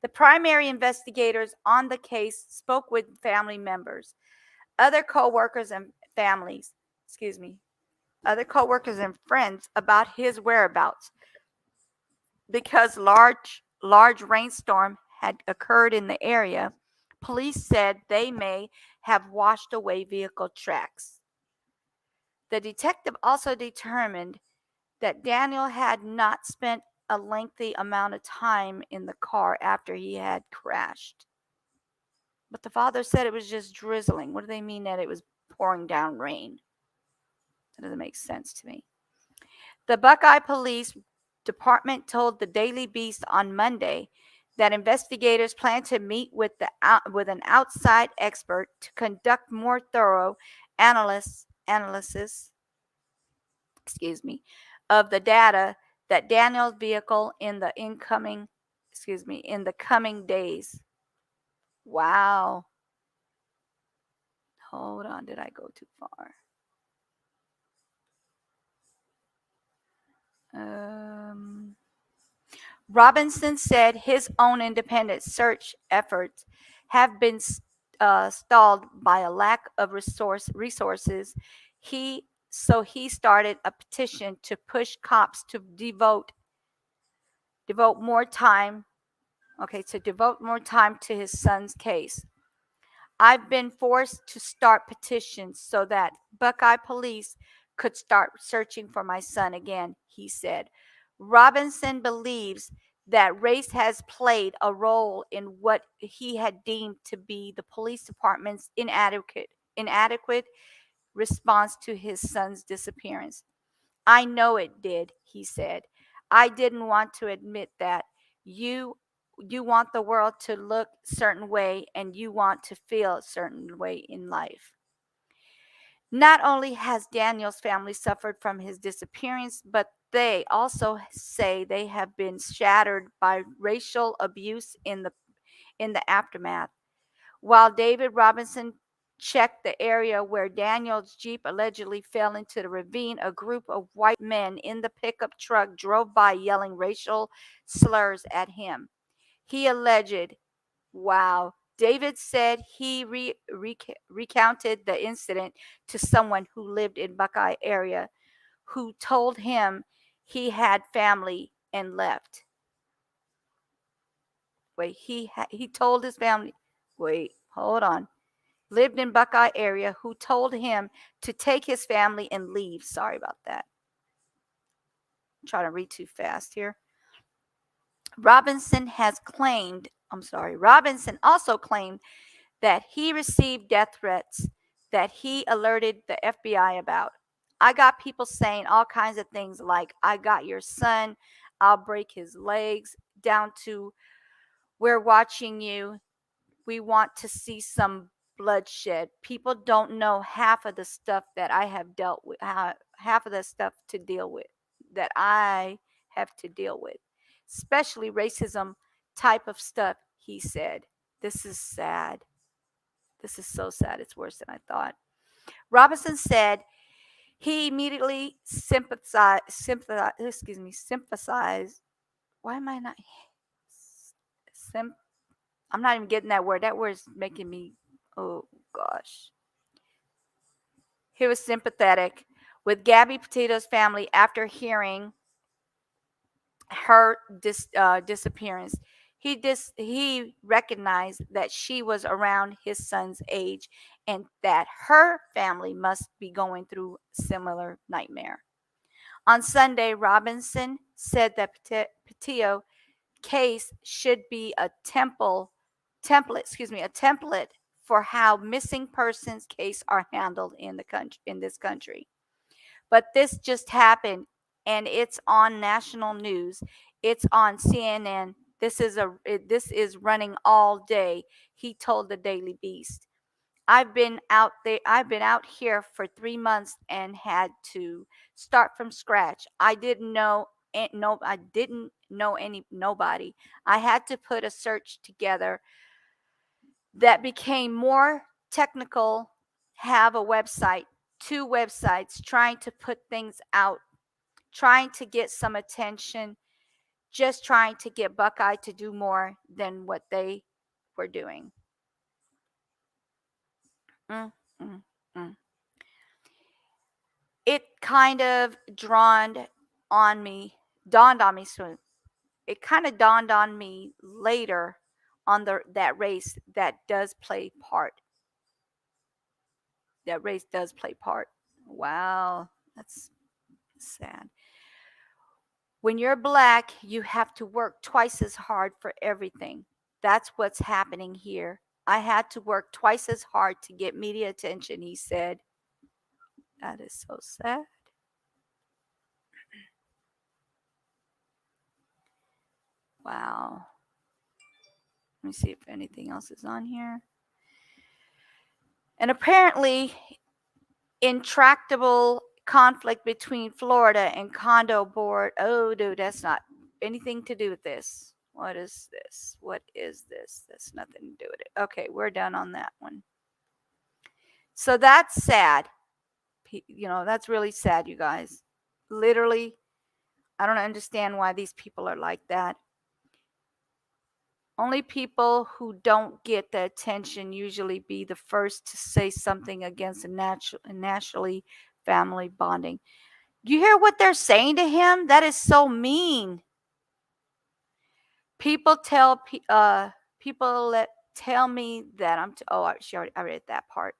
The primary investigators on the case spoke with family members, other coworkers and friends about his whereabouts. Because large rainstorm had occurred in the area, police said they may have washed away vehicle tracks. The detective also determined that Daniel had not spent a lengthy amount of time in the car after he had crashed. But the father said it was just drizzling. What do they mean that it was pouring down rain? That doesn't make sense to me. The Buckeye Police Department told the Daily Beast on MoNdAy that investigators plan to meet with an outside expert to conduct more thorough analysis excuse me, of the data that Daniel's vehicle in the incoming, excuse me, in the coming days. Wow. Hold on, did I go too far? Robinson said his own independent search efforts have been stalled by a lack of resources. He started a petition to push cops to devote more time. Okay, to devote more time to his son's case. I've been forced to start petitions so that Buckeye police could start searching for my son again, he said. Robinson believes that race has played a role in what he had deemed to be the police department's inadequate response to his son's disappearance. I know it did, he said. I didn't want to admit that. You want the world to look a certain way and you want to feel a certain way in life. Not only has Daniel's family suffered from his disappearance, but they also say they have been shattered by racial abuse in the aftermath. While David Robinson checked the area where Daniel's Jeep allegedly fell into the ravine, a group of white men in the pickup truck drove by yelling racial slurs at him. He alleged, wow. David said he recounted the incident to someone who lived in Buckeye area, who told him he had family and left. Wait, he told his family. Wait, hold on. Lived in Buckeye area, who told him to take his family and leave. Sorry about that. I'm trying to read too fast here. Robinson also claimed that he received death threats that he alerted the FBI about. I got people saying all kinds of things like, I got your son, I'll break his legs, down to, we're watching you, we want to see some bloodshed. People don't know half of the stuff that I have dealt with, half of the stuff to deal with, that I have to deal with, especially racism type of stuff, he said. This is sad. This is so sad. It's worse than I thought. Robinson said he immediately sympathized. Why am I not? I'm not even getting that word. That word is making me, oh gosh. He was sympathetic with Gabby Petito's family after hearing her disappearance. He recognized that she was around his son's age and that her family must be going through a similar nightmare. On Sunday, Robinson said that Petito case should be a template for how missing persons cases are handled in this country. But this just happened and it's on national news. It's on CNN. This is running all day, he told the Daily Beast. I've been out here for 3 months and had to start from scratch. I didn't know nobody. I had to put a search together that became more technical, have a website, 2 websites, trying to put things out, trying to get some attention, just trying to get Buckeye to do more than what they were doing. It kind of dawned on me soon. It kind of dawned on me later on that race that does play part. That race does play part. Wow, that's sad. When you're black, you have to work twice as hard for everything. That's what's happening here. I had to work twice as hard to get media attention, he said. That is so sad. Wow. Let me see if anything else is on here. And apparently, intractable conflict between Florida and condo board. Oh, dude, that's not anything to do with this. What is this? What is this? That's nothing to do with it. Okay, we're done on that one. So that's sad. That's really sad, you guys. Literally, I don't understand why these people are like that. Only people who don't get the attention usually be the first to say something against a naturally family bonding. You hear what they're saying to him? That is so mean. People tell me that I read that part.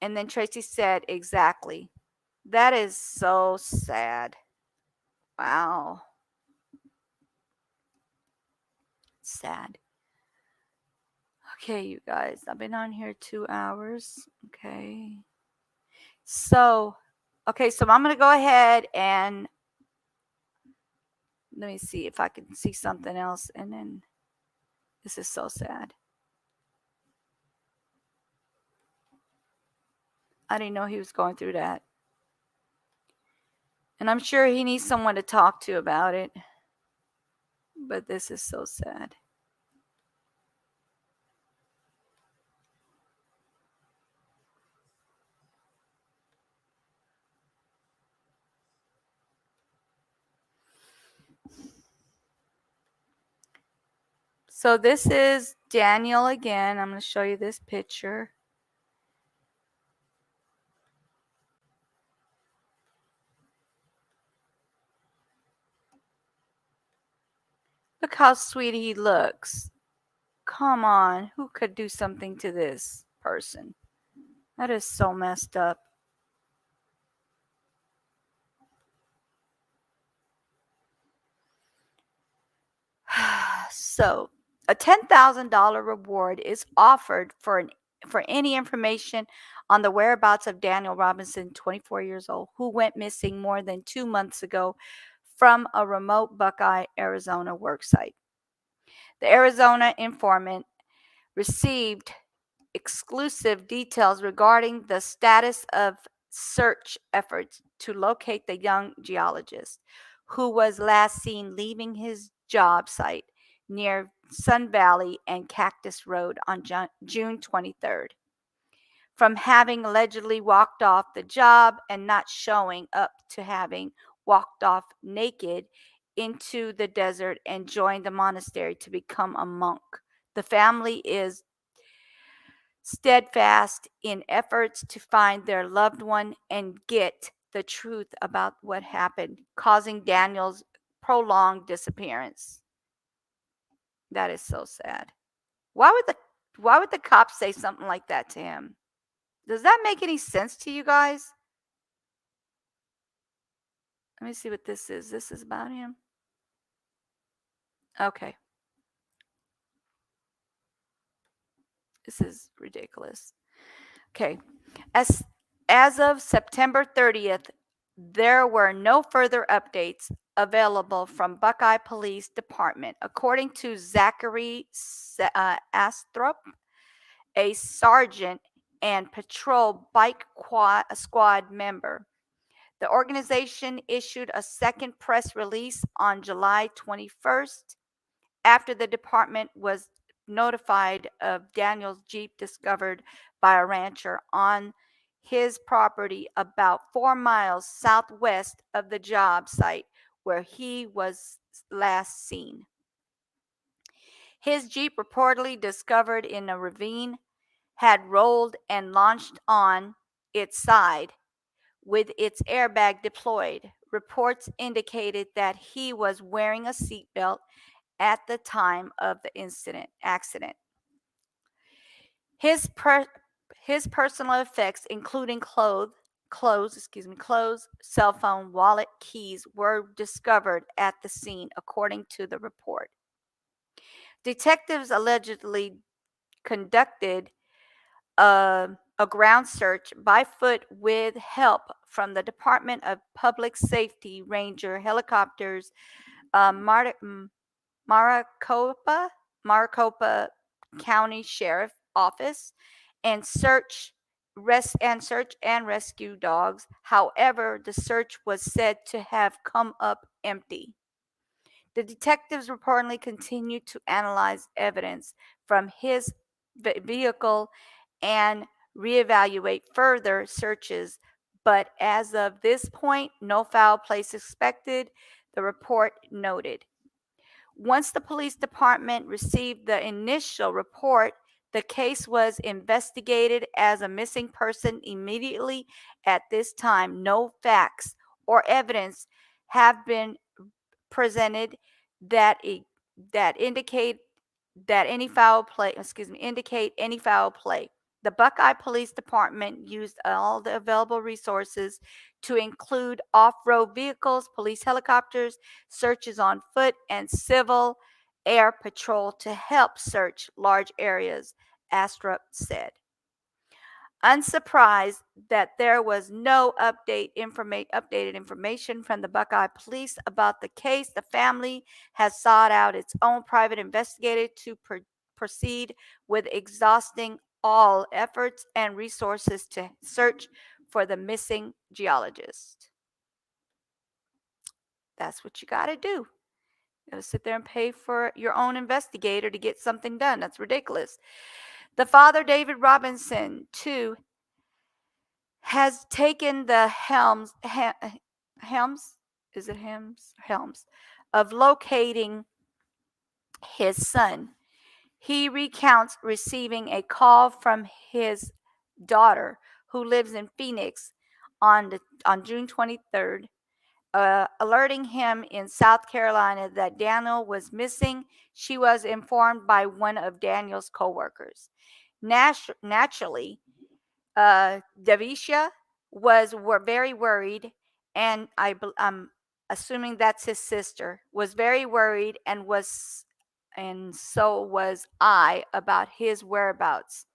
And then Tracy said, exactly. That is so sad. Wow. Sad. Okay, you guys, I've been on here 2 hours. Okay. So I'm going to go ahead and let me see if I can see something else. And then this is so sad. I didn't know he was going through that. And I'm sure he needs someone to talk to about it. But this is so sad. So this is Daniel again. I'm going to show you this picture. Look how sweet he looks. Come on, who could do something to this person? That is so messed up. So, a $10,000 reward is offered for any information on the whereabouts of Daniel Robinson, 24 years old, who went missing more than 2 months ago from a remote Buckeye, Arizona work site. The Arizona informant received exclusive details regarding the status of search efforts to locate the young geologist who was last seen leaving his job site near Sun Valley and Cactus Road on June 23rd. From having allegedly walked off the job and not showing up to having walked off naked into the desert and joined the monastery to become a monk. The family is steadfast in efforts to find their loved one and get the truth about what happened, causing Daniel's prolonged disappearance. That is so sad. Why would the cops say something like that to him? Does that make any sense to you guys? Let me see what this is. This is about him. Okay. This is ridiculous. Okay. As of September 30th, there were no further updates available from Buckeye Police Department, according to Zachary Astrop, a sergeant and patrol bike squad member. The organization issued a second press release on July 21st after the department was notified of Daniel's Jeep discovered by a rancher on his property about 4 miles southwest of the job site where he was last seen. His Jeep, reportedly discovered in a ravine, had rolled and launched on its side with its airbag deployed. Reports indicated that he was wearing a seatbelt at the time of the accident. His personal effects, including clothes, cell phone, wallet, keys, were discovered at the scene, according to the report. Detectives allegedly conducted a ground search by foot with help from the Department of Public Safety Ranger helicopters, Maricopa County Sheriff Office, and search search and rescue dogs. However, the search was said to have come up empty. The detectives reportedly continued to analyze evidence from his vehicle and reevaluate further searches, but as of this point, no foul play suspected, the report noted. Once the police department received the initial report, the case was investigated as a missing person immediately. At this time, no facts or evidence have been presented that that indicate that any foul play, indicate any foul play. The Buckeye Police Department used all the available resources to include off-road vehicles, police helicopters, searches on foot, and civil air patrol to help search large areas, Astrup said. Unsurprised that there was no updated information from the Buckeye Police about the case, the family has sought out its own private investigator to proceed with exhausting all efforts and resources to search for the missing geologist. That's what you got to do. You got to sit there and pay for your own investigator to get something done. That's ridiculous. The father, David Robinson, too, has taken the helms is it helms of locating his son. He recounts receiving a call from his daughter, who lives in Phoenix, on June 23rd, alerting him in South Carolina that Daniel was missing. She was informed by one of Daniel's coworkers. Naturally, Davisha were very worried, and I'm assuming that's his sister, was very worried, and so was I about his whereabouts.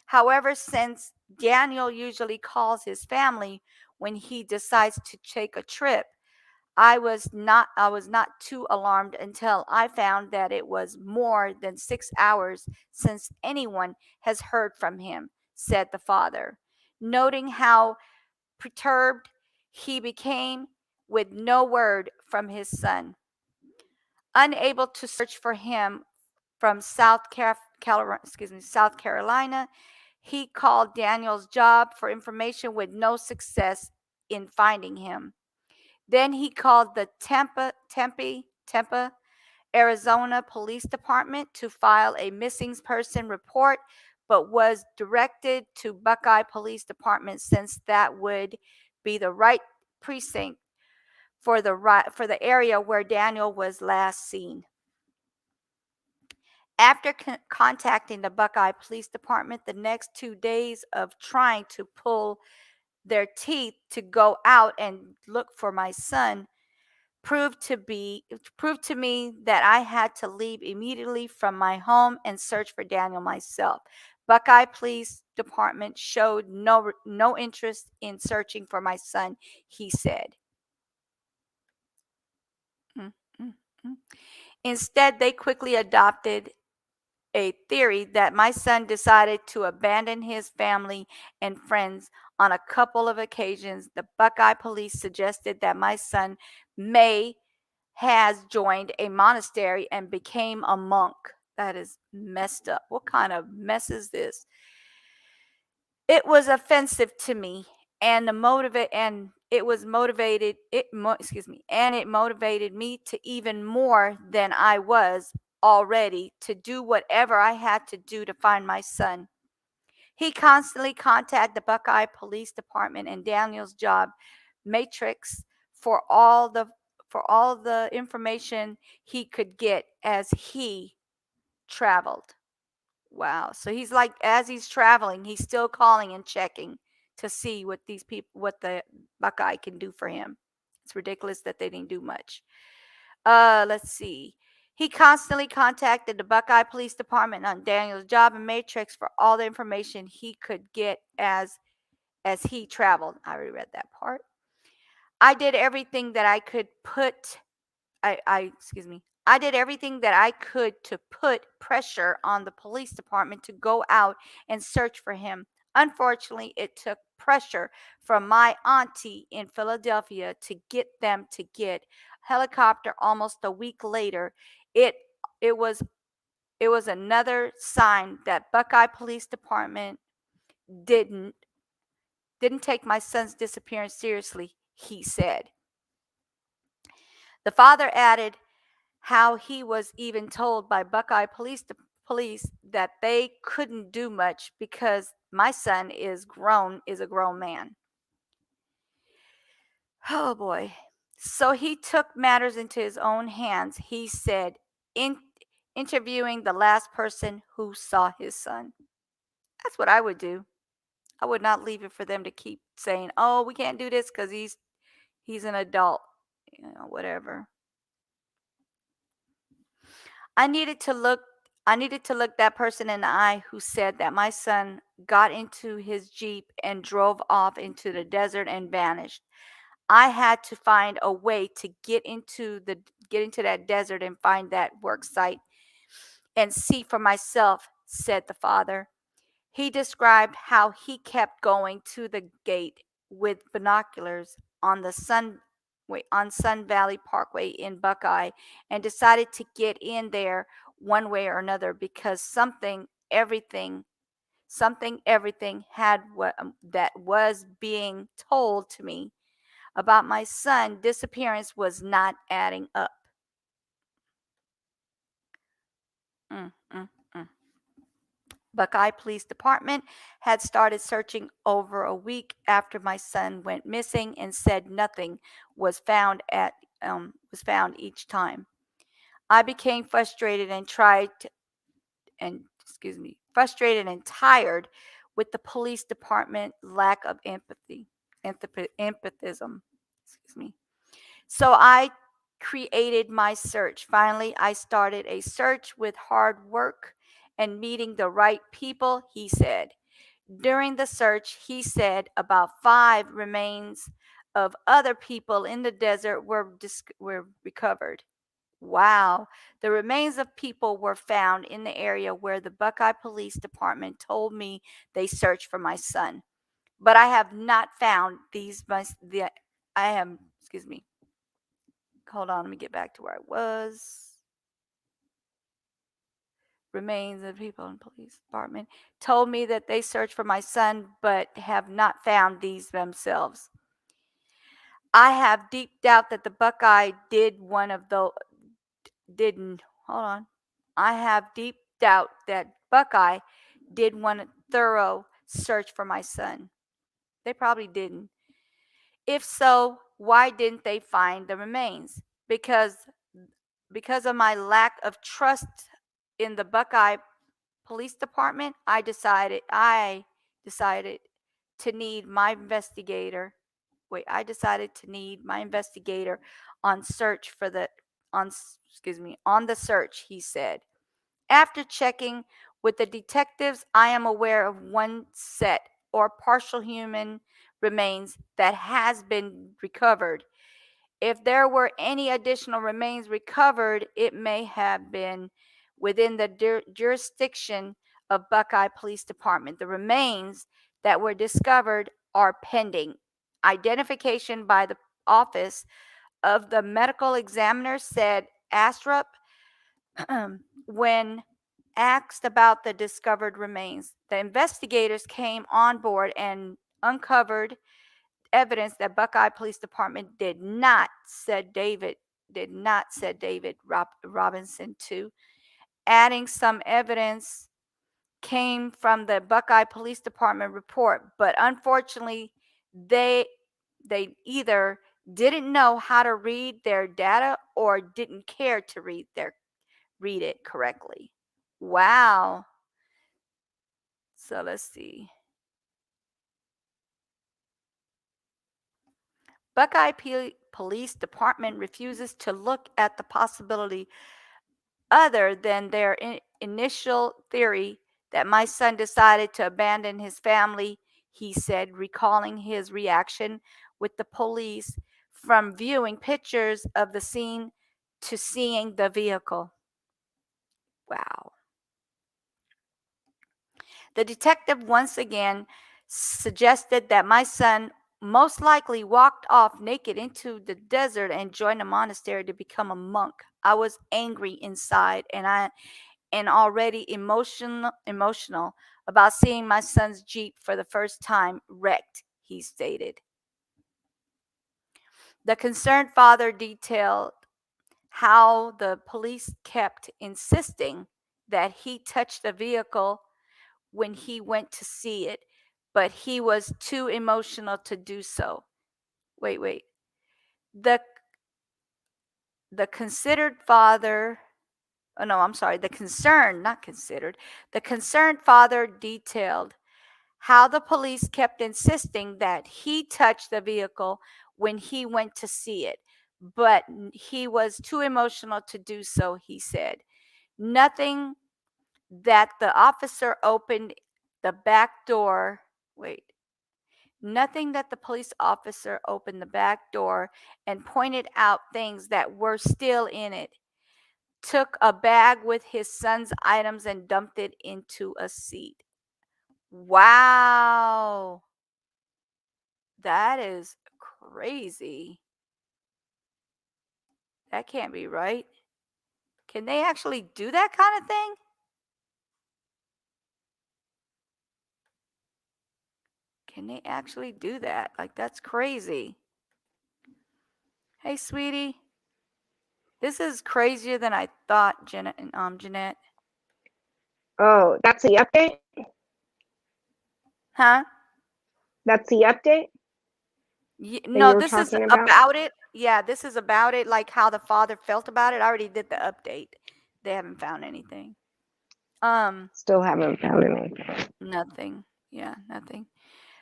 However, since Daniel usually calls his family when he decides to take a trip, I was not too alarmed until I found that it was more than 6 hours since anyone has heard from him, said the father, noting how perturbed he became with no word from his son. Unable to search for him from South Carolina, he called Daniel's job for information with no success in finding him. Then he called the Tempe, Arizona Police Department to file a missing person report, but was directed to Buckeye Police Department since that would be the right precinct for the area where Daniel was last seen. After contacting the Buckeye Police Department, the next 2 days of trying to pull their teeth to go out and look for my son proved to me that I had to leave immediately from my home and search for Daniel myself. Buckeye Police Department showed no interest in searching for my son, he said. Instead, they quickly adopted a theory that my son decided to abandon his family and friends on a couple of occasions. The Buckeye Police suggested that my son has joined a monastery and became a monk. That is messed up. What kind of mess is this? It was offensive to me, and it motivated me to even more than I was already to do whatever I had to do to find my son. He constantly contacted the Buckeye Police Department and Daniel's job matrix for all the information he could get as he traveled. Wow. So he's like, as he's traveling, he's still calling and checking to see what the Buckeye can do for him. It's ridiculous that they didn't do much. Let's see. He constantly contacted the Buckeye Police Department on Daniel's job and matrix for all the information he could get as he traveled. I already read that part. I did everything that I could I did everything that I could to put pressure on the police department to go out and search for him. Unfortunately, it took pressure from my auntie in Philadelphia to get them to get helicopter almost a week later. It it was it was another sign that Buckeye Police Department didn't didn't take my son's disappearance seriously, he said. The father added how he was even told by Buckeye police that they couldn't do much because my son is a grown man. Oh boy. So he took matters into his own hands, he said, in interviewing the last person who saw his son. That's what I would do. I would not leave it for them to keep saying, "Oh, we can't do this because he's an adult," whatever. I needed to look I needed to look that person in the eye who said that my son got into his Jeep and drove off into the desert and vanished. I had to find a way to get into that desert and find that work site and see for myself, said the father. He described how he kept going to the gate with binoculars on the Sun Valley Parkway in Buckeye and decided to get in there one way or another because everything had that was being told to me about my son's disappearance was not adding up. Mm, mm, mm. Buckeye Police Department had started searching over a week after my son went missing and said nothing was found each time. I became frustrated and tired with the police department lack of empathism. Excuse me. So I created my search. Finally, I started a search with hard work and meeting the right people, he said. During the search, he said about 5 remains of other people in the desert were recovered. Wow. The remains of people were found in the area where the Buckeye Police Department told me they searched for my son. But I have not found excuse me. Hold on, let me get back to where I was. Remains of people in police department told me that they searched for my son but have not found these themselves. I have deep doubt that the Buckeye did one of those didn't hold on. I have deep doubt that Buckeye did one thorough search for my son. They probably didn't. If so, why didn't they find the remains? Because of my lack of trust in the Buckeye Police Department, I decided to need my investigator. I decided to need my investigator on search for the on excuse me, on the search, he said. After checking with the detectives, I am aware of one set or partial human remains that has been recovered. If there were any additional remains recovered, it may have been within the jurisdiction of Buckeye Police Department. The remains that were discovered are pending identification by the office of the medical examiner, said Astrup when asked about the discovered remains. The investigators came on board and uncovered evidence that Buckeye Police Department did not, said David Robinson too. Adding some evidence came from the Buckeye Police Department report, but unfortunately they either didn't know how to read their data or didn't care to read it correctly. Wow. So let's see. Buckeye Police Department refuses to look at the possibility other than their initial theory that my son decided to abandon his family, he said, recalling his reaction with the police from viewing pictures of the scene to seeing the vehicle. Wow. The detective once again suggested that my son most likely walked off naked into the desert and joined a monastery to become a monk. I was angry inside and already emotional about seeing my son's Jeep for the first time wrecked, he stated. The concerned father detailed how the police kept insisting that he touched the vehicle when he went to see it, but he was too emotional to do so. Wait. The the considered father oh no, I'm sorry, the concerned, not considered. The concerned father detailed how the police kept insisting that he touch the vehicle when he went to see it, but he was too emotional to do so, he said. Nothing that the officer opened the back door. Wait. Nothing that the police officer opened the back door and pointed out things that were still in it. Took a bag with his son's items and dumped it into a seat. Wow. That is crazy. That can't be right. Can they actually do that kind of thing? Can they actually do that? Like, that's crazy. Hey, sweetie. This is crazier than I thought, Jeanette. Oh, that's the update? Huh? That's the update? No, this is about it. Yeah, this is about it, like how the father felt about it. I already did the update. They haven't found anything. Still haven't found anything. Nothing. Yeah, nothing.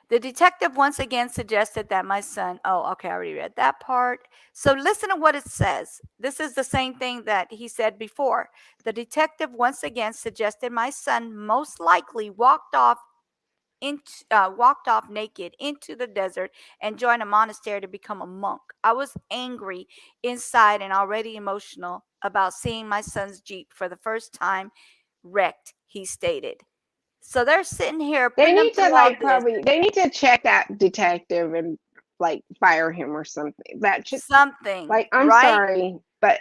The detective once again suggested that my son. Oh, okay, I already read that part. So listen to what it says. This is the same thing that he said before. The detective once again suggested my son most likely walked off naked into the desert and joined a monastery to become a monk. I was angry inside and already emotional about seeing my son's Jeep for the first time wrecked, he stated. So they're sitting here They putting him need to through all this. they need to check that detective and like fire him or something. That should Something, like I'm right? sorry, but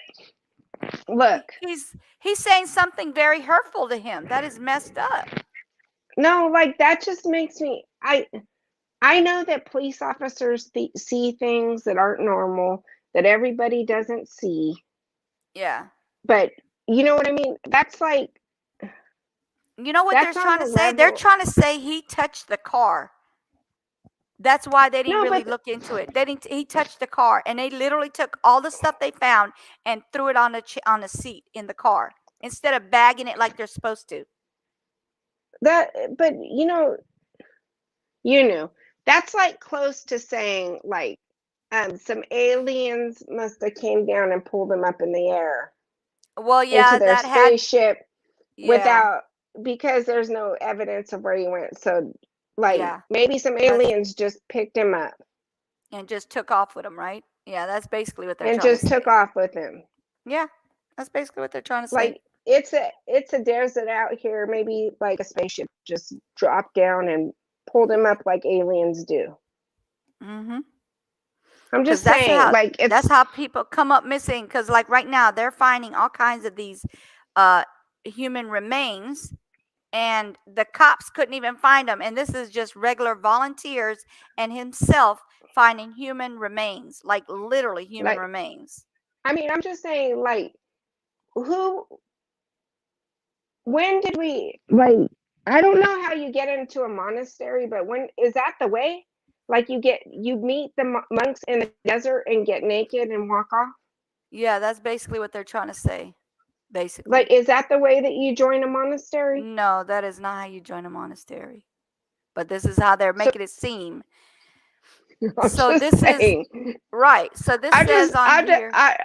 look. He's saying something very hurtful to him. That is messed up. No, like that just makes me I know that police officers see things that aren't normal, that everybody doesn't see. Yeah. But you know what I mean? That's like You know what they're that's on trying a to say? They're level. trying to say he touched the car. That's why they didn't No, really but look into it. They didn't. He touched the car, and they literally took all the stuff they found and threw it on the seat in the car instead of bagging it like they're supposed to. but you know, that's like close to saying like some aliens must have came down and pulled them up in the air Well, into yeah, their that had. spaceship Yeah, without because there's no evidence of where he went. So like yeah, maybe some aliens just picked him up and just took off with him, right? Yeah, that's basically what they're and trying to just say. took off with him. Yeah, that's basically what they're trying to say. Like it's a desert out here. Maybe like a spaceship just dropped down and pulled him up like aliens do. Mm-hmm. I'm just saying, like that's how people come up missing. Because like right now, they're finding all kinds of these human remains, and the cops couldn't even find them. And this is just regular volunteers and himself finding human remains, like literally human like remains. I mean, I'm just saying, like when did we like? I don't know how you get into a monastery, but when is that the way? Like you meet the monks in the desert and get naked and walk off? Yeah, that's basically what they're trying to say. Basically. Like, is that the way that you join a monastery? No, that is not how you join a monastery. But this is how they're making it seem. So this saying. is right. So this says on here. I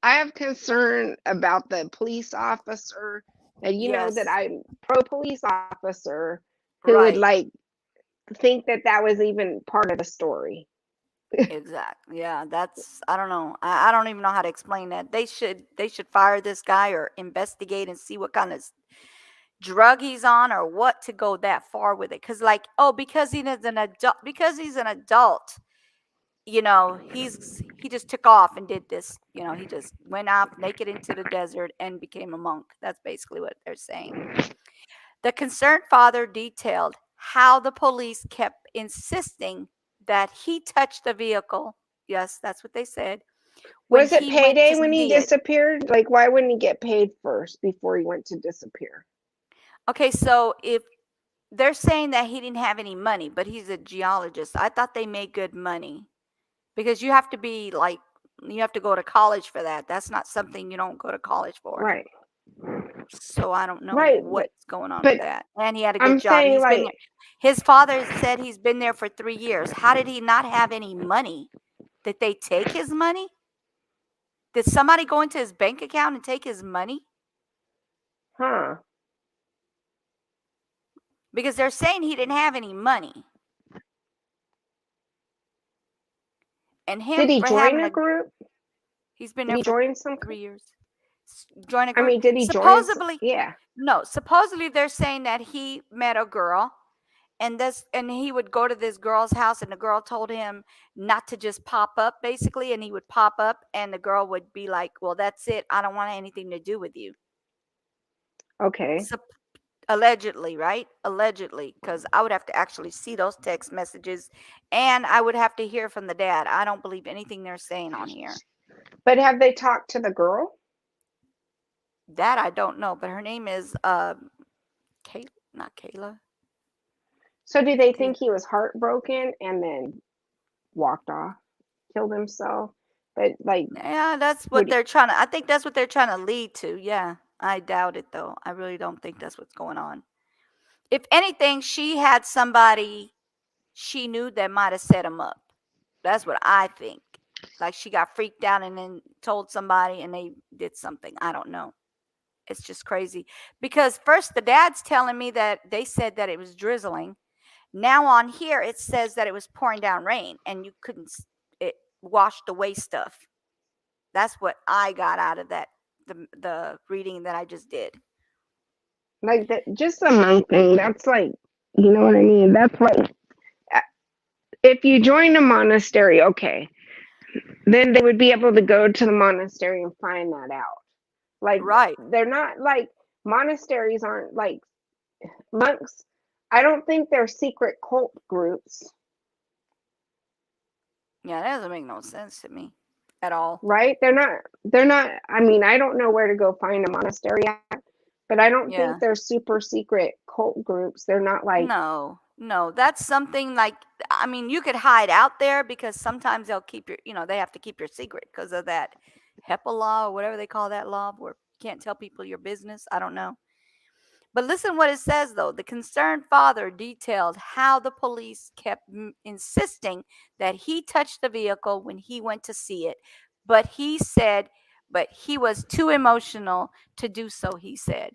have concern about the police officer, and you know that Yes. I'm pro police officer who would like think that was even part of the story. Exactly. Yeah, that's I don't know. I don't even know how to explain that. They should fire this guy or investigate and see what kind of drug he's on or what to go that far with it. Because like, oh, because he's an adult, you know, he just took off and did this. You know, he just went off naked into the desert and became a monk. That's basically what they're saying. The concerned father detailed how the police kept insisting that he touched the vehicle. Yes, that's what they said. Was it He went payday to when he see it. disappeared? Like, why wouldn't he get paid first before he went to disappear? Okay, so if they're saying that he didn't have any money, but he's a geologist, I thought they made good money because you have to be like, you have to go to college for that. That's not something you don't go to college for. Right. So I don't know Right, what's going on but with that. And he had a I'm good job. saying, He's been like, there. His father said he's been there for 3 years. How did he not have any money? Did they take his money? Did somebody go into his bank account and take his money? huh? Because they're saying he didn't have any money. And him Did he for join having a group? he's been Did there he for join some? 3 years. Join a I group. mean, did he join? Supposedly, Yeah. no. Supposedly, they're saying that he met a girl, and he would go to this girl's house, and the girl told him not to just pop up, basically, and he would pop up, and the girl would be like, "Well, that's it. I don't want anything to do with you." Okay. Allegedly, right? Allegedly, because I would have to actually see those text messages, and I would have to hear from the dad. I don't believe anything they're saying on here. But have they talked to the girl? That I don't know, but her name is Kayla, not Kayla. So do they think he was heartbroken and then walked off, killed himself? But like, Yeah, that's what they're trying to. I think that's what they're trying to lead to. Yeah, I doubt it though. I really don't think that's what's going on. If anything, she had somebody she knew that might have set him up. That's what I think. Like she got freaked out and then told somebody and they did something. I don't know. It's just crazy. Because first the dad's telling me that they said that it was drizzling. Now on here it says that it was pouring down rain and you couldn't it washed away stuff. That's what I got out of that the reading that I just did. like that, just the monk thing. That's like, you know what I mean? That's like, if you join a monastery, okay, then they would be able to go to the monastery and find that out. Like, right. They're not like monasteries aren't like monks. I don't think they're secret cult groups. Yeah, that doesn't make no sense to me at all. Right? They're not, I mean, I don't know where to go find a monastery at, but I don't think they're super secret cult groups. They're not like, no, that's something like, I mean, you could hide out there because sometimes they'll keep your, they have to keep your secret because of that HEPA law or whatever they call that law where you can't tell people your business. I don't know. But listen what it says, though. The concerned father detailed how the police kept insisting that he touched the vehicle when he went to see it. But he was too emotional to do so, he said.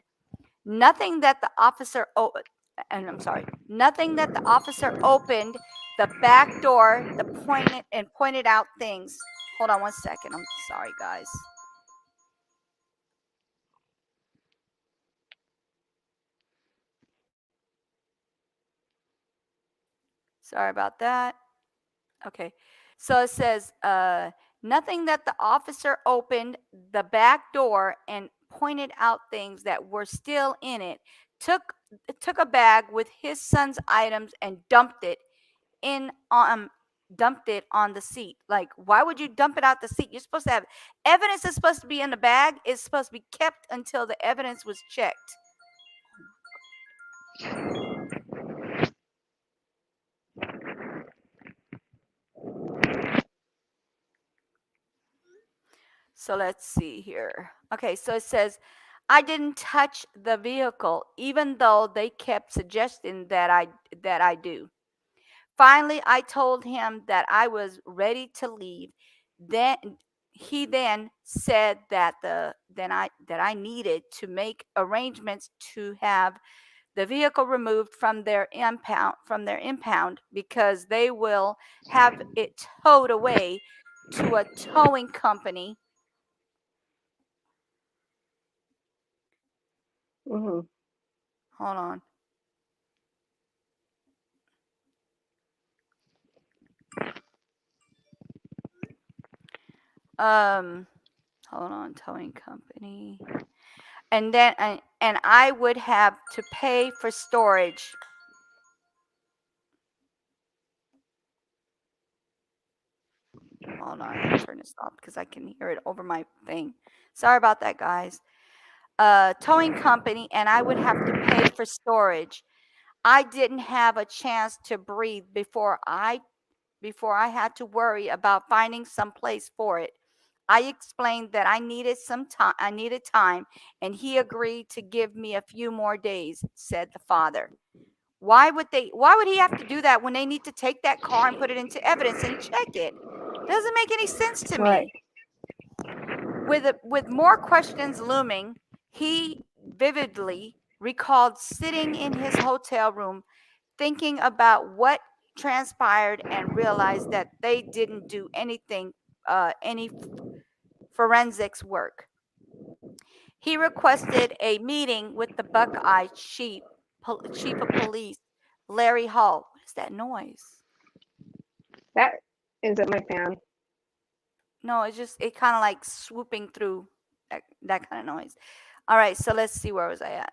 Nothing that the officer opened the back door, pointed out things. Hold on one second. I'm sorry, guys. Sorry about that. Okay. So it says, nothing that the officer opened the back door and pointed out things that were still in it, took a bag with his son's items and dumped it on the seat. Like, why would you dump it out the seat? You're supposed to have evidence is supposed to be in the bag. It's supposed to be kept until the evidence was checked. So let's see here. Okay, so it says, I didn't touch the vehicle, even though they kept suggesting that I do. Finally, I told him that I was ready to leave. Then he said that I needed to make arrangements to have the vehicle removed from their impound because they will have it towed away to a towing company. Mm-hmm. Hold on. Hold on, towing company. And then and I would have to pay for storage. Hold on, I gotta turn this off because I can hear it over my thing. Sorry about that, guys. Towing company, and I would have to pay for storage. I didn't have a chance to breathe before I had to worry about finding some place for it. I explained that I needed time, and he agreed to give me a few more days, said the father. Why would he have to do that when they need to take that car and put it into evidence and check it? Doesn't make any sense to Right. me. With more questions looming, he vividly recalled sitting in his hotel room thinking about what transpired and realized that they didn't do any forensics work. He requested a meeting with the Buckeye chief of police, Larry Hall. What is that noise? That isn't my fan. No, it kind of like swooping through that kind of noise. All right, so let's see, where was I at?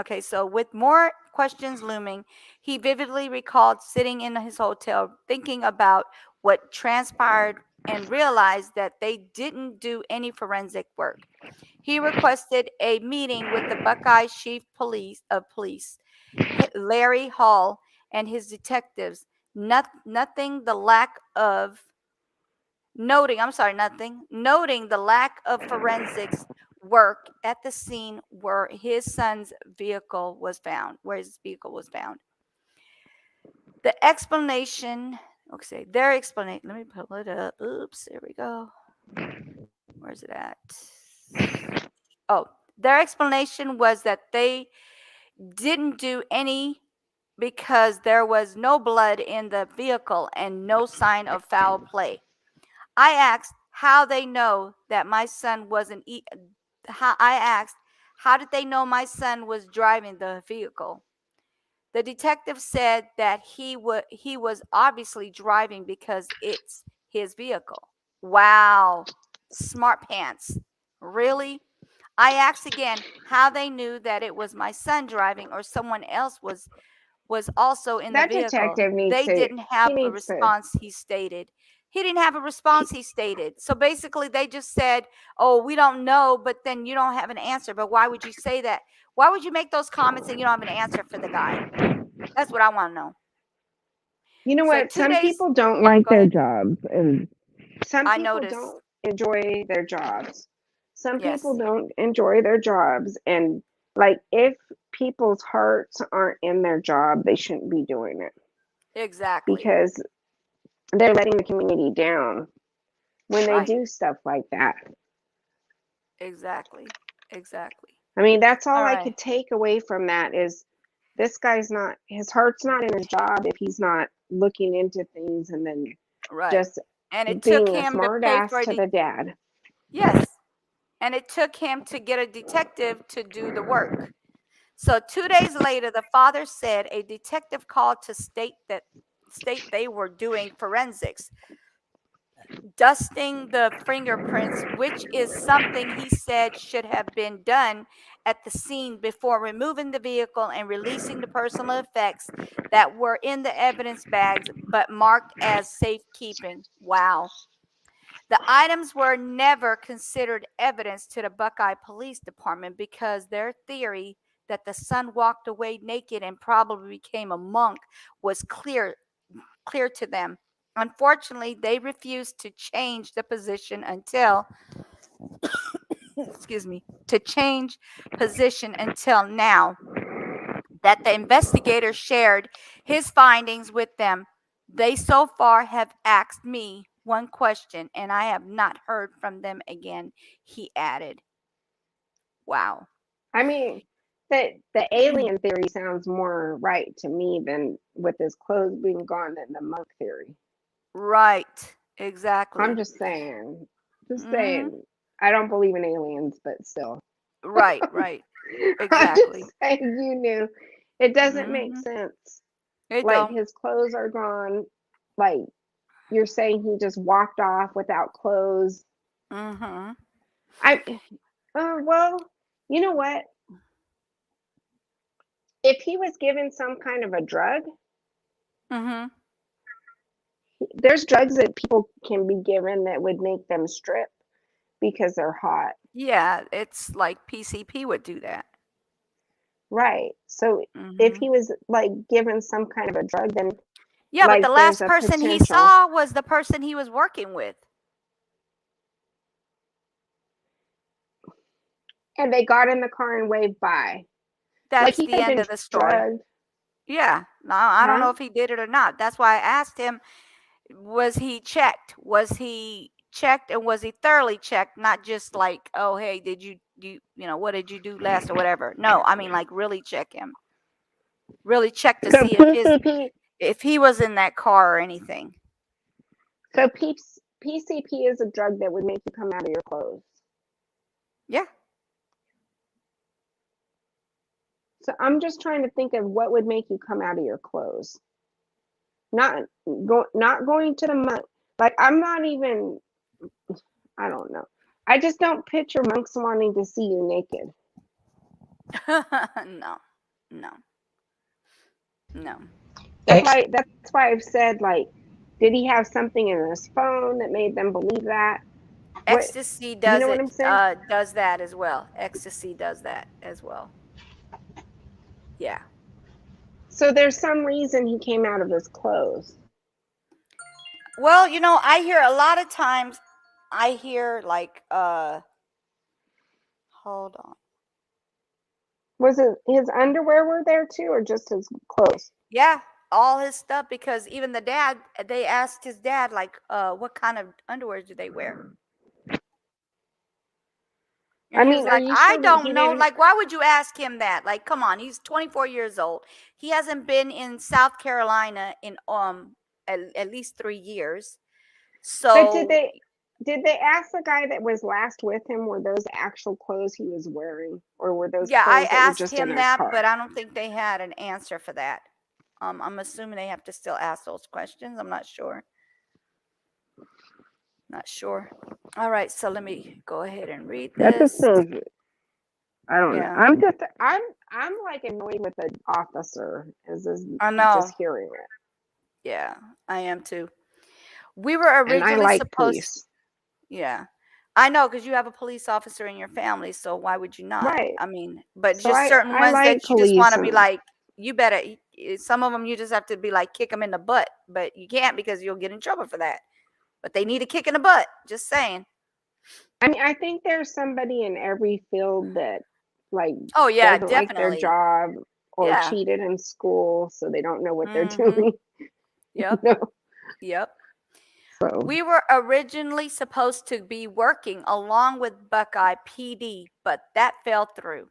Okay, so with more questions looming, he vividly recalled sitting in his hotel thinking about what transpired and realized that they didn't do any forensic work. He requested a meeting with the Buckeye chief of police, Larry Hall, and his detectives. Nothing the lack of noting, I'm sorry, noting the lack of forensics work at the scene where his vehicle was found. The explanation, okay, their explanation, let me pull it up. Oops, there we go. Where's it at? Oh, their explanation was that they didn't do any because there was no blood in the vehicle and no sign of foul play. I asked how they know that my son wasn't. I asked, how did they know my son was driving the vehicle? The detective said that he was obviously driving because it's his vehicle. Wow, smart pants. Really? I asked again how they knew that it was my son driving or someone else was also in the That vehicle. detective needs They to. didn't He have a needs to. response, he stated. He didn't have a response, he stated. So basically, they just said, oh, we don't know, but then you don't have an answer. But why would you say that? Why would you make those comments and you don't have an answer for the guy? That's what I want to know. You know So what? 2 Some days, people don't like go their ahead. jobs, and some I people noticed. don't enjoy their jobs. Some people Yes, don't enjoy their jobs, and like if people's hearts aren't in their job, they shouldn't be doing it exactly. because they're letting the community down when they Right. do stuff like that. Exactly. Exactly. I mean, that's all All I right. could take away from that is this guy's not, his heart's not in his job if he's not looking into things and then Right. just And it took being a him to smart pay ass for to the dad. yes. And it took him to get a detective to do the work. So 2 days later, the father said a detective called to state they were doing forensics, dusting the fingerprints, which is something he said should have been done at the scene before removing the vehicle and releasing the personal effects that were in the evidence bags but marked as safekeeping. Wow. The items were never considered evidence to the Buckeye Police Department because their theory that the son walked away naked and probably became a monk was clear to them. Unfortunately, they refused to change the position until excuse me, to change position until now that the investigator shared his findings with them. They so far have asked me one question and I have not heard from them again, he added. Wow. I mean, the alien theory sounds more right to me than with his clothes being gone than the monk theory. Right. I'm Exactly. just saying. Just Hmm. saying. I don't believe in aliens, but still. Right, right. Exactly. I'm just saying you knew. It doesn't make Mhm. sense. It Like don't. his clothes are gone. Like you're saying he just walked off without clothes. Mhm. I well, you know what? If he was given some kind of a drug, Mhm. there's drugs that people can be given that would make them strip because they're hot. Yeah, it's like PCP would do that. Right. So if Mhm. he was like given some kind of a drug, then Yeah, but the like there's last a person he potential. saw was the person he was working with. And they got in the car and waved by. Like That's he the could have end been of the story. drugged, Yeah. No, I don't huh? know if he did it or not. That's why I asked him, was he checked? Was he checked and was he thoroughly checked? Not just like, oh, hey, did you what did you do last or whatever? No, I mean like really check him. Really check to So see PCP, if he was in that car or anything. so PCP is a drug that would make you come out of your clothes. Yeah. So I'm just trying to think of what would make you come out of your clothes. Not going to the monk. Like I'm not even. I don't know. I just don't picture monks wanting to see you naked. No. No. No. That's why I've said like, did he have something in his phone that made them believe that? What Ecstasy you know what I'm saying? does that as well. Ecstasy does that as well. Yeah. So there's some reason he came out of his clothes. Well, I hear a lot of times I hear like hold on. Was it his underwear were there too, or just his clothes? Yeah, all his stuff because even the dad, they asked his dad like what kind of underwear do they wear? And I he was mean, are like, you I sure that he don't know. didn't? Like, why would you ask him that? Like, come on, he's 24 years old. He hasn't been in South Carolina in at least 3 years. But So did they ask the guy that was last with him were those actual clothes he was wearing, or were those yeah, I clothes that were asked just in him his that, car? but I don't think they had an answer for that. I'm assuming they have to still ask those questions. I'm not sure. Not sure. All right, so let me go ahead and read That just this. seems. I don't know. Yeah, I'm like annoyed with the officer as is I know. just hearing it. Yeah, I am too. We were And I originally like supposed. police. Yeah, I know because you have a police officer in your family, so why would you not? Right. I mean, but So just certain I ones like that you just want police to be and like, you better. Some of them you just have to be like, kick them in the butt, but you can't because you'll get in trouble for that. But they need a kick in the butt. Just saying. I mean, I think there's somebody in every field that like Oh yeah, doesn't like their definitely. job or Yeah. cheated in school, so they don't know what they're Mm-hmm. doing. Yep. No. Yep. So We were originally supposed to be working along with Buckeye PD, but that fell through.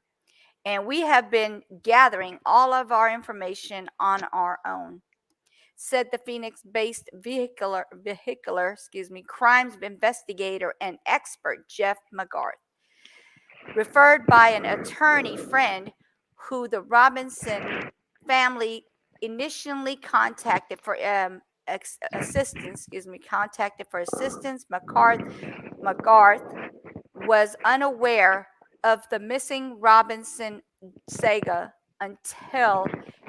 And we have been gathering all of our information on our own, said the Phoenix-based vehicular crimes investigator and expert Jeff McGarth, referred by an attorney friend who the Robinson family initially contacted for assistance. McGarth was unaware of the missing Robinson saga until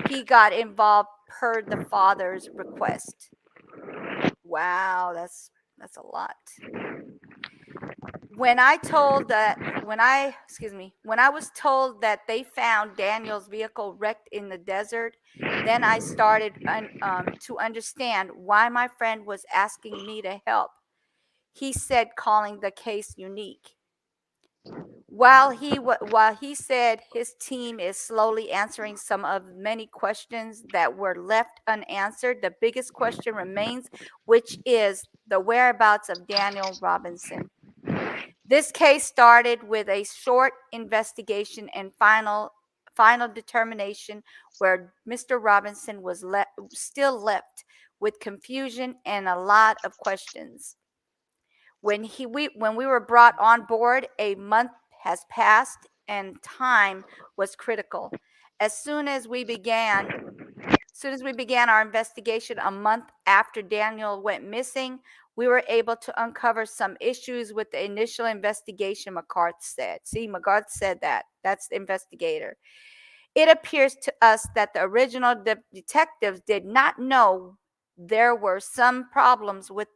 he got involved per the father's request. Wow, that's a lot. When I was told that they found Daniel's vehicle wrecked in the desert, then I started to understand why my friend was asking me to help. He said, calling the case unique. While he said his team is slowly answering some of many questions that were left unanswered, the biggest question remains, which is the whereabouts of Daniel Robinson. This case started with a short investigation and final determination where Mr. Robinson was still left with confusion and a lot of questions. When we were brought on board, a month has passed and time was critical. As soon as we began our investigation a month after Daniel went missing, we were able to uncover some issues with the initial investigation, McCarth said. See, McCarth said that. That's the investigator. It appears to us that the original detectives did not know there were some problems with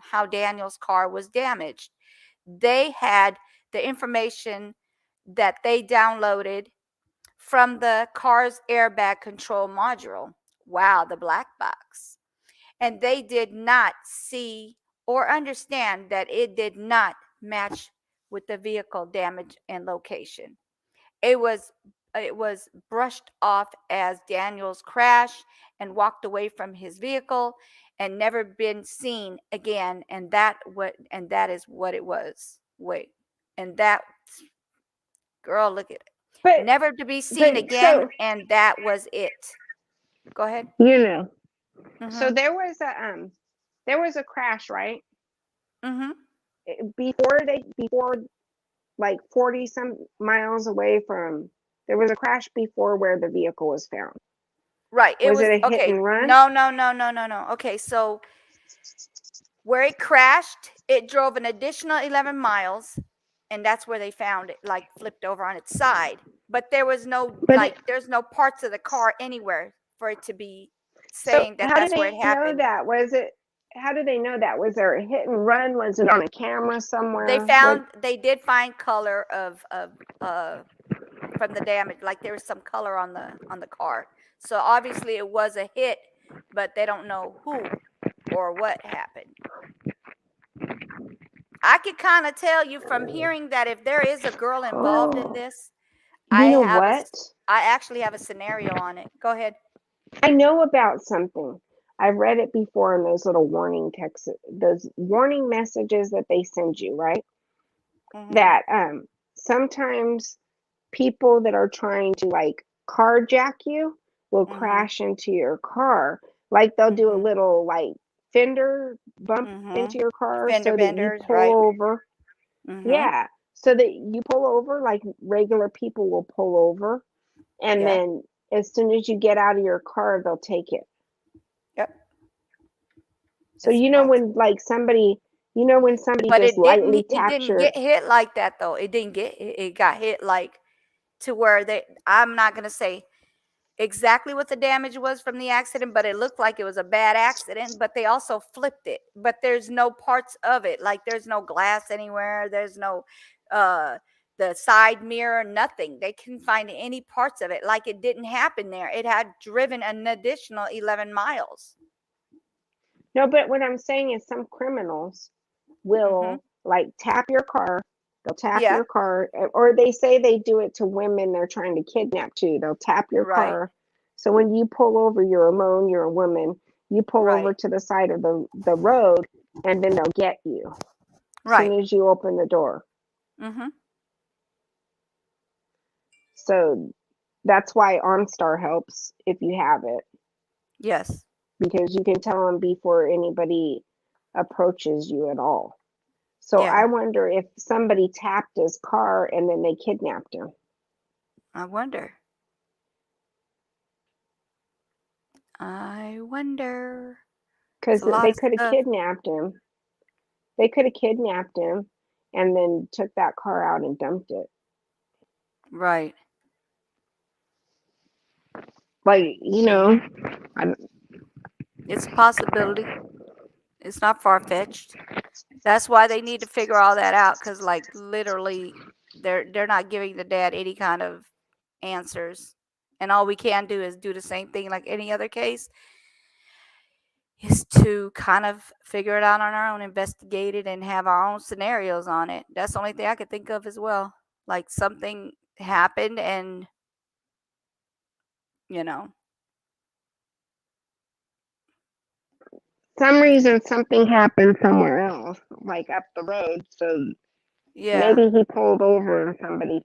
how Daniel's car was damaged. They had the information that they downloaded from the car's airbag control module. Wow, the black box. And they did not see or understand that it did not match with the vehicle damage and location. It was brushed off as Daniel's crash and walked away from his vehicle and never been seen again. And that is what it was. Wait, and that girl, look at it. But Never to be seen again, and that was it. Go ahead. You know. So Mhm. there was a crash, right? Mhm. Before like 40 some miles away from, there was a crash before where the vehicle was found. Right. It Was was it a hit okay. and run? No. Okay, so where it crashed, it drove an additional 11 miles, and that's where they found it, like flipped over on its side. But there was no there's no parts of the car anywhere for it to be So saying that how do that's where it they know happened. that? How do they know that? Was there a hit and run? Was it on a camera somewhere? They did find color of from the damage, like there was some color on the car. So obviously it was a hit, but they don't know who or what happened. I could kind of tell you from hearing that if there is a girl involved in this, You know what? I actually have a scenario on it. Go ahead. I know about something. I've read it before in those little warning texts, those warning messages that they send you, right? Mhm. That sometimes people that are trying to like carjack you will crash into your car. Like they'll do a little like fender bump into your car Fender so that you benders, pull right? over. Mhm. Yeah. So that you pull over like regular people will pull over. And Yeah. then as soon as you get out of your car, they'll take it. Yep. So you know when like somebody, when somebody But just lightly taps didn't your, get hit like that though. It got hit like to where I'm not going to say exactly what the damage was from the accident, but it looked like it was a bad accident, but they also flipped it. But there's no parts of it. Like there's no glass anywhere. There's no the side mirror, nothing. They couldn't find any parts of it. Like it didn't happen there. It had driven an additional 11 miles. no, but what I'm saying is some criminals will like tap your car. They'll tap your car, or they say they do it to women they're trying to kidnap too. They'll tap your car. So when you pull over, you're alone, you're a woman, you pull over to the side of the road, and then they'll get you as soon as you open the door. Mhm. So that's why OnStar helps if you have it. Yes. Because you can tell them before anybody approaches you at all. So I wonder if somebody tapped his car and then they kidnapped him. I wonder. Because they could have kidnapped him. They could have kidnapped him and then took that car out and dumped it. Right. Like, it's a possibility. It's not far-fetched. That's why they need to figure all that out, because like literally they're not giving the dad any kind of answers, and all we can do is do the same thing like any other case, is to kind of figure it out on our own, investigate it, and have our own scenarios on it. That's the only thing I could think of as well. Like something happened and some reason something happened somewhere else, like up the road. So maybe he pulled over and somebody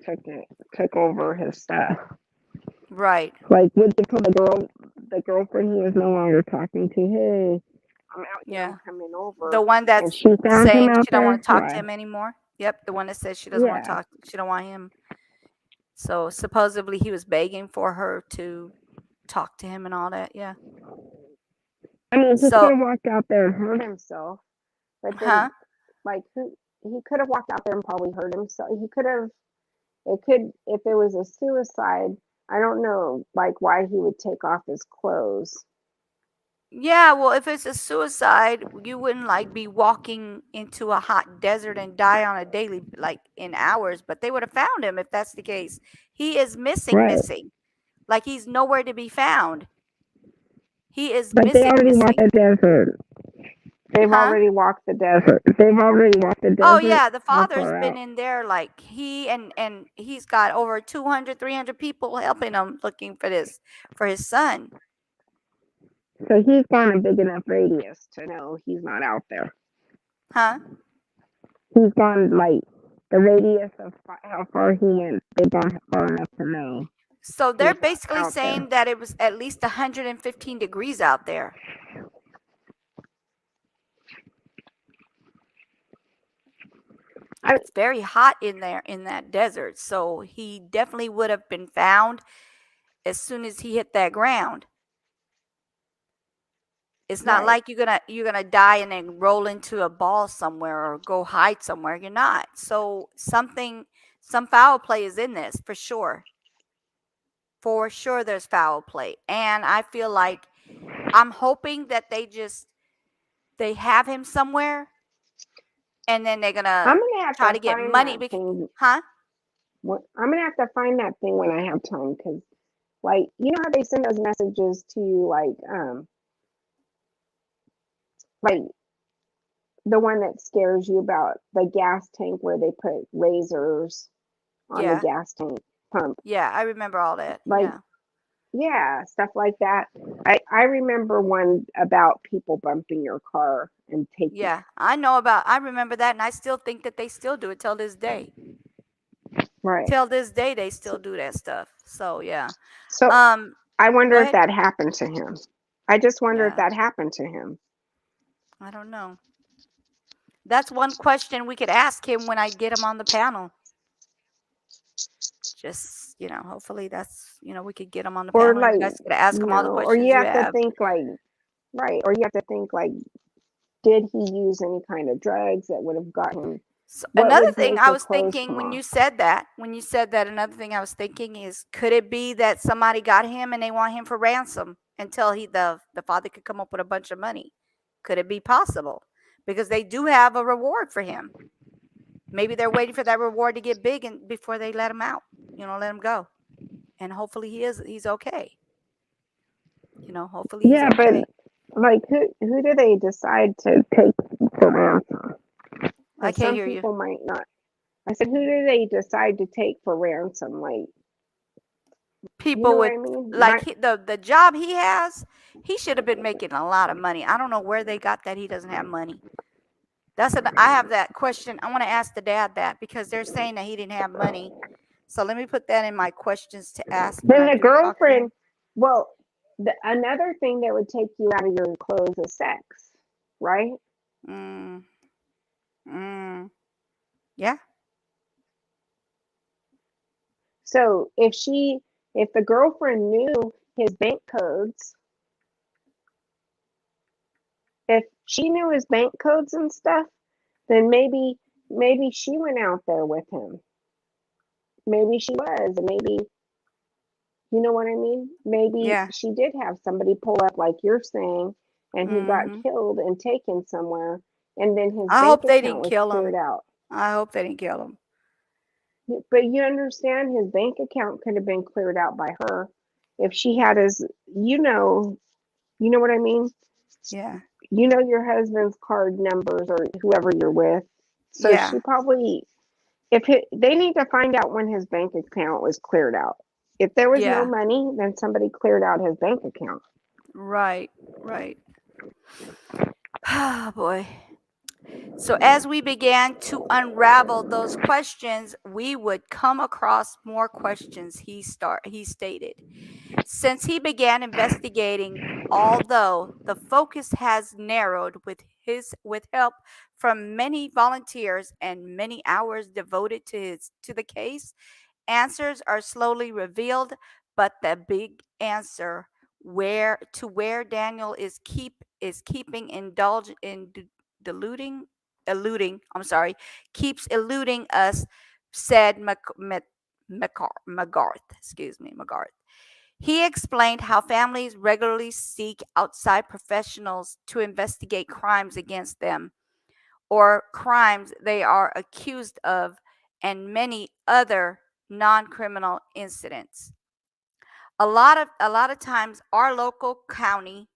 took over his stuff. Right. Like with the girlfriend he was no longer talking to. Hey, I'm out here, I'm coming over. The one that's and she found him saying out she don't want there. to talk to him anymore. Yep, the one that says she doesn't want to Yeah. talk. She don't want him So supposedly he was begging for her to talk to him and all that. Yeah. I mean, he So- could have walked out there and hurt himself, but then, Huh? like, he could have walked out there and probably hurt himself. He could have. It could, if it was a suicide. I don't know, like, why he would take off his clothes. Yeah, well, if it's a suicide, you wouldn't like be walking into a hot desert and die on a daily, like in hours, but they would have found him if that's the case. He is missing, Right. missing. Like he's nowhere to be found. He is But they missing, already walked missing. the desert. They've Huh? already walked the desert. They've already walked the desert. Oh yeah, the How father's far been out? in there like he and he's got over 200, 300 people helping him looking for this for his son. So he's gone a big enough radius to know he's not out there. Huh? He's gone, like, the radius of how far he went. They've gone far enough to know. So they're he's not basically out saying there. that it was at least 115 degrees out there. It's very hot in there in that desert. So he definitely would have been found as soon as he hit that ground. It's not Right. like you're gonna die and then roll into a ball somewhere or go hide somewhere. You're not. So some foul play is in this for sure. For sure there's foul play. And I feel like I'm hoping that they have him somewhere and then they're I'm gonna gonna have try to to get find money. that thing. Huh? I'm gonna have to find that thing when I have time, because, like, you know how they send those messages to you, like the one that scares you about the gas tank where they put lasers on the Yeah. gas tank pump. Yeah, I remember all that. Like, Yeah. yeah, stuff like that. I remember one about people bumping your car and taking. Yeah, I remember that, and I still think that they still do it till this day. Right. Till this day, they still do that stuff. So yeah. So I wonder go if ahead. that happened to him. I just wonder if Yeah. that happened to him. I don't know. That's one question we could ask him when I get him on the panel. Just, hopefully that's, we could get him on the Or, panel. like, You guys could ask him all the or questions you you have to have. think, like, right, or you have to think, like, did he use any kind of drugs that would have gotten? So what another would thing make I your was clothes thinking come when off? you said that, another thing I was thinking is, could it be that somebody got him and they want him for ransom until the father could come up with a bunch of money? Could it be possible? Because they do have a reward for him. Maybe they're waiting for that reward to get big and before they let him out, let him go. And hopefully he's okay. Hopefully he's Yeah, okay. but, like, who do they decide to take for ransom? I 'Cause can't some hear you. people might not. I said, who do they decide to take for ransom? Like, People know with what I mean? like the job he has, he should have been making a lot of money. I don't know where they got that he doesn't have money. I have that question. I want to ask the dad that because they're saying that he didn't have money. So let me put that in my questions to ask when Then I the do talk to him. girlfriend. Well, another thing that would take you out of your clothes is sex, right? Yeah. So if the girlfriend knew his bank codes, if she knew his bank codes and stuff, then maybe she went out there with him. Maybe she was, and maybe, you know what I mean? Maybe Yeah. she did have somebody pull up like you're saying, and he got killed and taken somewhere, and then his I bank hope they account didn't was kill cleared him. out. I hope they didn't kill him. But you understand, his bank account could have been cleared out by her if she had his, you know what I mean? Yeah. You know your husband's card numbers or whoever you're with. So Yeah. she probably, they need to find out when his bank account was cleared out. If there was no Yeah. money, then somebody cleared out his bank account. Right. Oh boy. So as we began to unravel those questions, we would come across more questions. He stated, since he began investigating, although the focus has narrowed with help from many volunteers and many hours devoted to the case Answers are slowly revealed, but the big answer where Daniel is keeping indulge in deluding eluding I'm sorry keeps eluding us, said McGarth. Excuse me, McGarth. He explained how families regularly seek outside professionals to investigate crimes against them or crimes they are accused of, and many other non-criminal incidents. A lot of times our local county,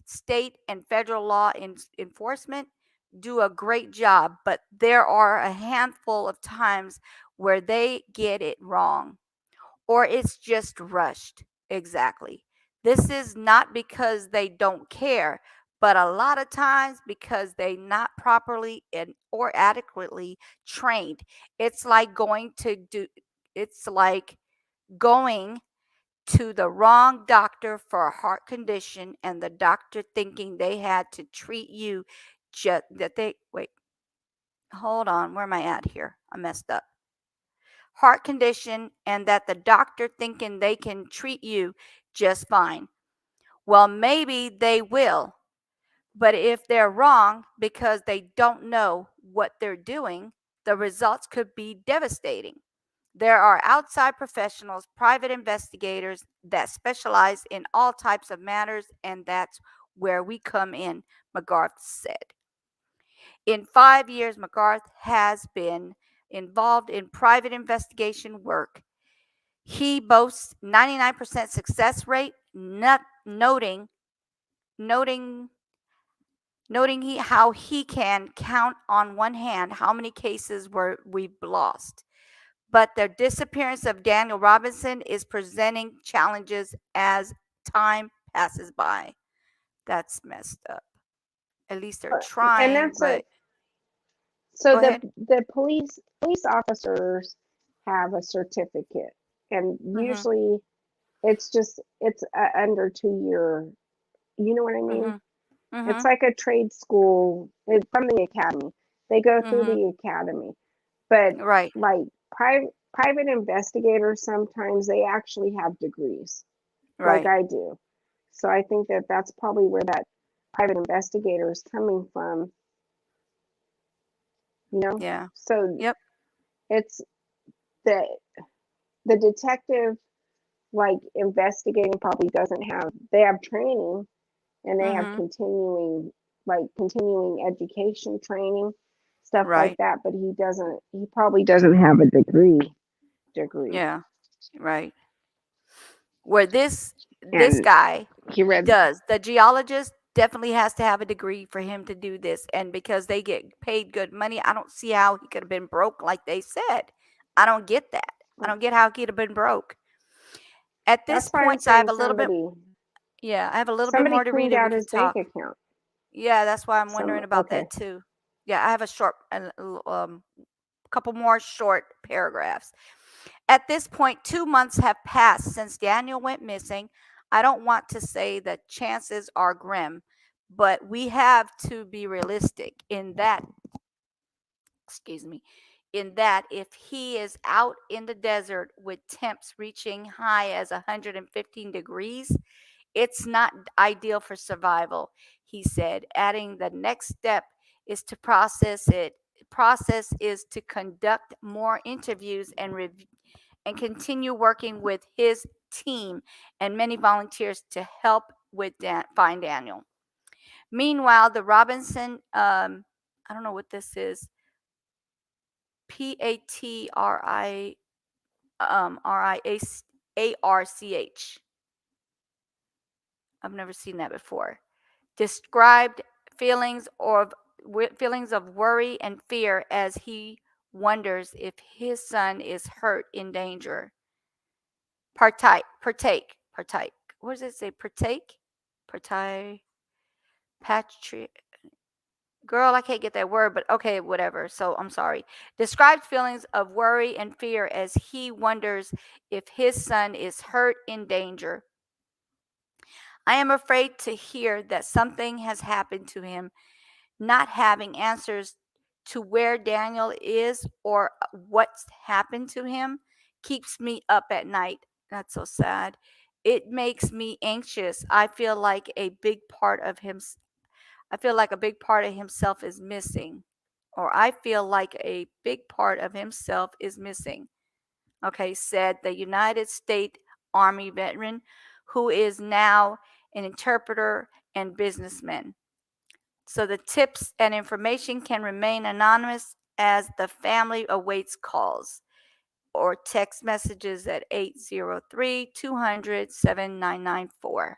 state, and federal law enforcement do a great job, but there are a handful of times where they get it wrong or it's just rushed. Exactly. This is not because they don't care, but a lot of times because they not properly and or adequately trained. It's like going to do it's like going to the wrong doctor for a heart condition and the doctor thinking they had to treat you just that they wait, hold on, where am I at here? I messed up. Heart condition and that the doctor thinking they can treat you just fine. Well, maybe they will, but if they're wrong because they don't know what they're doing, the results could be devastating. There are outside professionals, private investigators that specialize in all types of matters, and that's where we come in, McGarth said. In 5 years, McGarth has been involved in private investigation work. He boasts 99% success rate, not noting how he can count on one hand how many cases we've lost. But the disappearance of Daniel Robinson is presenting challenges as time passes by. That's messed up. At least they're And trying, that's but so go ahead. the police officers have a certificate, and Mhm. usually it's under 2 year. You know what I mean? Mhm. It's Mhm. like a trade school from the academy. They go through Mhm. the academy, but Right. like private investigators, sometimes they actually have degrees, like Right. I do. So I think that that's probably where that private investigator is coming from. Yeah. So Yep. it's the detective, like, investigating, probably doesn't have, they have training, and they have Mhm. continuing education training, stuff like Right. that, but he probably doesn't have a degree. Yeah. Right. Where this And guy he read does, the geologist definitely has to have a degree for him to do this, and because they get paid good money, I don't see how he could have been broke like they said. I don't get that. I don't get how he could have been broke. At this that's why I'm point, I have saying a little bit I have a little bit somebody more to read cleaned and we out can his bank talk. account. Yeah, that's why I'm wondering about Okay. that too. Yeah, I have a couple more short paragraphs. At this point, 2 months have passed since Daniel went missing. I don't want to say that chances are grim, but we have to be realistic in that, excuse me, in that if he is out in the desert with temps reaching high as 115 degrees, it's not ideal for survival, he said, adding the next step is to process is to conduct more interviews and continue working with his team and many volunteers to help with find Daniel. Meanwhile, the Robinson, I don't know what this is, PATRI, RIARCH. I've never seen that before. Described feelings of worry and fear as he wonders if his son is hurt in danger. Partake. What does it say? Partake, patri. Girl, I can't get that word, but okay, whatever. So I'm sorry. Described feelings of worry and fear as he wonders if his son is hurt in danger. I am afraid to hear that something has happened to him. Not having answers to where Daniel is or what's happened to him keeps me up at night. That's so sad. It makes me anxious. I feel like a big part of himself is missing. Or I feel like a big part of himself is missing. Okay, said the United States Army veteran who is now an interpreter and businessman. So the tips and information can remain anonymous as the family awaits calls or text messages at 803-200-7994.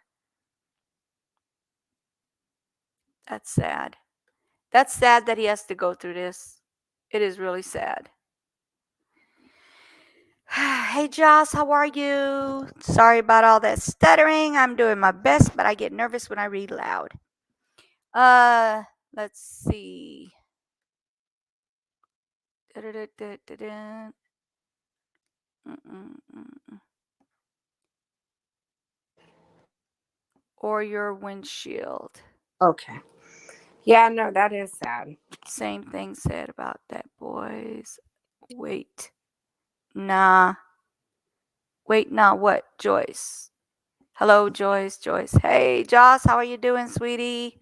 That's sad. That's sad that he has to go through this. It is really sad. Hey Joss, how are you? Sorry about all that stuttering. I'm doing my best, but I get nervous when I read loud. Let's see. Da-da-da-da-da-da. Or your windshield. Okay. Yeah, no, that is sad. Same thing said about that, boys. Wait. Nah. Wait, nah, what? Joyce. Hello, Joyce. Joyce. Hey, Joss, how are you doing, sweetie?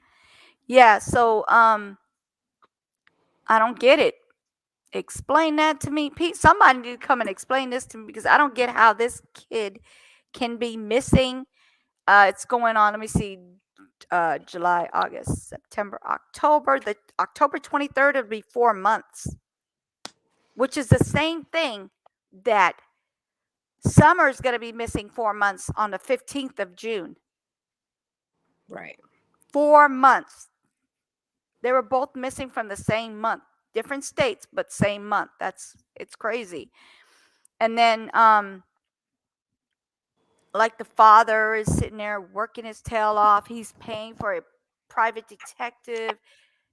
Yeah, so I don't get it. Explain that to me. Pete, somebody need to come and explain this to me because I don't get how this kid can be missing. It's going on, let me see, July, August, September, October. The October 23rd would be 4 months, which is the same thing that Summer's going to be missing 4 months on the 15th of June. Right. 4 months. They were both missing from the same month, different states, but same month. It's crazy. And then, like the father is sitting there working his tail off. He's paying for a private detective.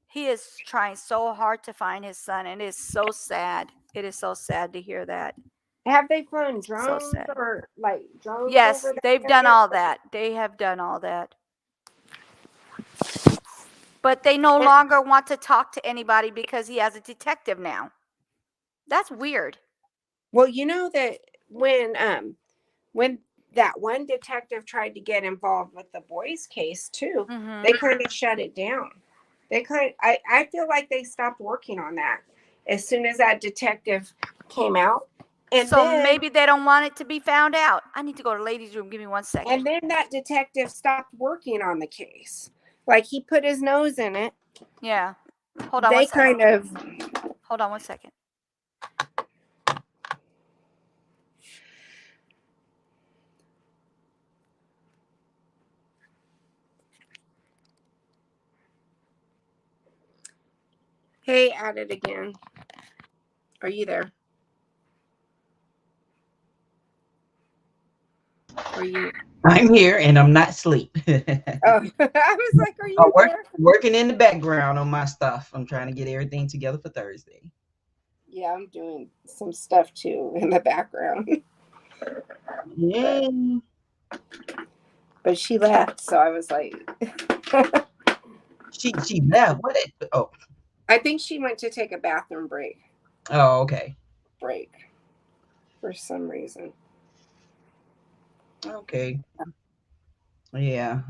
He is trying so hard to find his son, and it is so sad. It is so sad to hear that. Have they flown drones So sad. or like drones? Yes, over there they've done all that. They have done all that. But they no longer want to talk to anybody because he has a detective now. That's weird. Well, you know that when that one detective tried to get involved with the boys case too, they kind of shut it down. I feel like they stopped working on that as soon as that detective came out. And so then, maybe they don't want it to be found out. I need to go to ladies' room. Give me 1 second. And then that detective stopped working on the case. Like he put his nose in it. Yeah. Hold on. They 1 second. kind of. Hold on 1 second. Hey, at it again. Are you there? Are you? I'm here and I'm not asleep. Oh, I was like, are you there? Working in the background on my stuff. I'm trying to get everything together for Thursday. Yeah, I'm doing some stuff too in the background. Yeah. But she left, so I was like, she left. What? Oh, I think she went to take a bathroom break. Oh, okay. Break for some reason. Okay. Yeah.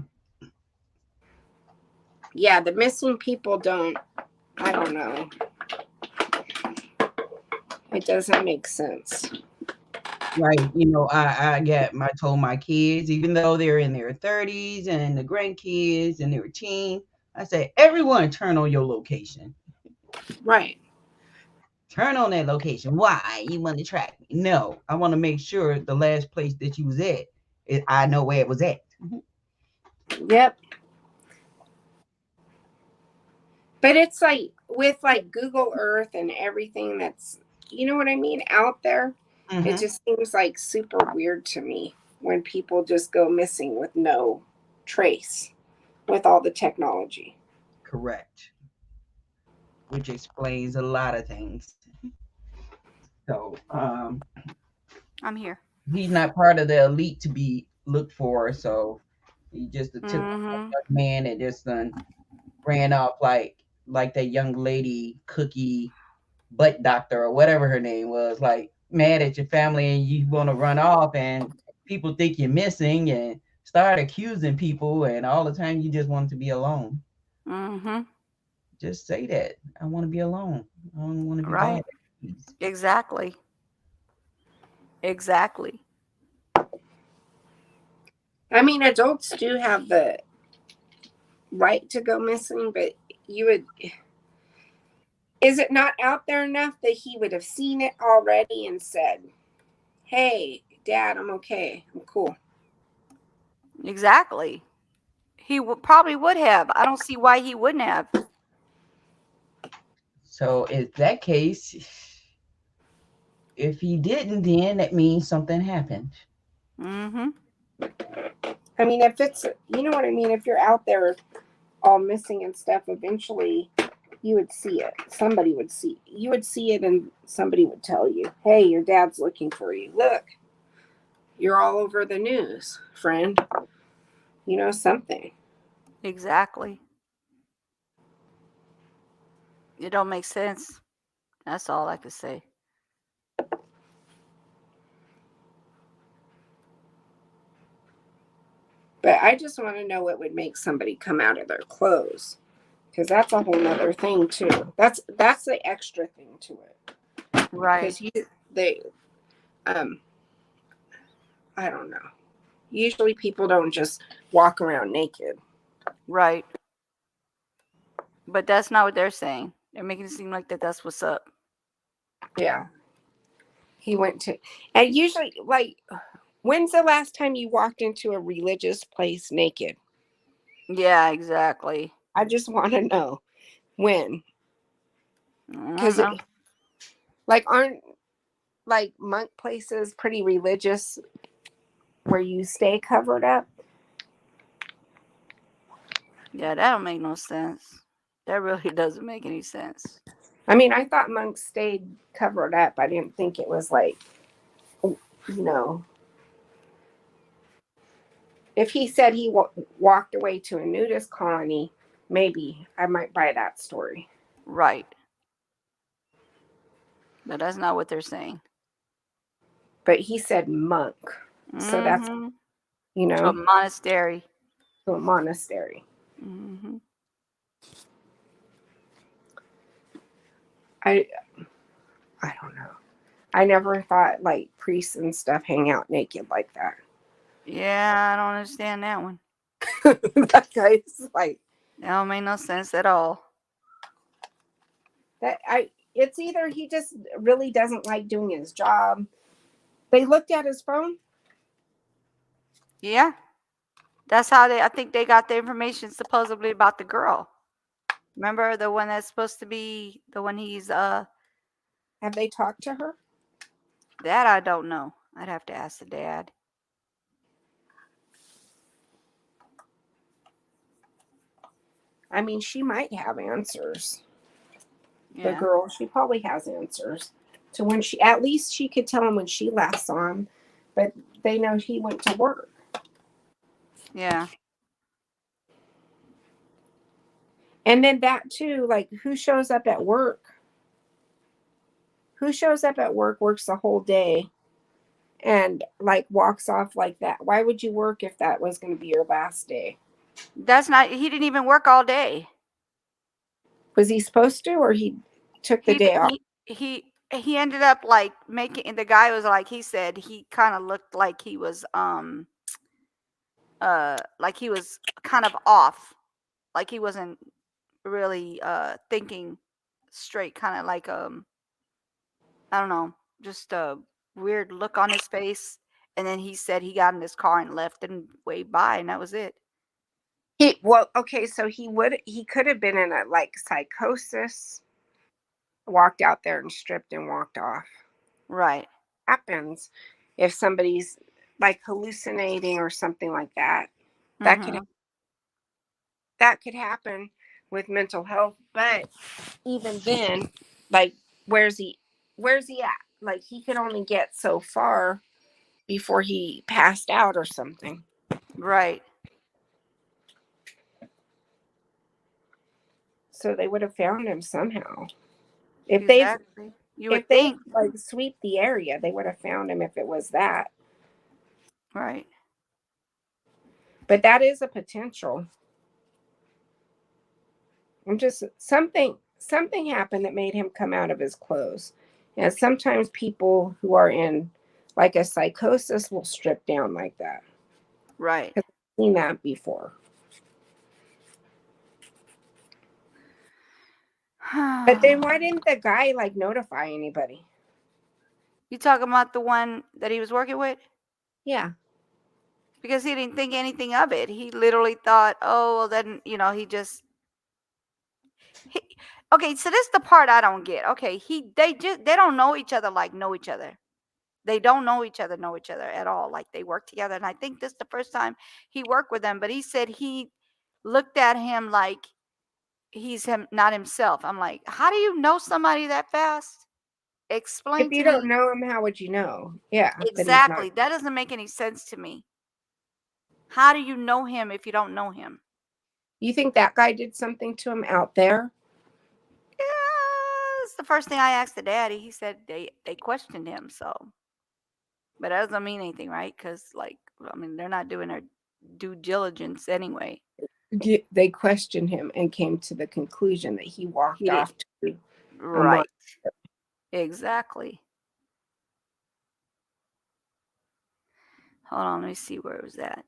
Yeah, the missing people I don't know. It doesn't make sense. Right. You know, I told my kids, even though they're in their 30s and the grandkids and they're teen, I say, everyone turn on your location. Right. Turn on that location. Why? You want to track me? No, I want to make sure the last place that you was at, I know where it was at. Yep. But it's like with like Google Earth and everything that's, you know what I mean, out there. It just seems like super weird to me when people just go missing with no trace with all the technology. Correct. Which explains a lot of things. So, I'm here. He's not part of the elite to be looked for, so he's just a typical man that just ran off like that young lady Cookie Butt Doctor or whatever her name was. Like mad at your family and you want to run off and people think you're missing and start accusing people and all the time you just want to be alone. Mm-hmm. Just say that. I want to be alone. I don't want to be Right. bothered. Exactly. Exactly. I mean, adults do have the right to go missing, but you would. Is it not out there enough that he would have seen it already and said, "Hey, Dad, I'm okay. I'm cool." Exactly. He probably would have. I don't see why he wouldn't have. So in that case, if he didn't, then that means something happened. Mm-hmm. I mean, if it's, you know what I mean? If you're out there all missing and stuff, eventually you would see it. Somebody would see. You would see it and somebody would tell you, "Hey, your dad's looking for you. Look, you're all over the news, friend." You know, something. Exactly. It don't make sense. That's all I could say. But I just want to know what would make somebody come out of their clothes, because that's a whole nother thing too. That's the extra thing to it. Right. Because they, I don't know. Usually people don't just walk around naked. Right. But that's not what they're saying. They're making it seem like that's what's up. Yeah. He went to, and usually, like, when's the last time you walked into a religious place naked? Yeah, exactly. I just want to know when. Because, like, aren't, like, monk places pretty religious where you stay covered up? Yeah, that don't make no sense. That really doesn't make any sense. I mean, I thought monks stayed covered up. I didn't think it was like, you know, if he said he walked away to a nudist colony, maybe I might buy that story. Right. But that's not what they're saying. But he said monk. So that's, you know, to a monastery. To a monastery. Mm-hmm. I don't know. I never thought like priests and stuff hang out naked like that. Yeah, I don't understand that one. That guy's like, that don't make no sense at all. It's either he just really doesn't like doing his job. They looked at his phone. Yeah. That's how I think they got the information supposedly about the girl. Remember the one that's supposed to be the one he's Have they talked to her? That I don't know. I'd have to ask the dad. I mean, she might have answers. Yeah. The girl, she probably has answers to when she, at least she could tell him when she last saw him, but they know he went to work. Yeah. And then that too, like who shows up at work? Who shows up at work, works the whole day, and like walks off like that? Why would you work if that was going to be your last day? That's not, he didn't even work all day. Was he supposed to, or he took the day off? He ended up like making, and the guy was like, he said he kind of looked like he was kind of off, like he wasn't really thinking straight, kind of like I don't know, just a weird look on his face. And then he said he got in his car and left and waved by, and that was it. Okay, so he could have been in a like psychosis, walked out there and stripped and walked off. Right. Happens if somebody's like hallucinating or something like that. That could happen with mental health, but even then, like where's he at? Like he could only get so far before he passed out or something. Right. So they would have found him somehow. If exactly. You would if they think. like sweep the area, they would have found him if it was that. Right. But that is a potential. I'm just something happened that made him come out of his clothes. And sometimes people who are in like a psychosis will strip down like that. Right. I've seen that before. But then why didn't the guy like notify anybody? You talking about the one that he was working with? Yeah. Because he didn't think anything of it. He literally thought, oh, well, then, he just. Okay, so this is the part I don't get. Okay, they don't know each other like know each other. They don't know each other at all. Like they work together. And I think this is the first time he worked with them. But he said he looked at him like he's not himself. I'm like, how do you know somebody that fast? Explain If you to don't me. know him, how would you know? Yeah. Exactly. That doesn't make any sense to me. How do you know him if you don't know him? You think that guy did something to him out there? Yeah, it's the first thing I asked the daddy. He said they questioned him. So, but that doesn't mean anything, right? Because they're not doing their due diligence anyway. They questioned him and came to the conclusion that he walked off to right. Exactly. Hold on, let me see where it was at.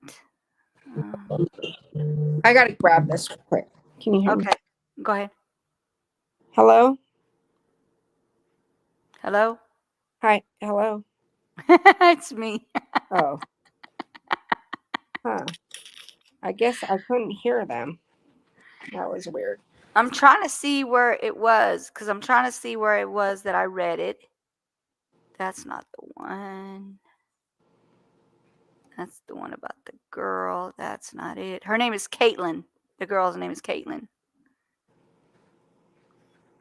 I gotta grab this real quick. Can you hear me? Okay, go ahead. Hello? Hello? Hi, hello? It's me. Oh. Huh. I guess I couldn't hear them. That was weird. I'm trying to see where it was, because I'm trying to see where it was that I read it. That's not the one. That's the one about the girl. That's not it. Her name is Caitlin. The girl's name is Caitlin.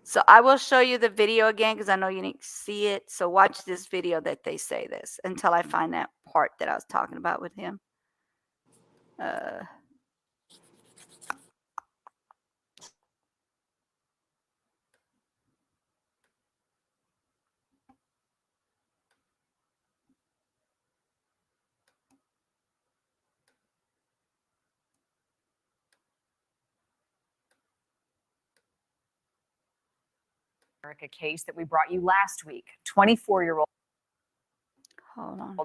So I will show you the video again because I know you need to see it. So watch this video that they say this until I find that part that I was talking about with him. America case that we brought you last week. 24-year-old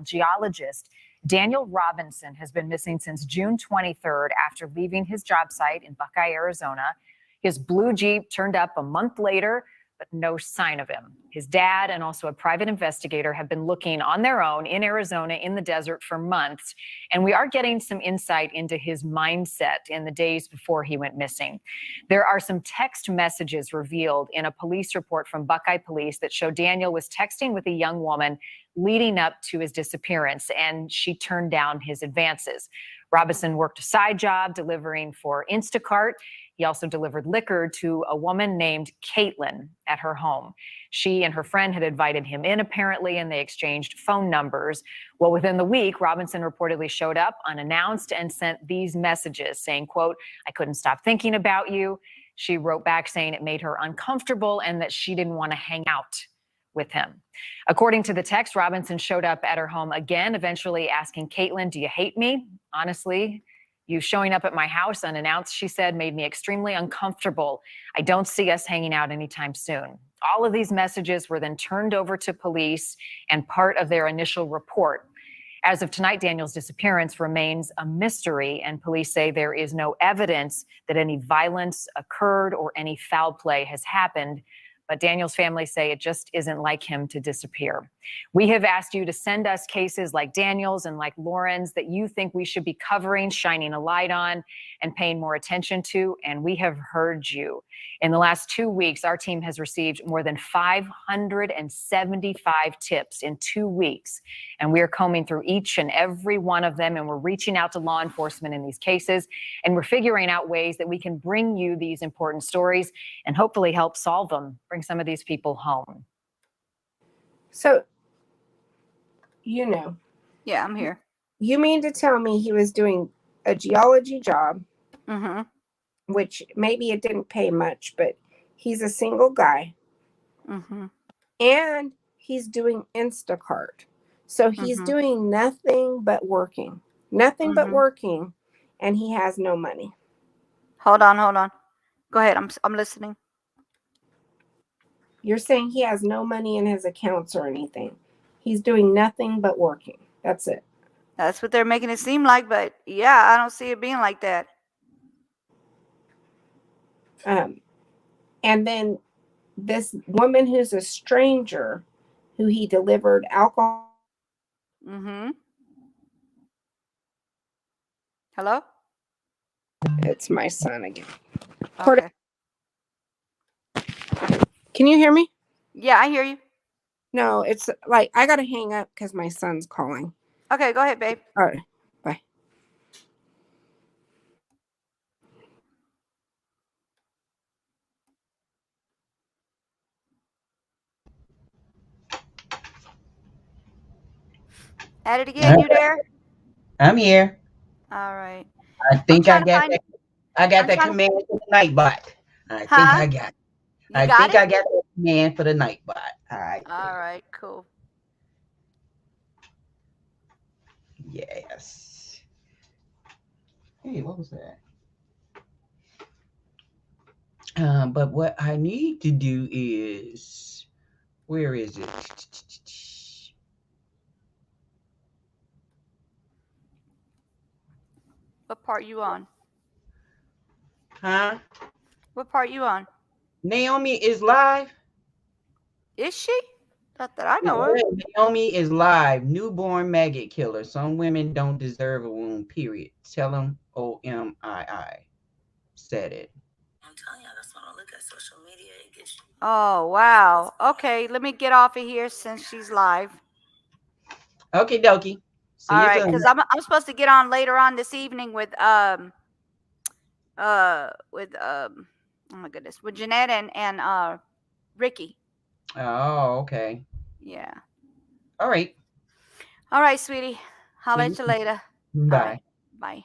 geologist Daniel Robinson has been missing since June 23rd after leaving his job site in Buckeye, Arizona. His blue Jeep turned up a month later, but no sign of him. His dad and also a private investigator have been looking on their own in Arizona in the desert for months, and we are getting some insight into his mindset in the days before he went missing. There are some text messages revealed in a police report from Buckeye Police that show Daniel was texting with a young woman leading up to his disappearance, and she turned down his advances. Robinson worked a side job delivering for Instacart. He also delivered liquor to a woman named Caitlin at her home. She and her friend had invited him in, apparently, and they exchanged phone numbers. Well, within the week, Robinson reportedly showed up unannounced and sent these messages saying, quote, "I couldn't stop thinking about you." She wrote back saying it made her uncomfortable and that she didn't want to hang out with him. According to the text, Robinson showed up at her home again, eventually asking Caitlin, "Do you hate me? Honestly, you showing up at my house unannounced," she said, "made me extremely uncomfortable. I don't see us hanging out anytime soon." All of these messages were then turned over to police and part of their initial report. As of tonight, Daniel's disappearance remains a mystery, and police say there is no evidence that any violence occurred or any foul play has happened. But Daniel's family say it just isn't like him to disappear. We have asked you to send us cases like Daniel's and like Lauren's that you think we should be covering, shining a light on, and paying more attention to, and we have heard you. In the last 2 weeks, our team has received more than 575 tips in 2 weeks, and we are combing through each and every one of them, and we're reaching out to law enforcement in these cases, and we're figuring out ways that we can bring you these important stories and hopefully help solve them, bring some of these people home. So, Yeah, I'm here. You mean to tell me he was doing a geology job, which maybe it didn't pay much, but he's a single guy. and he's doing Instacart. So he's doing nothing but working, but working, and he has no money. Hold on. Go ahead. I'm listening. You're saying he has no money in his accounts or anything. He's doing nothing but working. That's it. That's what they're making it seem like, but yeah, I don't see it being like that. And then this woman who's a stranger, who he delivered alcohol. Hello? It's my son again. Okay. Can you hear me? Yeah, I hear you. No, it's like I gotta hang up because my son's calling. Okay, go ahead, babe. All right, bye. At it again, you there? I'm here. All right. I think I trying to got find- that. I got I'm that trying to- command for the Nightbot. I think Huh? I got it. You got it? I got that command for the Nightbot. All right. All right, cool. Yes. Hey, what was that? But what I need to do is, where is it? What part you on? Huh? What part you on? Naomi is live. Is she? Not that I know of. Naomi is live. Newborn maggot killer. Some women don't deserve a wound, period. Tell them OMII. Said it. I'm telling you, that's why I don't look at social media. It gets you. Oh, wow. Okay, let me get off of here since she's live. Okay, dokie. See All you right, soon. because I'm supposed to get on later on this evening with oh my goodness, with Jeanette and Ricky. Oh, okay. Yeah. All right. All right, sweetie. Holler See at you you. later. Bye. All right. Bye.